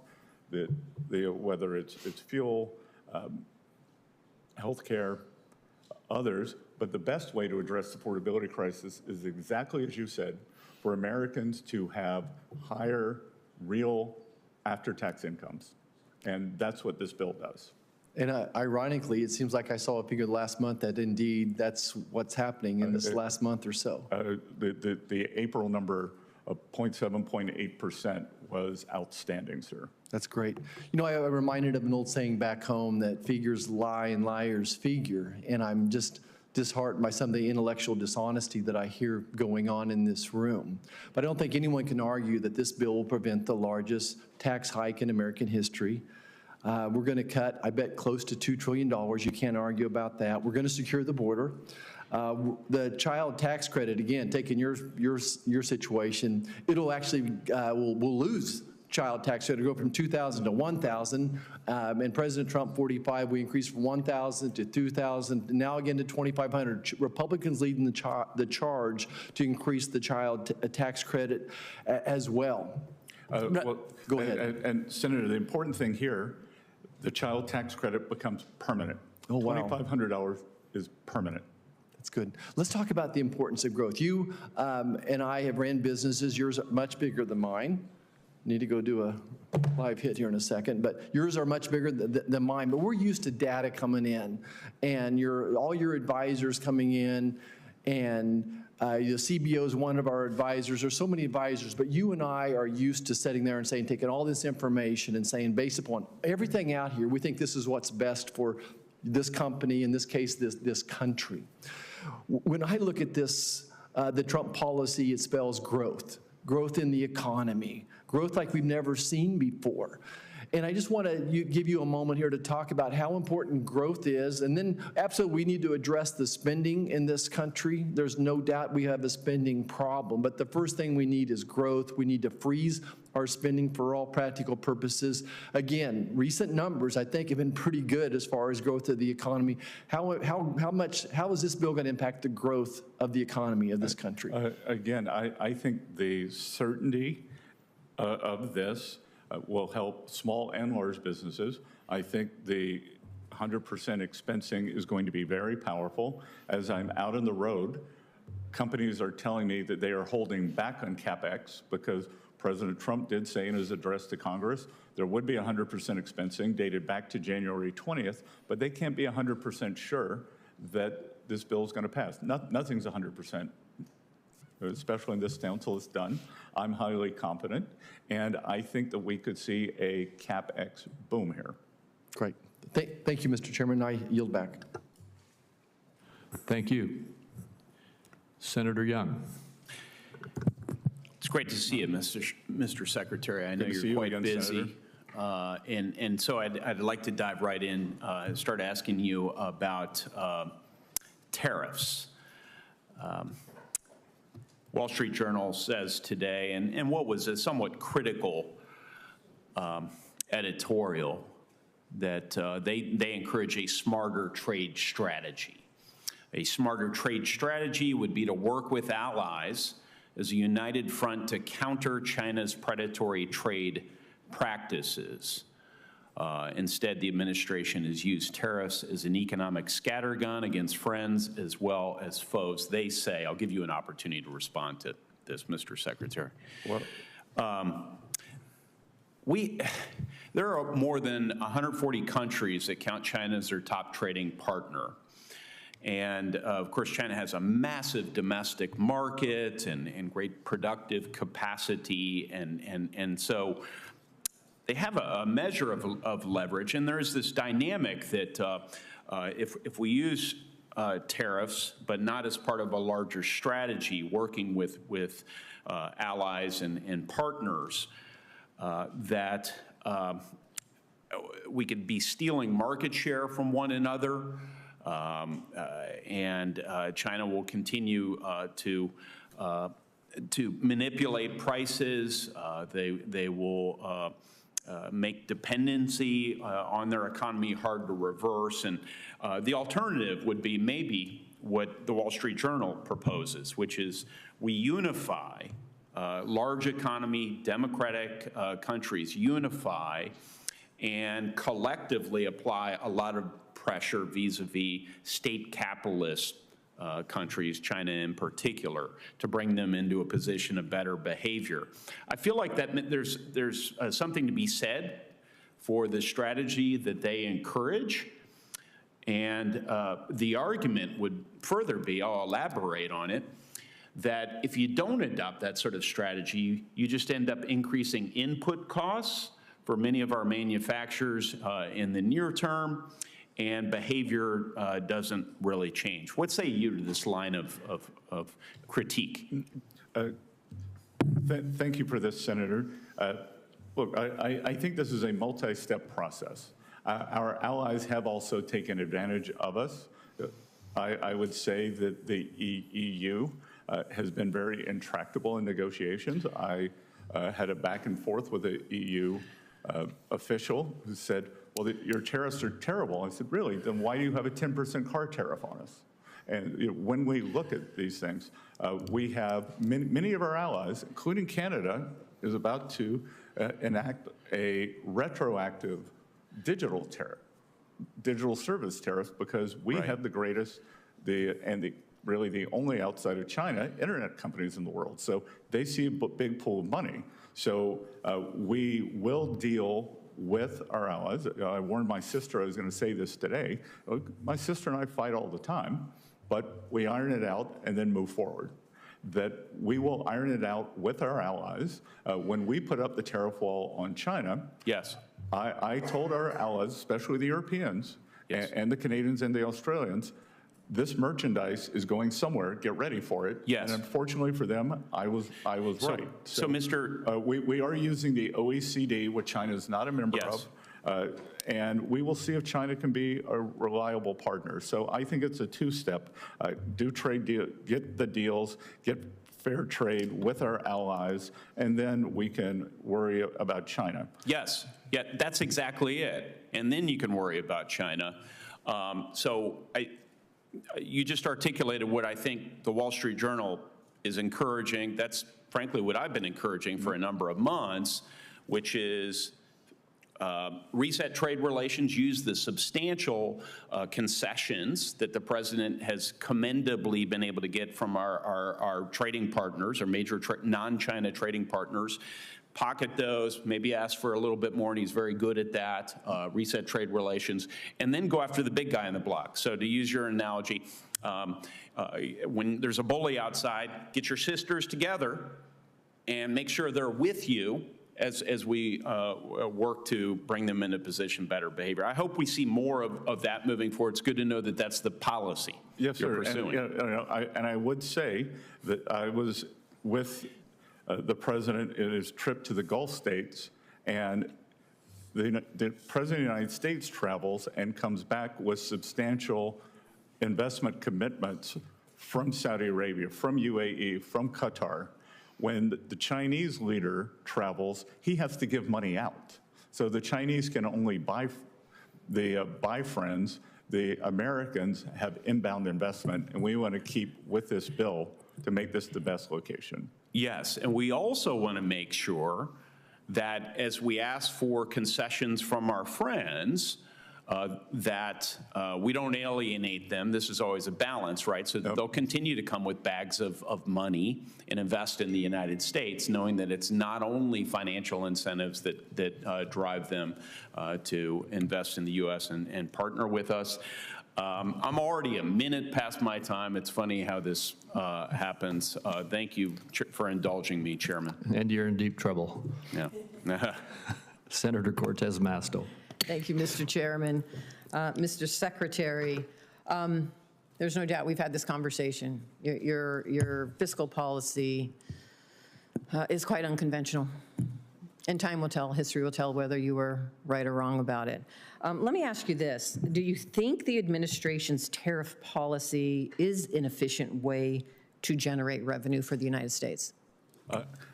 whether it's fuel, healthcare, others, but the best way to address the affordability crisis is exactly as you said, for Americans to have higher real after-tax incomes. And that's what this bill does. And ironically, it seems like I saw a figure last month that indeed that's what's happening in this last month or so. The April number of 0.7%, was outstanding, sir. That's great. You know, I'm reminded of an old saying back home that figures lie and liars figure, and I'm just disheartened by some of the intellectual dishonesty that I hear going on in this room. But I don't think anyone can argue that this bill will prevent the largest tax hike in American history. We're going to cut, I bet, close to $2 trillion. You can't argue about that. We're going to secure the border. The child tax credit, again, taking your situation, it'll actually, we'll lose child tax credit, go from $2,000 to $1,000. And President Trump, 45, we increased from $1,000 to $2,000, now again to $2,500. Republicans leading the charge to increase the child tax credit as well. Go ahead. And Senator, the important thing here, the child tax credit becomes permanent. Oh, wow. $2,500 is permanent. That's good. Let's talk about the importance of growth. You and I have ran businesses. Yours are much bigger than mine. Need to go do a live hit here in a second, but yours are much bigger than mine. But we're used to data coming in, and all your advisors coming in, and the CBO is one of our advisors. There's so many advisors, but you and I are used to sitting there and saying, taking all this information and saying, based upon everything out here, we think this is what's best for this company, in this case, this country. When I look at this, the Trump policy, it spells growth in the economy, growth like we've never seen before. And I just want to give you a moment here to talk about how important growth is. And then absolutely we need to address the spending in this country. There's no doubt we have a spending problem. But the first thing we need is growth. We need to freeze our spending for all practical purposes. Again, recent numbers, I think, have been pretty good as far as growth of the economy. How is this bill going to impact the growth of the economy of this country? Again, I think the certainty of this will help small and large businesses. I think the 100% expensing is going to be very powerful. As I'm out on the road, companies are telling me that they are holding back on CapEx because President Trump did say in his address to Congress there would be 100% expensing dated back to January 20th, but they can't be 100% sure that this bill is going to pass. Nothing's 100%. Especially in this town until it's done. I'm highly confident, and I think that we could see a CapEx boom here. Great. Thank you, Mr. Chairman. I yield back. Thank you. Senator Young. It's great to see you, Mr. Secretary. I know you're quite busy. And so I'd like to dive right in, start asking you about tariffs. Wall Street Journal says today, and what was a somewhat critical editorial, that they encourage a smarter trade strategy. A smarter trade strategy would be to work with allies as a united front to counter China's predatory trade practices. Instead, the administration has used tariffs as an economic scattergun against friends as well as foes. They say, I'll give you an opportunity to respond to this, Mr. Secretary. There are more than 140 countries that count China as their top trading partner. And of course, China has a massive domestic market and great productive capacity. And so they have a measure of leverage, and there's this dynamic that if we use tariffs, but not as part of a larger strategy, working with allies and partners, that we could be stealing market share from one another, and China will continue to manipulate prices. They will make dependency on their economy hard to reverse. And the alternative would be maybe what the Wall Street Journal proposes, which is we unify large economy, democratic countries, unify and collectively apply a lot of pressure vis-a-vis state capitalist countries, China in particular, to bring them into a position of better behavior. I feel like that there's something to be said for the strategy that they encourage. And the argument would further be, I'll elaborate on it, that if you don't adopt that sort of strategy, you just end up increasing input costs for many of our manufacturers in the near term, and behavior doesn't really change. What say you to this line of critique? Thank you for this, Senator. Look, I think this is a multi-step process. Our allies have also taken advantage of us. I would say that the EU has been very intractable in negotiations. I had a back and forth with the EU official who said, well, your tariffs are terrible. I said, really? Then why do you have a 10% car tariff on us? And when we look at these things, we have many of our allies, including Canada, is about to enact a retroactive digital tariff, digital service tariff, because we have the greatest, really the only outside of China internet companies in the world. So they see a big pool of money. So we will deal with our allies. I warned my sister I was going to say this today. My sister and I fight all the time, but we iron it out and then move forward. That we will iron it out with our allies. When we put up the tariff wall on China, yes, I told our allies, especially the Europeans, yes, and the Canadians and the Australians, this merchandise is going somewhere. Get ready for it. Yes. And unfortunately for them, I was right. So Mr. We are using the OECD, which China is not a member Yes. of, and we will see if China can be a reliable partner. So I think it's a two-step. Do trade deal, get the deals, get fair trade with our allies, and then we can worry about China. Yes, yeah, that's exactly it. And then you can worry about China. You just articulated what I think the Wall Street Journal is encouraging. That's frankly what I've been encouraging for a number of months, which is reset trade relations, use the substantial concessions that the president has commendably been able to get from our trading partners, our major non-China trading partners, pocket those, maybe ask for a little bit more, and he's very good at that, reset trade relations, and then go after the big guy on the block. So to use your analogy, when there's a bully outside, get your sisters together and make sure they're with you as we work to bring them into position better behavior. I hope we see more of that moving forward. It's good to know that that's the policy Yes, you're sir. pursuing. And I would say that I was with the president in his trip to the Gulf states, and the president of the United States travels and comes back with substantial investment commitments from Saudi Arabia, from UAE, from Qatar. When the Chinese leader travels, he has to give money out. So the Chinese can only buy friends. The Americans have inbound investment, and we want to keep with this bill to make this the best location. Yes, and we also want to make sure that as we ask for concessions from our friends, that we don't alienate them. This is always a balance, right? So they'll continue to come with bags of money and invest in the United States, knowing that it's not only financial incentives that drive them to invest in the U.S. and partner with us. I'm already a minute past my time. It's funny how this happens. Thank you for indulging me, Chairman. And you're in deep trouble. Yeah. Senator Cortez Masto. Thank you, Mr. Chairman. Mr. Secretary, there's no doubt we've had this conversation. Your fiscal policy is quite unconventional. And time will tell, history will tell whether you were right or wrong about it. Let me ask you this. Do you think the administration's tariff policy is an efficient way to generate revenue for the United States?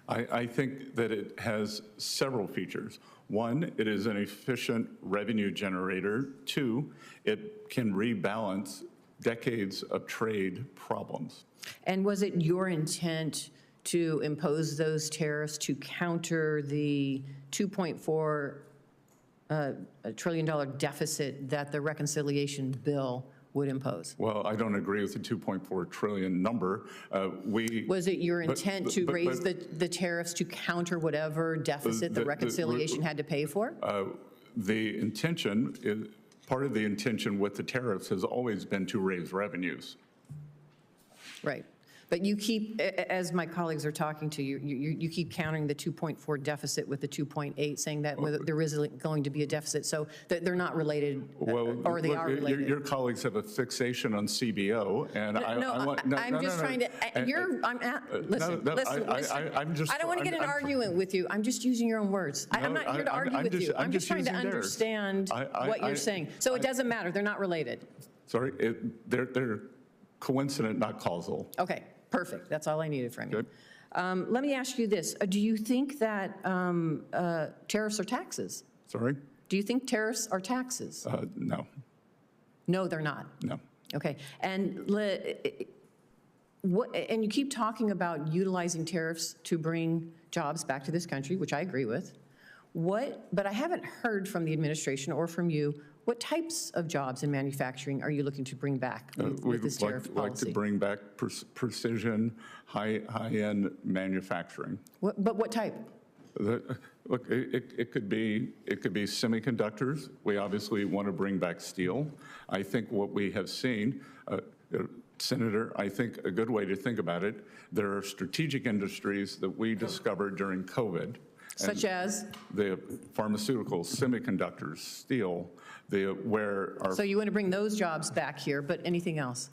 I think that it has several features. One, it is an efficient revenue generator. Two, it can rebalance decades of trade problems. And was it your intent to impose those tariffs to counter the $2.4 $1 trillion deficit that the reconciliation bill would impose? Well, I don't agree with the 2.4 trillion number. Was it your intent to raise the tariffs to counter whatever deficit the reconciliation had to pay for? The intention, part of the intention with the tariffs has always been to raise revenues. Right. But you keep, as my colleagues are talking to you, you keep countering the 2.4 deficit with the 2.8, saying that there is going to be a deficit. So they're not related, or they are related. Your colleagues have a fixation on CBO, and I'm just trying to. Listen. I don't want to get in an argument with you. I'm just using your own words. I'm not here to argue with you. I'm just trying to understand what you're saying. So it doesn't matter. They're not related. Sorry, they're coincident, not causal. Okay. Perfect. That's all I needed from you. Let me ask you this. Do you think that tariffs are taxes? Sorry? Do you think tariffs are taxes? No. No, they're not? No. Okay. And you keep talking about utilizing tariffs to bring jobs back to this country, which I agree with. But I haven't heard from the administration or from you, what types of jobs in manufacturing are you looking to bring back with this tariff policy? We'd like to bring back precision, high-end manufacturing. But what type? Look, it could be semiconductors. We obviously want to bring back steel. I think what we have seen, Senator, I think a good way to think about it, there are strategic industries that we discovered during COVID. Such as? The pharmaceuticals, semiconductors, steel, So you want to bring those jobs back here, but anything else?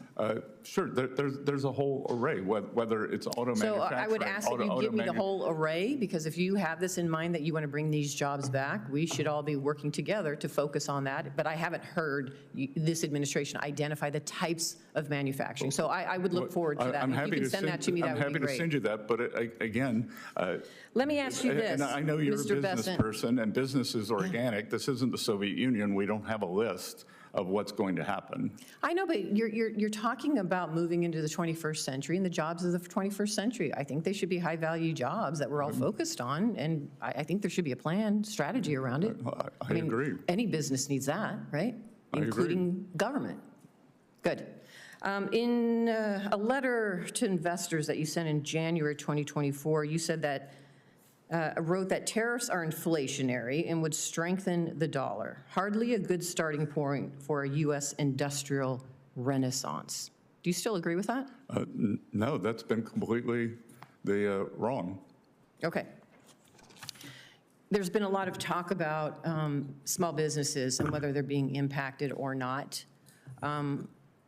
Sure, there's a whole array, whether it's auto manufacturing. So I would ask that you give me the whole array, because if you have this in mind that you want to bring these jobs back, we should all be working together to focus on that. But I haven't heard this administration identify the types of manufacturing. So I would look forward to that. If you can send that to me, that would be great. I'm happy to send you that, but again. Let me ask you this, and I know you're Mr. a business Bessent. person, and business is organic. This isn't the Soviet Union. We don't have a list of what's going to happen. I know, but you're talking about moving into the 21st century and the jobs of the 21st century. I think they should be high-value jobs that we're all focused on, and I think there should be a plan, strategy around it. I agree. Any business needs that, right? Including government. Good. In a letter to investors that you sent in January 2024, you said that wrote that tariffs are inflationary and would strengthen the dollar. Hardly a good starting point for a U.S. industrial renaissance. Do you still agree with that? No, that's been completely wrong. Okay. There's been a lot of talk about small businesses and whether they're being impacted or not.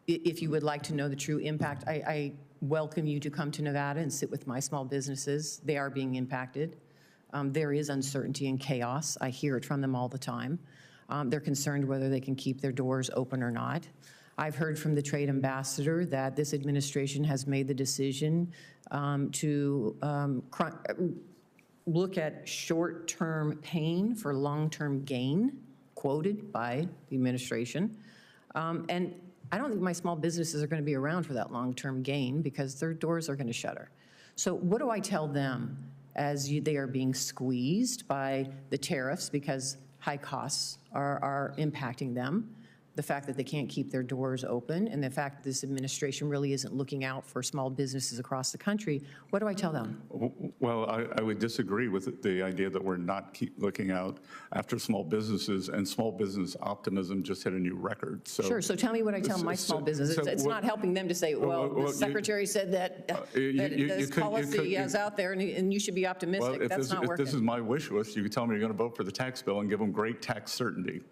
If you would like to know the true impact, I welcome you to come to Nevada and sit with my small businesses. They are being impacted. There is uncertainty and chaos. I hear it from them all the time. They're concerned whether they can keep their doors open or not. I've heard from the trade ambassador that this administration has made the decision to look at short-term pain for long-term gain, quoted by the administration. And I don't think my small businesses are going to be around for that long-term gain because their doors are going to shutter. So what do I tell them as they are being squeezed by the tariffs because high costs are impacting them, the fact that they can't keep their doors open, and the fact that this administration really isn't looking out for small businesses across the country? What do I tell them? Well, I would disagree with the idea that we're not looking out after small businesses, and small business optimism just hit a new record. So, sure, so tell me what I tell my small business. It's not helping them to say, well, the secretary said that, this policy is out there and you should be optimistic. Well, That's not working. If this is my wish list, you could tell me you're going to vote for the tax bill and give them great tax certainty.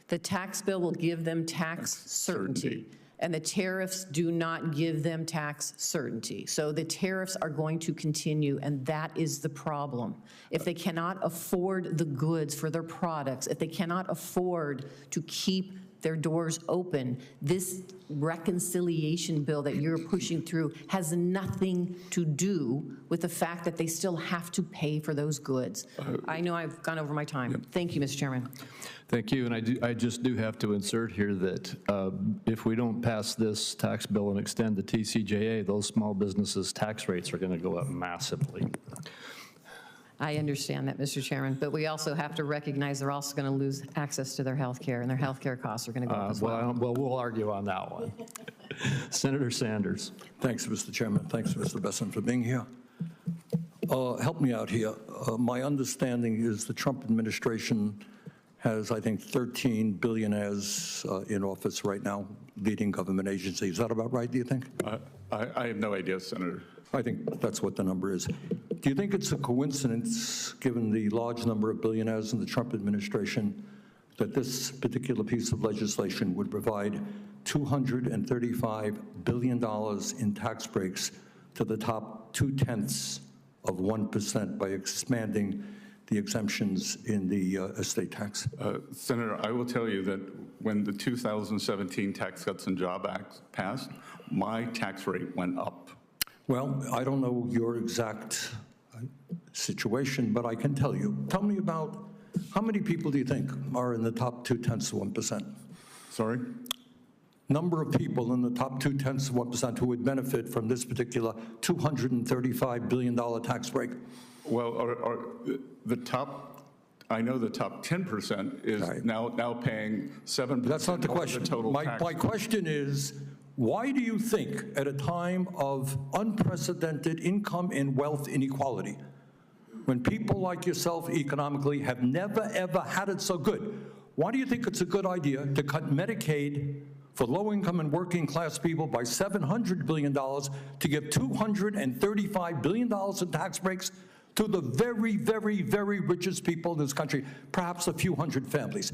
The tax bill will give them tax certainty, and the tariffs do not give them tax certainty. So the tariffs are going to continue, and that is the problem. If they cannot afford the goods for their products, if they cannot afford to keep their doors open, this reconciliation bill that you're pushing through has nothing to do with the fact that they still have to pay for those goods. I know I've gone over my time. Yep. Thank you, Mr. Chairman. Thank you, and I just do have to insert here that if we don't pass this tax bill and extend the TCJA, those small businesses' tax rates are going to go up massively. I understand that, Mr. Chairman, but we also have to recognize they're also going to lose access to their health care, and their health care costs are going to go up as well. Well, we'll argue on that one. Senator Sanders. Thanks, Mr. Chairman. Thanks, Mr. Bessent, for being here. Help me out here. My understanding is the Trump administration has, I think, 13 billionaires in office right now, leading government agencies. Is that about right, do you think? I have no idea, Senator. I think that's what the number is. Do you think it's a coincidence, given the large number of billionaires in the Trump administration, that this particular piece of legislation would provide $235 billion in tax breaks to the top 0.2% by expanding the exemptions in the estate tax? Senator, I will tell you that when the 2017 Tax Cuts and Jobs Act passed, my tax rate went up. Well, I don't know your exact situation, but I can tell you. Tell me about how many people do you think are in the top 0.2%? Sorry? Number of people in the top 0.2% who would benefit from this particular $235 billion tax break. Well, the top, I know the top 10% is right. now paying 7%. That's not the question. My question is, why do you think at a time of unprecedented income and wealth inequality, when people like yourself economically have never, ever had it so good, why do you think it's a good idea to cut Medicaid for low-income and working-class people by $700 billion to give $235 billion in tax breaks to the very, very, very richest people in this country, perhaps a few hundred families?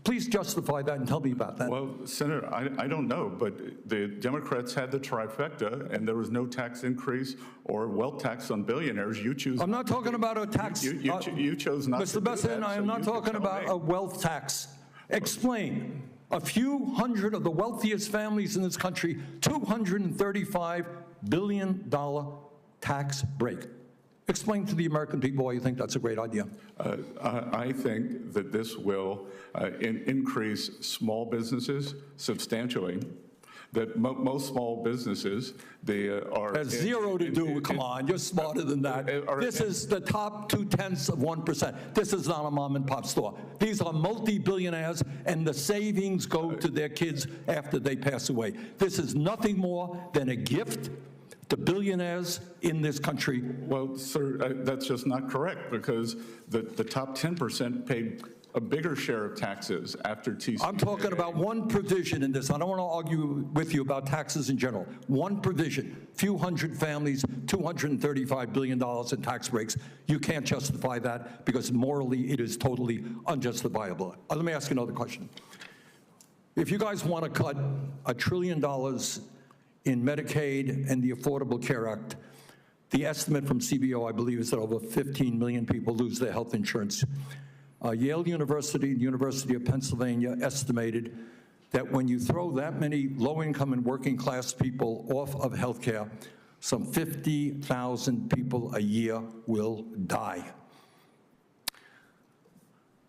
Please justify that and tell me about that. Well, Senator, I don't know, but the Democrats had the trifecta, and there was no tax increase or wealth tax on billionaires. You choose. I'm not talking about a tax. You chose not Mr. to do Bessent, that, I am not talking about a wealth tax. Explain. A few hundred of the wealthiest families in this country, $235 billion tax break. Explain to the American people why you think that's a great idea. I think that this will increase small businesses substantially. That most small businesses, they are... Has zero to do, come on, you're smarter than that. This is the top 0.2%. This is not a mom and pop store. These are multi-billionaires, and the savings go to their kids after they pass away. This is nothing more than a gift to billionaires in this country. Well, sir, that's just not correct, because the top 10% paid a bigger share of taxes after TCJA. I'm talking about one provision in this. I don't want to argue with you about taxes in general. One provision, few hundred families, $235 billion in tax breaks. You can't justify that because morally it is totally unjustifiable. Let me ask you another question. If you guys want to cut $1 trillion in Medicaid and the Affordable Care Act, the estimate from CBO, I believe, is that over 15 million people lose their health insurance. Yale University and the University of Pennsylvania estimated that when you throw that many low-income and working-class people off of health care, some 50,000 people a year will die.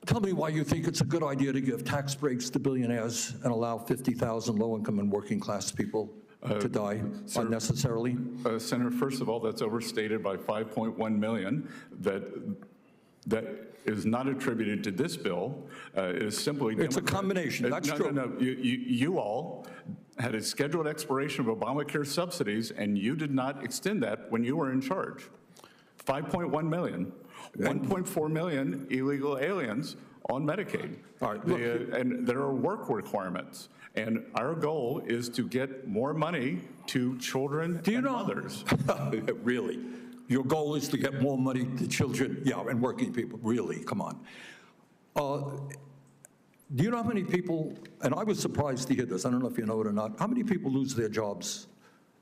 Tell me why you think it's a good idea to give tax breaks to billionaires and allow 50,000 low-income and working-class people to die unnecessarily? Senator, first of all, that's overstated by 5.1 million. That is not attributed to this bill. It is simply It's a combination. That's true. No. You all had a scheduled expiration of Obamacare subsidies, and you did not extend that when you were in charge. 5.1 million. 1.4 million illegal aliens on Medicaid. All right, and there are work requirements. And our goal is to get more money to children and mothers. Really? Your goal is to get more money to children, and working people. Really? Come on. Do you know how many people, and I was surprised to hear this, I don't know if you know it or not, how many people lose their jobs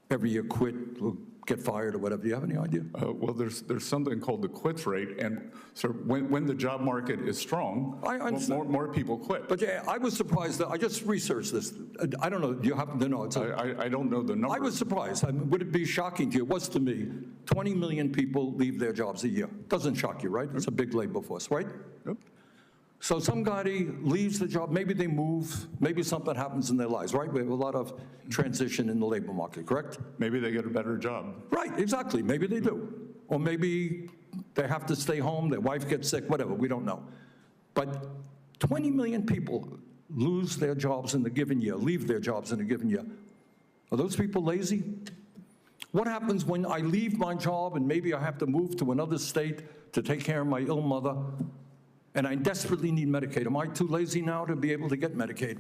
every year, quit, or get fired or whatever? Do you have any idea? Well, there's something called the quits rate, and so when the job market is strong, more people quit. But yeah, I was surprised that I just researched this. I don't know. Do you happen to know? I don't know the number. I was surprised. Would it be shocking to you? It was to me. 20 million people leave their jobs a year. Doesn't shock you, right? It's a big labor force, right? Yep. So somebody leaves the job, maybe they move, maybe something happens in their lives, right? We have a lot of transition in the labor market, correct? Maybe they get a better job. Right, exactly. Maybe they do. Or maybe They have to stay home, their wife gets sick, whatever, we don't know. But 20 million people lose their jobs in a given year, leave their jobs in a given year. Are those people lazy? What happens when I leave my job and maybe I have to move to another state to take care of my ill mother, and I desperately need Medicaid? Am I too lazy now to be able to get Medicaid?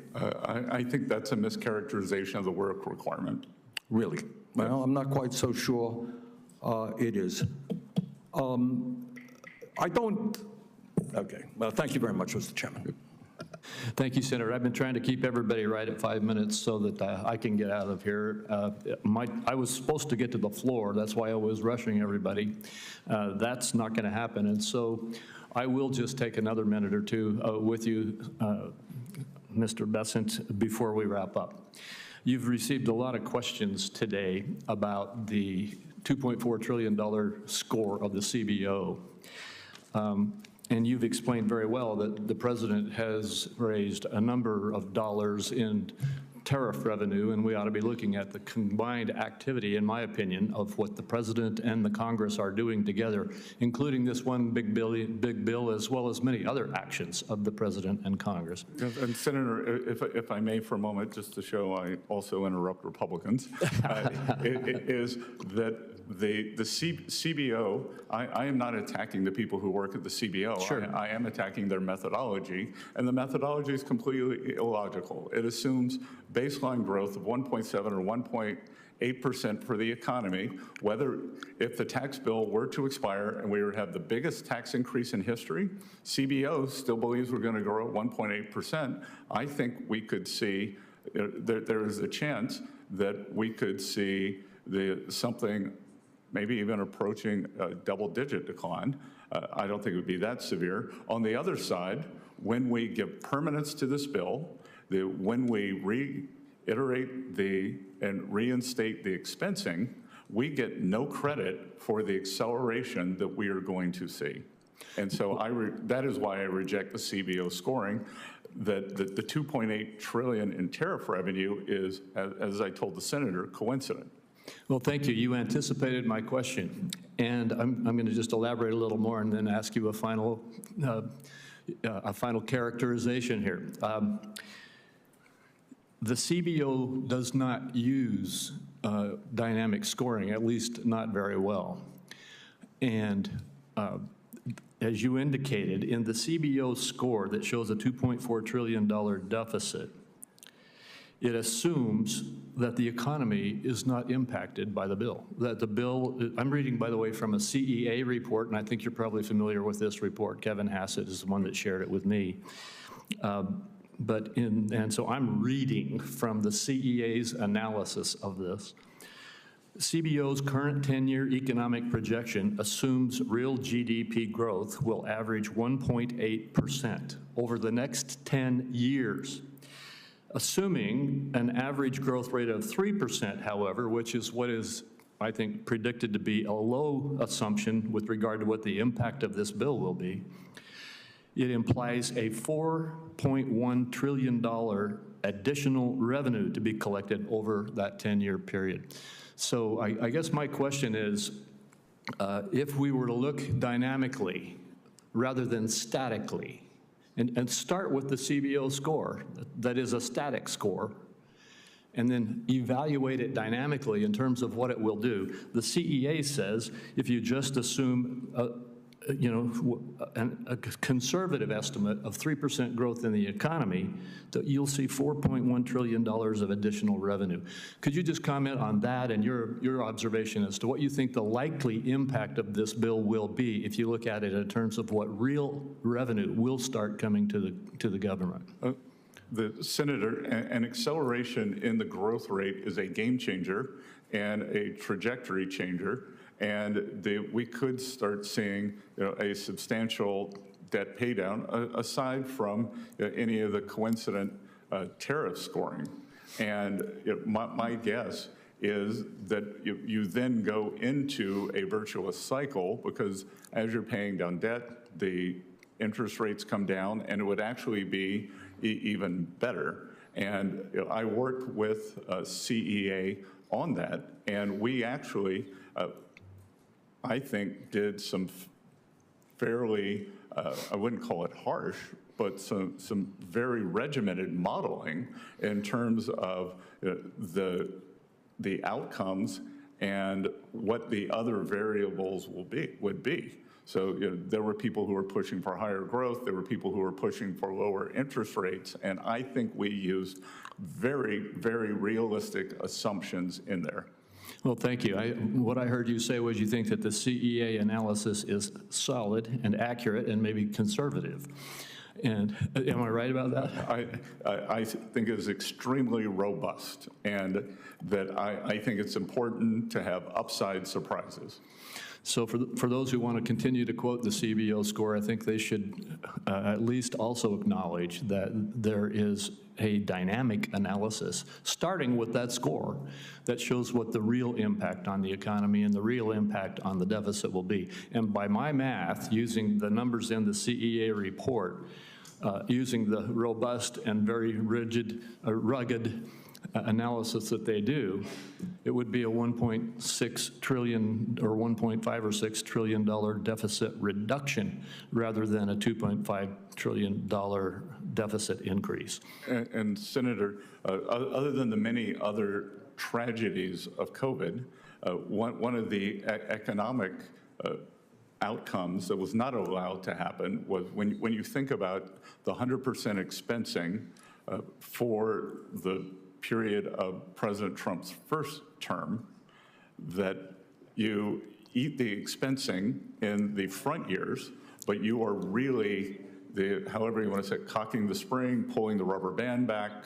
I think that's a mischaracterization of the work requirement. Really? Well, I'm not quite so sure it is. I don't, okay. Well, thank you very much, Mr. Chairman. Thank you, Senator. I've been trying to keep everybody right at 5 minutes so that I can get out of here. I was supposed to get to the floor. That's why I was rushing everybody. That's not going to happen. And so I will just take another minute or two with you, Mr. Bessent, before we wrap up. You've received a lot of questions today about the $2.4 trillion score of the CBO. And you've explained very well that the president has raised a number of dollars in tariff revenue, and we ought to be looking at the combined activity, in my opinion, of what the president and the Congress are doing together, including this one big bill, as well as many other actions of the president and Congress. And Senator, if I may for a moment, just to show I also interrupt Republicans, is that the CBO, I am not attacking the people who work at the CBO. Sure. I am attacking their methodology, and the methodology is completely illogical. It assumes baseline growth of 1.7 or 1.8% for the economy, if the tax bill were to expire and we would have the biggest tax increase in history. CBO still believes we're going to grow at 1.8%. I think we could see, there is a chance that we could see something maybe even approaching a double-digit decline. I don't think it would be that severe. On the other side, when we give permanence to this bill, when we reiterate and reinstate the expensing, we get no credit for the acceleration that we are going to see. And so that is why I reject the CBO scoring, that the $2.8 trillion in tariff revenue is, as I told the senator, coincident. Well, thank you. You anticipated my question, and I'm going to just elaborate a little more and then ask you a final characterization here. The CBO does not use dynamic scoring, at least not very well. And as you indicated, in the CBO score that shows a $2.4 trillion deficit, it assumes that the economy is not impacted by the bill. That the bill, I'm reading, by the way, from a CEA report, and I think you're probably familiar with this report. Kevin Hassett is the one that shared it with me. And so I'm reading from the CEA's analysis of this. CBO's current 10-year economic projection assumes real GDP growth will average 1.8% over the next 10 years. Assuming an average growth rate of 3%, however, which is what is, I think, predicted to be a low assumption with regard to what the impact of this bill will be, it implies a $4.1 trillion additional revenue to be collected over that 10-year period. So I guess my question is, if we were to look dynamically rather than statically, and start with the CBO score, that is a static score, and then evaluate it dynamically in terms of what it will do. The CEA says if you just assume a conservative estimate of 3% growth in the economy, that you'll see $4.1 trillion of additional revenue. Could you just comment on that and your observation as to what you think the likely impact of this bill will be if you look at it in terms of what real revenue will start coming to the government? The Senator, an acceleration in the growth rate is a game changer and a trajectory changer. And we could start seeing a substantial debt paydown aside from any of the coincident tariff scoring. And my guess is that you then go into a virtuous cycle, because as you're paying down debt, the interest rates come down, and it would actually be even better. And I worked with CEA on that, and we actually I think did some fairly, I wouldn't call it harsh, but some very regimented modeling in terms of the outcomes and what the other variables would be. So there were people who were pushing for higher growth. There were people who were pushing for lower interest rates. And I think we used very, very realistic assumptions in there. Well, thank you. What I heard you say was you think that the CEA analysis is solid and accurate and maybe conservative. And am I right about that? I think it is extremely robust, and that I think it's important to have upside surprises. So for those who want to continue to quote the CBO score, I think they should at least also acknowledge that there is a dynamic analysis, starting with that score, that shows what the real impact on the economy and the real impact on the deficit will be. And by my math, using the numbers in the CEA report, using the robust and very rugged analysis that they do, it would be a $1.6 trillion or $1.5 or $6 trillion deficit reduction rather than a $2.5 trillion deficit increase. And Senator, other than the many other tragedies of COVID, one of the economic outcomes that was not allowed to happen was when you think about the 100% expensing for the period of President Trump's first term, that you eat the expensing in the front years, but you are really, however you want to say it, cocking the spring, pulling the rubber band back,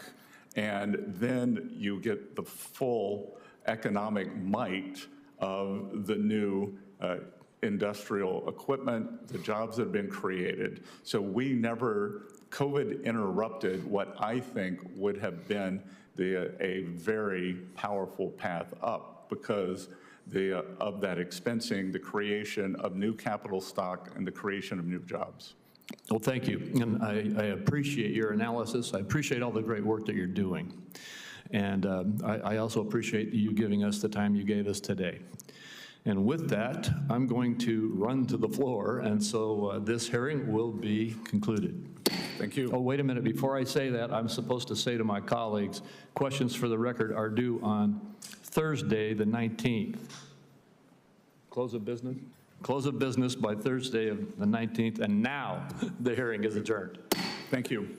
and then you get the full economic might of the new industrial equipment, the jobs that have been created. So COVID interrupted what I think would have been a very powerful path up because of that expensing, the creation of new capital stock, and the creation of new jobs. Well, thank you. And I appreciate your analysis. I appreciate all the great work that you're doing. And I also appreciate you giving us the time you gave us today. And with that, I'm going to run to the floor, and so this hearing will be concluded. Thank you. Oh, wait a minute. Before I say that, I'm supposed to say to my colleagues, questions for the record are due on Thursday, the 19th. Close of business? Close of business by Thursday of the 19th, and now the hearing is adjourned. Thank you.